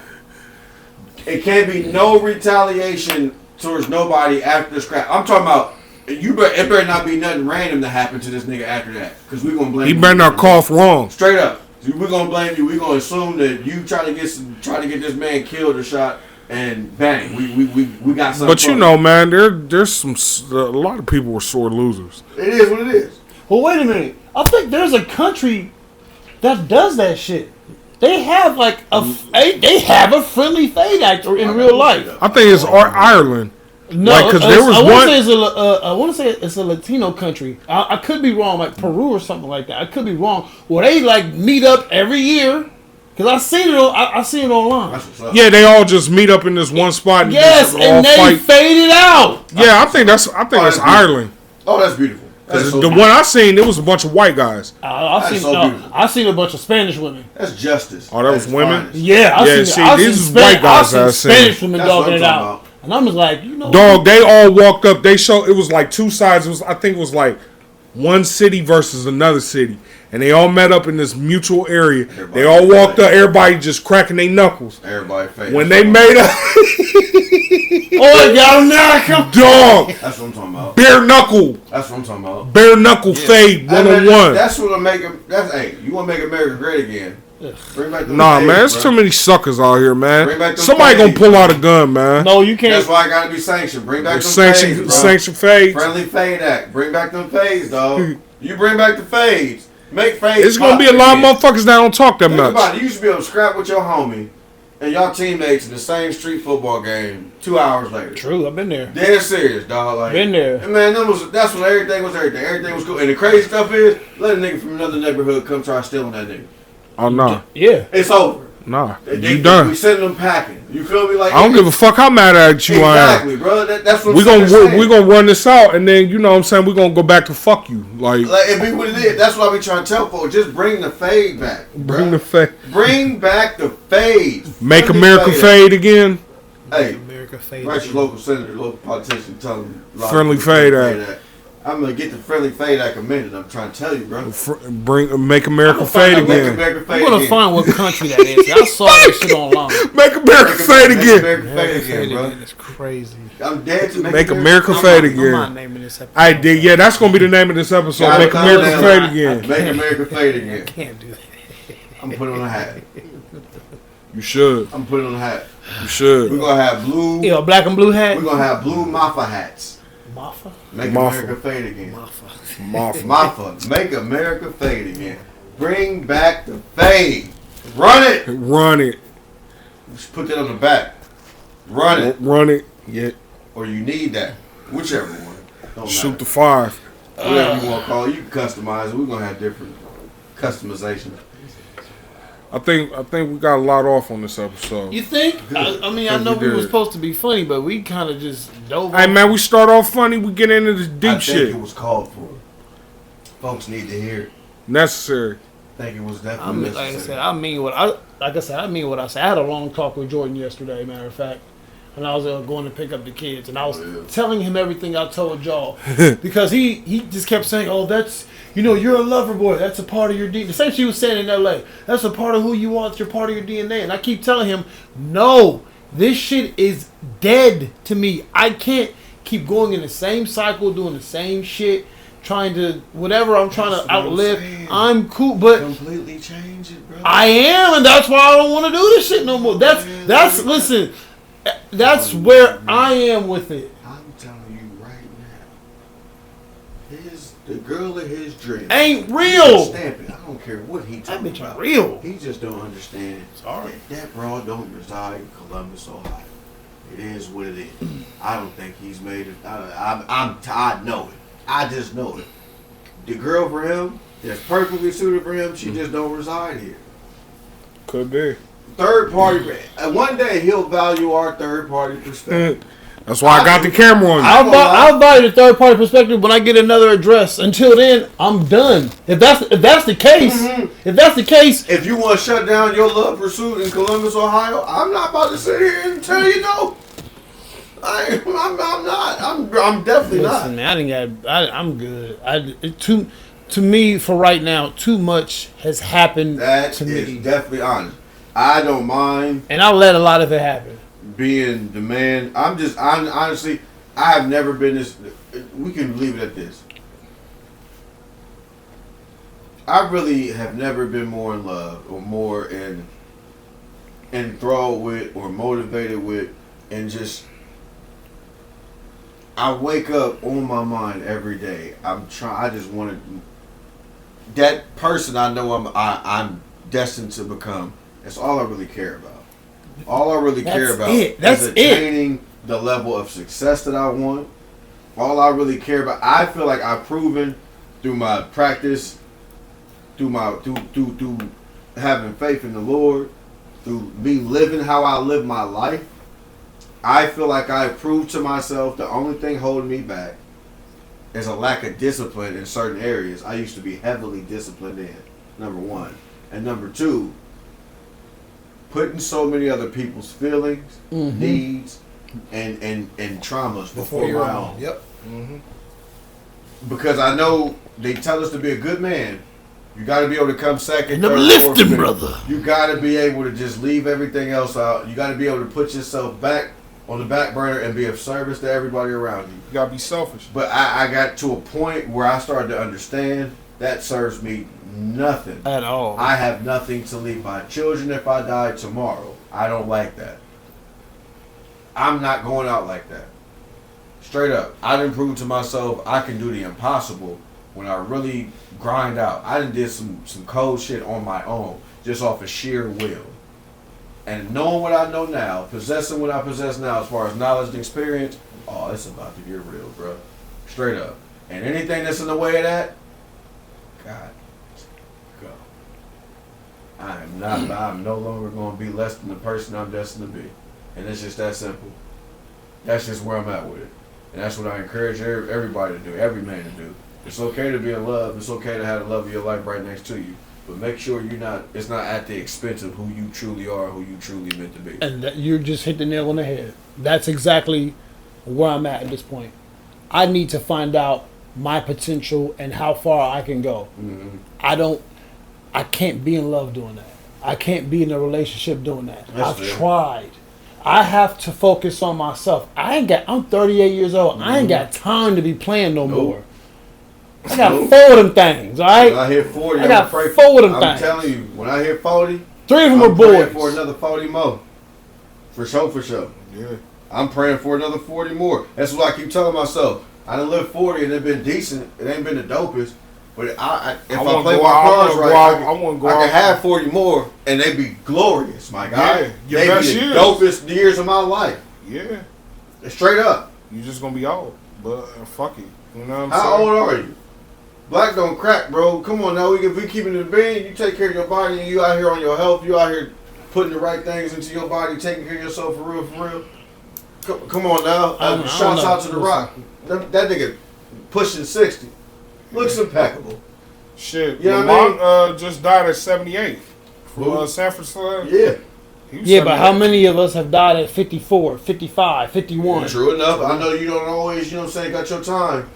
It can't be no retaliation towards nobody after the scrap. I'm talking about it better not be nothing random to happen to this nigga after that, because we're gonna blame. He better not cough wrong. Straight up, we're gonna blame you. We're gonna assume that you try to get this man killed or shot, and bang, we got something. But you know, man, there's a lot of people were sore losers. It is what it is. Well, wait a minute. I think there's a country that does that shit. They have like a friendly fade actor in real life. I think it's Ireland. No, because there was one. I want to say it's a Latino country. I could be wrong, like Peru or something like that. I could be wrong. Where they like meet up every year. Because I seen it online. Yeah, they all just meet up in this one spot. And yes, and they fade it out. Yeah, I think that's Ireland. Oh, that's beautiful. Because the one I seen, it was a bunch of white guys. I seen a bunch of Spanish women. That's justice. Oh, that was women? Finest. Yeah, these is white guys I seen. Spanish women dogging it out. And I was like, you know. Dog, they all walked up. They showed, it was like two sides. I think it was like one city versus another city. And they all met up in this mutual area. They all walked up, everybody just cracking their knuckles. Everybody face. When they made up. Oh, y'all America. Dog. That's what I'm talking about. Bare knuckle. That's what I'm talking about. Bare knuckle fade 101. That's what I'm making. Hey, you want to make America great again? Bring back the Nah, fades, man, there's bro. too many suckers out here, Bring back man. them Somebody gonna fades, pull bro. out a gun, man. No, you can't. That's why I gotta be sanctioned. Bring back them Sanction, fades, bro. sanction fades. Friendly Fade Act. Bring back them fades, dog. You bring back the fades. Make fades. It's gonna be a lot of motherfuckers that don't talk that Think much. about it. You used to be able to scrap with your homie and y'all teammates in the same street football game 2 hours later. True, I've been there. Dead serious, dog. Like, Been there. and man, that's when everything was everything. Everything was cool. And the crazy stuff is, let a nigga from another neighborhood come try stealing that nigga. Oh nah, Yeah. It's over. nah, They you done. We sending them packing. You feel me? Like, I don't give a fuck how mad at you I am. exactly, bro. That's what We I'm saying. gonna run this out, and then you know what I'm saying, we gonna go back to fuck you, like Like, it be what it is. That's what I be trying to tell folks. Just bring the fade back. bring bruh. the fade, Bring back the fade. make Friendly America fade again. Hey, America fade. write your local senator, local politician, tell them. Friendly Fade Act. I'm gonna get the Friendly Fade Act amended. I'm trying to tell you, bro. Make America fade Make again. America fade I'm gonna again. find what country that is. I saw that shit online. Make America fade Make again. America fade again, bro. It's crazy. I'm dead to Make America fade I'm not again. naming this episode. I did, yeah. That's gonna be the name of this episode. Gotta Make calm America down. fade again. Make America fade I again. can't do that. I'm putting on a hat. You should. I'm putting on a hat. You We're should. gonna have blue. Yeah, black and blue hat. We're gonna have blue Mafa hats. Mafa. Make Mafa. America fade again. Mafa. Mafia. Mafa. Make America fade again. Bring back the fade. Run it. Run it. Just put that on the back. Run it. Run it. Yeah. Or you need that. Whichever one. Don't Shoot matter. the 5. Whatever you want to call it. You can customize it. We're gonna have different customization. I think we got a lot off on this episode. You think? I mean, I Think know we we were did. supposed to be funny, but we kind of just dove. Hey off. man, we start off funny, we get into this deep I think shit. it was called for. Folks need to hear it. Necessary. I think it was I definitely mean, like I necessary. said, I mean what I mean what I said. I had a long talk with Jordan yesterday, matter of fact, when I was going to pick up the kids, and I was telling him everything I told y'all because he just kept saying, "Oh, that's you're a lover boy. That's a part of your DNA." The same she was saying in L.A. That's a part of who you are. It's your part of your DNA. And I keep telling him, "No, this shit is dead to me. I can't keep going in the same cycle, doing the same shit." Trying to whatever I'm trying That's to what I'm outlive. saying. I'm cool, but Completely change it, bro. I am, and that's why I don't want to do this shit no more. That's listen. That's where I am with it. I'm telling you right now. The girl of his dreams Ain't real. Stamp it. I don't care what he That talking bitch about. ain't real. He just don't understand. Sorry. That broad don't reside in Columbus, Ohio. It is what it is. I don't think he's made it. I know it. I just know it. The girl for him that's perfectly suited for him, she just don't reside here. Could be. Third party. One day he'll value our third party perspective. That's why I got the camera on you. I'll value the third party perspective when I get another address. Until then, I'm done. If that's the case, if that's the case, If you want to shut down your love pursuit in Columbus, Ohio, I'm not about to sit here and tell you no. I'm not. I'm definitely listen, not. man, I'm good. To me, for right now, too much has happened That to is me, definitely honest. I don't mind and I'll let a lot of it happen. being the man. Honestly, I have never been this. We can leave it at this. I really have never been more in love or more enthralled with or motivated with, and just I wake up on my mind every day. I just want to. That person I know I'm destined to become. That's all I really care about. All I really care about That's is it. attaining the level of success that I want. All I really care about. I feel like I've proven through my practice, through having faith in the Lord, through me living how I live my life. I feel like I proved to myself the only thing holding me back is a lack of discipline in certain areas. I used to be heavily disciplined in, number one. And number two, putting so many other people's feelings, needs, and traumas before my own. Yep. Because I know they tell us to be a good man. You got to be able to come second, Never third, lift fourth, him, fifth. brother. You got to be able to just leave everything else out. You got to be able to put yourself back on the back burner and be of service to everybody around you. You gotta be selfish. But I got to a point where I started to understand that serves me nothing at all. I have nothing to leave my children if I die tomorrow. I don't like that. I'm not going out like that. Straight up. I done proved to myself I can do the impossible when I really grind out. I done did some cold shit on my own, just off of sheer will. And knowing what I know now, possessing what I possess now as far as knowledge and experience, oh, it's about to get real, bro. Straight up. And anything that's in the way of that, God, go. I'm no longer going to be less than the person I'm destined to be. And it's just that simple. That's just where I'm at with it. And that's what I encourage everybody to do, every man to do. It's okay to be in love. It's okay to have the love of your life right next to you. But make sure it's not at the expense of who you truly are, who you truly meant to be. And you just hit the nail on the head. That's exactly where I'm at this point. I need to find out my potential and how far I can go. Mm-hmm. I can't be in love doing that. I can't be in a relationship doing that. That's I've fair. tried. I have to focus on myself. I'm 38 years old. Mm-hmm. I ain't got time to be playing no Nope. more. I got 4 of them things, all right? When I hit 40, I got I'm afraid 4 of them I'm things. telling you, when I hit 40, 3 of them I'm are praying boys. for another 40 more. For sure. Yeah. I'm praying for another 40 more. That's what I keep telling myself. I done lived 40 and it been decent. It ain't been the dopest. But if I wanna play go my out- cards I wanna right, go out- I I wanna go can out- have 40 more and they be glorious, my guy. Yeah, your They best be the years. dopest years of my life. Yeah. Straight up. You just gonna be old. But fuck it. You know what I'm How saying? old are you? Black don't crack, bro. Come on now. If we keeping it in the band, you take care of your body and you out here on your health. You out here putting the right things into your body, taking care of yourself for real. Come on now. I don't Shouts know. out to The Rock. That nigga pushing 60. Looks impeccable. Shit. You know what I Lamont just died at 78. From Who? San Francisco. Yeah. He was Yeah, but how 78. many of us have died at 54, 55, 51? True enough. I know you don't always, you know what I'm saying, got your time.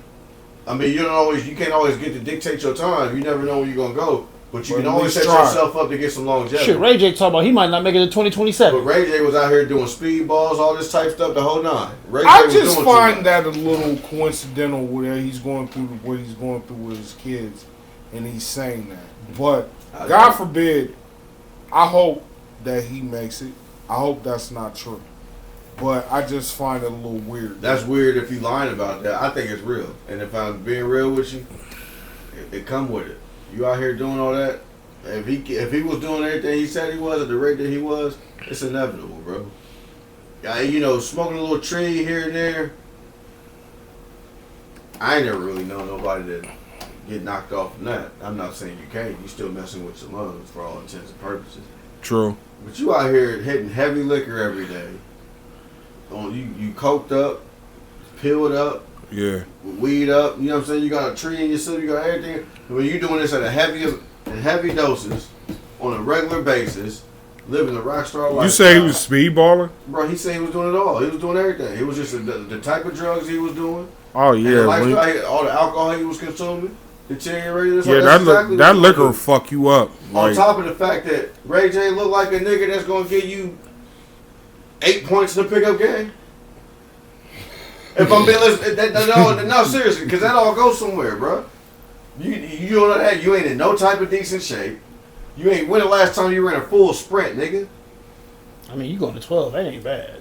I mean, you can't always get to dictate your time. You never know where you're going to go. But you But can at always least set try. yourself up to get some longevity. Shit, Ray J talking about he might not make it to 2027. But Ray J was out here doing speedballs, all this type stuff, the whole nine. Ray J I was just doing find too much. that a little coincidental where he's going through what he's going through with his kids, and he's saying that. But I God know. forbid, I hope that he makes it. I hope that's not true. But I just find it a little weird. That's weird if you lying about that. I think it's real. And if I'm being real with you, it come with it. You out here doing all that. If he was doing everything he said he was at the rate that he was, it's inevitable, bro. You know, smoking a little tree here and there. I ain't never really known nobody that get knocked off from that. I'm not saying you can't. You still messing with your lungs for all intents and purposes. True. But you out here hitting heavy liquor every day. You coked up, pilled up, Yeah. weed up. You know what I'm saying? You got a tree in your city. You got everything. When you doing this at heavy doses on a regular basis, living a rock star life. You say he was speedballing? Bro, he said he was doing it all. He was doing everything. It was just the type of drugs he was doing. Oh And the yeah. lifestyle, all the alcohol he was consuming, deteriorated. Yeah, That's exactly that what he liquor will was fuck you up. doing. Like, On top of the fact that Ray J looked like a nigga that's gonna give you 8 points in the pickup game. If I'm being no, seriously, because that all goes somewhere, bro. You don't know that. You ain't in no type of decent shape. You ain't. When the last time you ran a full sprint, nigga? I mean, you going to 12, that ain't bad.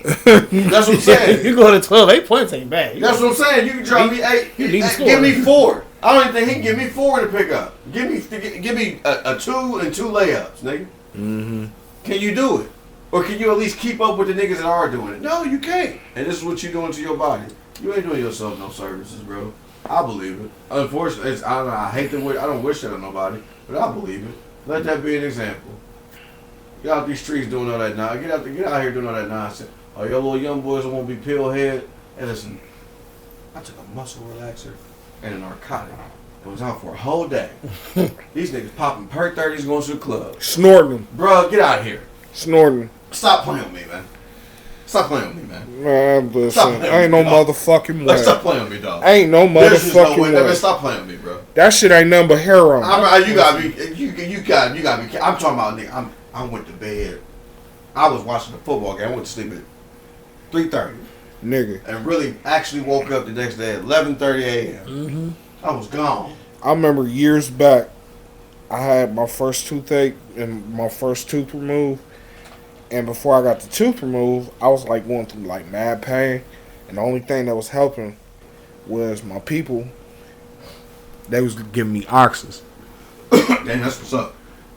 That's what I'm saying. You going to 12, 8 points ain't bad. That's what I'm saying. You can drop me 8. you need to score. Give me 4. I don't even think he can give me 4 in the pickup. Give me a 2 and 2 layups, nigga. mm-hmm. Can you do it? Or can you at least keep up with the niggas that are doing it? No, you can't. And this is what you're doing to your body. You ain't doing yourself no services, bro. I believe it. Unfortunately, I hate to. I don't wish that on nobody, but I believe it. Let that be an example. Get out these streets doing all that nonsense. Get out here doing all that nonsense. Oh, your little young boys won't be pill head. And listen, I took a muscle relaxer and a narcotic. It was out for a whole day. These niggas popping perk 30s going to the club. Snorting. Bro, get out of here. Snorting. Stop playing with me, man. Stop playing with me, man. Man, listen, Stop playing ain't no with me, dog. motherfucking Like, way. stop playing with me, dog. Ain't no There's just no motherfucking way. way. Man, stop playing with me, bro. That shit ain't nothing but heroin. You gotta be. You gotta be. I'm talking about nigga. I went to bed. I was watching the football game. I went to sleep at 3:30, Nigga. and really actually woke up the next day at 11:30 a.m. Mm-hmm. I was gone. I remember years back, I had my first toothache and my first tooth removed. And before I got the tooth removed, I was like going through like mad pain. And the only thing that was helping was my people. They was giving me oxys. Damn, that's what's up.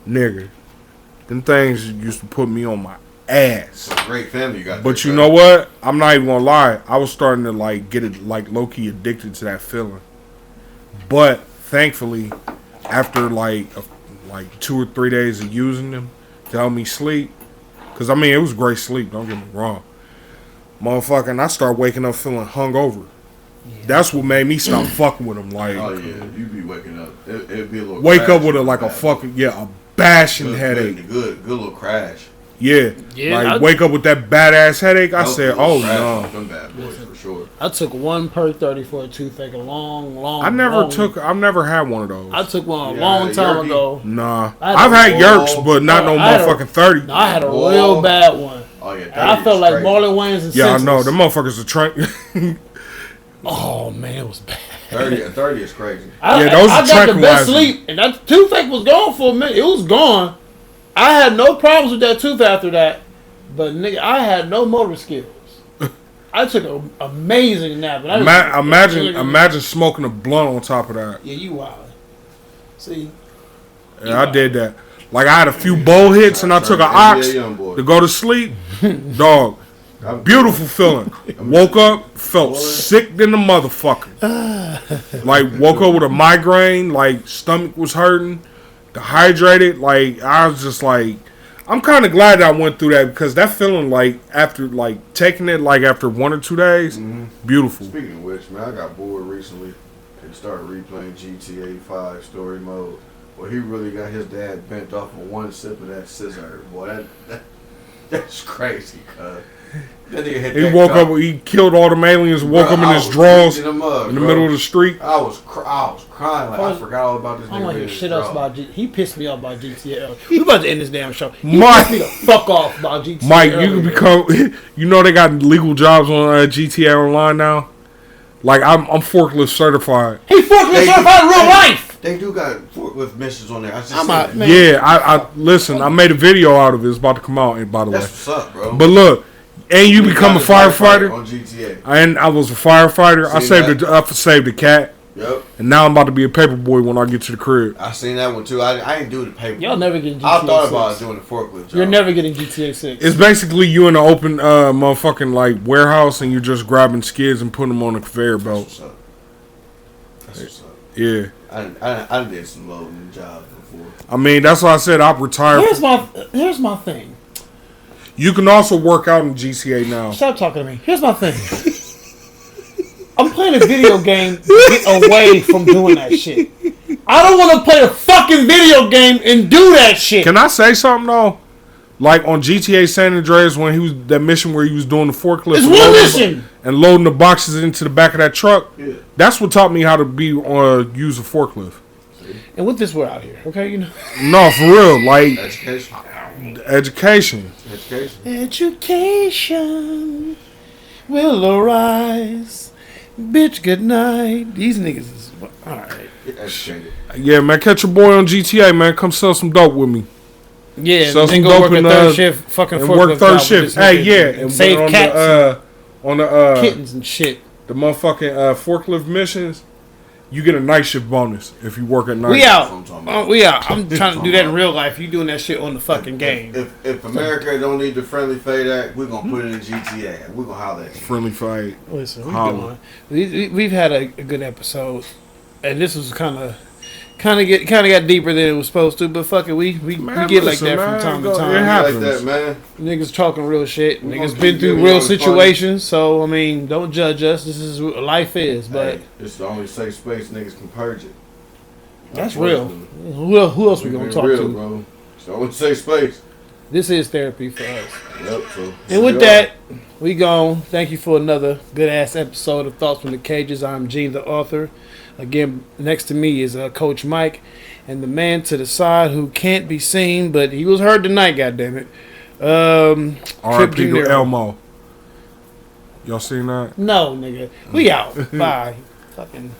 Nigga. Them things used to put me on my ass. It's a great family you got. But you know what? I'm not even gonna lie. I was starting to like get it like low key addicted to that feeling. But thankfully, after like 2 or 3 days of using them to help me sleep, because I mean it was great sleep. Don't get me wrong, motherfucker. And I started waking up feeling hungover. Yeah. That's what made me stop fucking with them. Like, oh yeah, you be waking up. It'd be a little. Wake up with a fucking a bashing headache. Good little crash. Yeah, like wake up with that badass headache. I said, "Oh no, them bad boys for sure." I took one per 30 for a toothache a long. I've never had one of those. I took one a long time ago. Nah, I've had yerks, but not no motherfucking 30. No, I had a real bad one. Oh yeah, I felt like Marlon Wayans and I know the motherfuckers are trying. Oh man, it was bad. 30 is crazy. I got the best sleep, and that toothache was gone for a minute. It was gone. I had no problems with that tooth after that, but nigga, I had no motor skills. I took an amazing nap. And imagine smoking a blunt on top of that. Yeah, you wild. See? Yeah, I did that. Like I had a few bowl hits and I took an ox to go to sleep. Dog. Beautiful feeling. Woke up, felt sick than the motherfucker. Like woke up with a migraine, like stomach was hurting, dehydrated. Like I was just like, I'm kind of glad that I went through that because that feeling like after like taking it like after 1 or 2 days, beautiful. Speaking of which, man, I got bored recently and started replaying GTA 5 story mode. Well, he really got his dad bent off of one sip of that scissor. Boy, that's crazy, cuz. He woke up. He killed all the aliens. Woke up in his drawers in the middle of the street. I was crying. Like I forgot all about this. I don't want to hear shit else about He pissed me off about GTA. We about to end this damn show. He pissed me the fuck off about GTA. Mike, you can become. You know they got legal jobs on GTA Online now. Like I'm forklift certified. He forklift certified in real life. They do got forklift missions on there. I listen. I made a video out of it. It's about to come out. By the way, that's what's up, bro. But look. And you become a firefighter on GTA. And I was a firefighter. I saved the cat. Yep. And now I'm about to be a paper boy when I get to the crib. I seen that one too. I didn't do the paper. Y'all never getting GTA 6. I thought about doing the forklift job. You're never getting GTA 6. It's basically you in an open motherfucking like warehouse and you're just grabbing skids and putting them on a conveyor belt. That's what's up. Yeah. I did some loading jobs before. I mean, that's why I said I'm retired. Here's my thing. You can also work out in GTA now. Stop talking to me. Here's my thing. I'm playing a video game to get away from doing that shit. I don't want to play a fucking video game and do that shit. Can I say something though? Like on GTA San Andreas when he was that mission where he was doing the forklift. It's one mission. And loading the boxes into the back of that truck. Yeah. That's what taught me how to use a forklift. And with this, we're out here, okay? You know. No, for real, like education will arise. Bitch, good night. These niggas is alright. Yeah, man, catch your boy on GTA, man. Come sell some dope with me. Yeah, sell then go work a third shift. Fucking and work third shift. Hey, yeah, and save cats, on the kittens and shit. The motherfucking forklift missions. You get a night shift bonus if you work at night. We out. We out. I'm trying to do that in real life. You doing that shit on the fucking game. If America don't need the Friendly Fade Act, we're going to put it in GTA. We're going to holler at you. Friendly Fade. Listen, we've had a good episode. And this was kind of got deeper than it was supposed to, but fuck it, we get like that from time to time. It happens. Like that, man. Niggas talking real shit. Niggas been through real situations, so I mean, don't judge us. This is what life is, but it's the only safe space niggas can purge it. That's real. Who else we gonna talk to? Bro. It's the only safe space. This is therapy for us. Yep. So and with that, we gone. Thank you for another good ass episode of Thoughts from the Cages. I'm Gene, the author. Again, next to me is Coach Mike, and the man to the side who can't be seen, but he was heard tonight. Goddammit. R.I.P. to Elmo. Y'all seen that? No, nigga. We out. Bye. Fucking.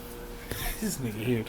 This nigga here.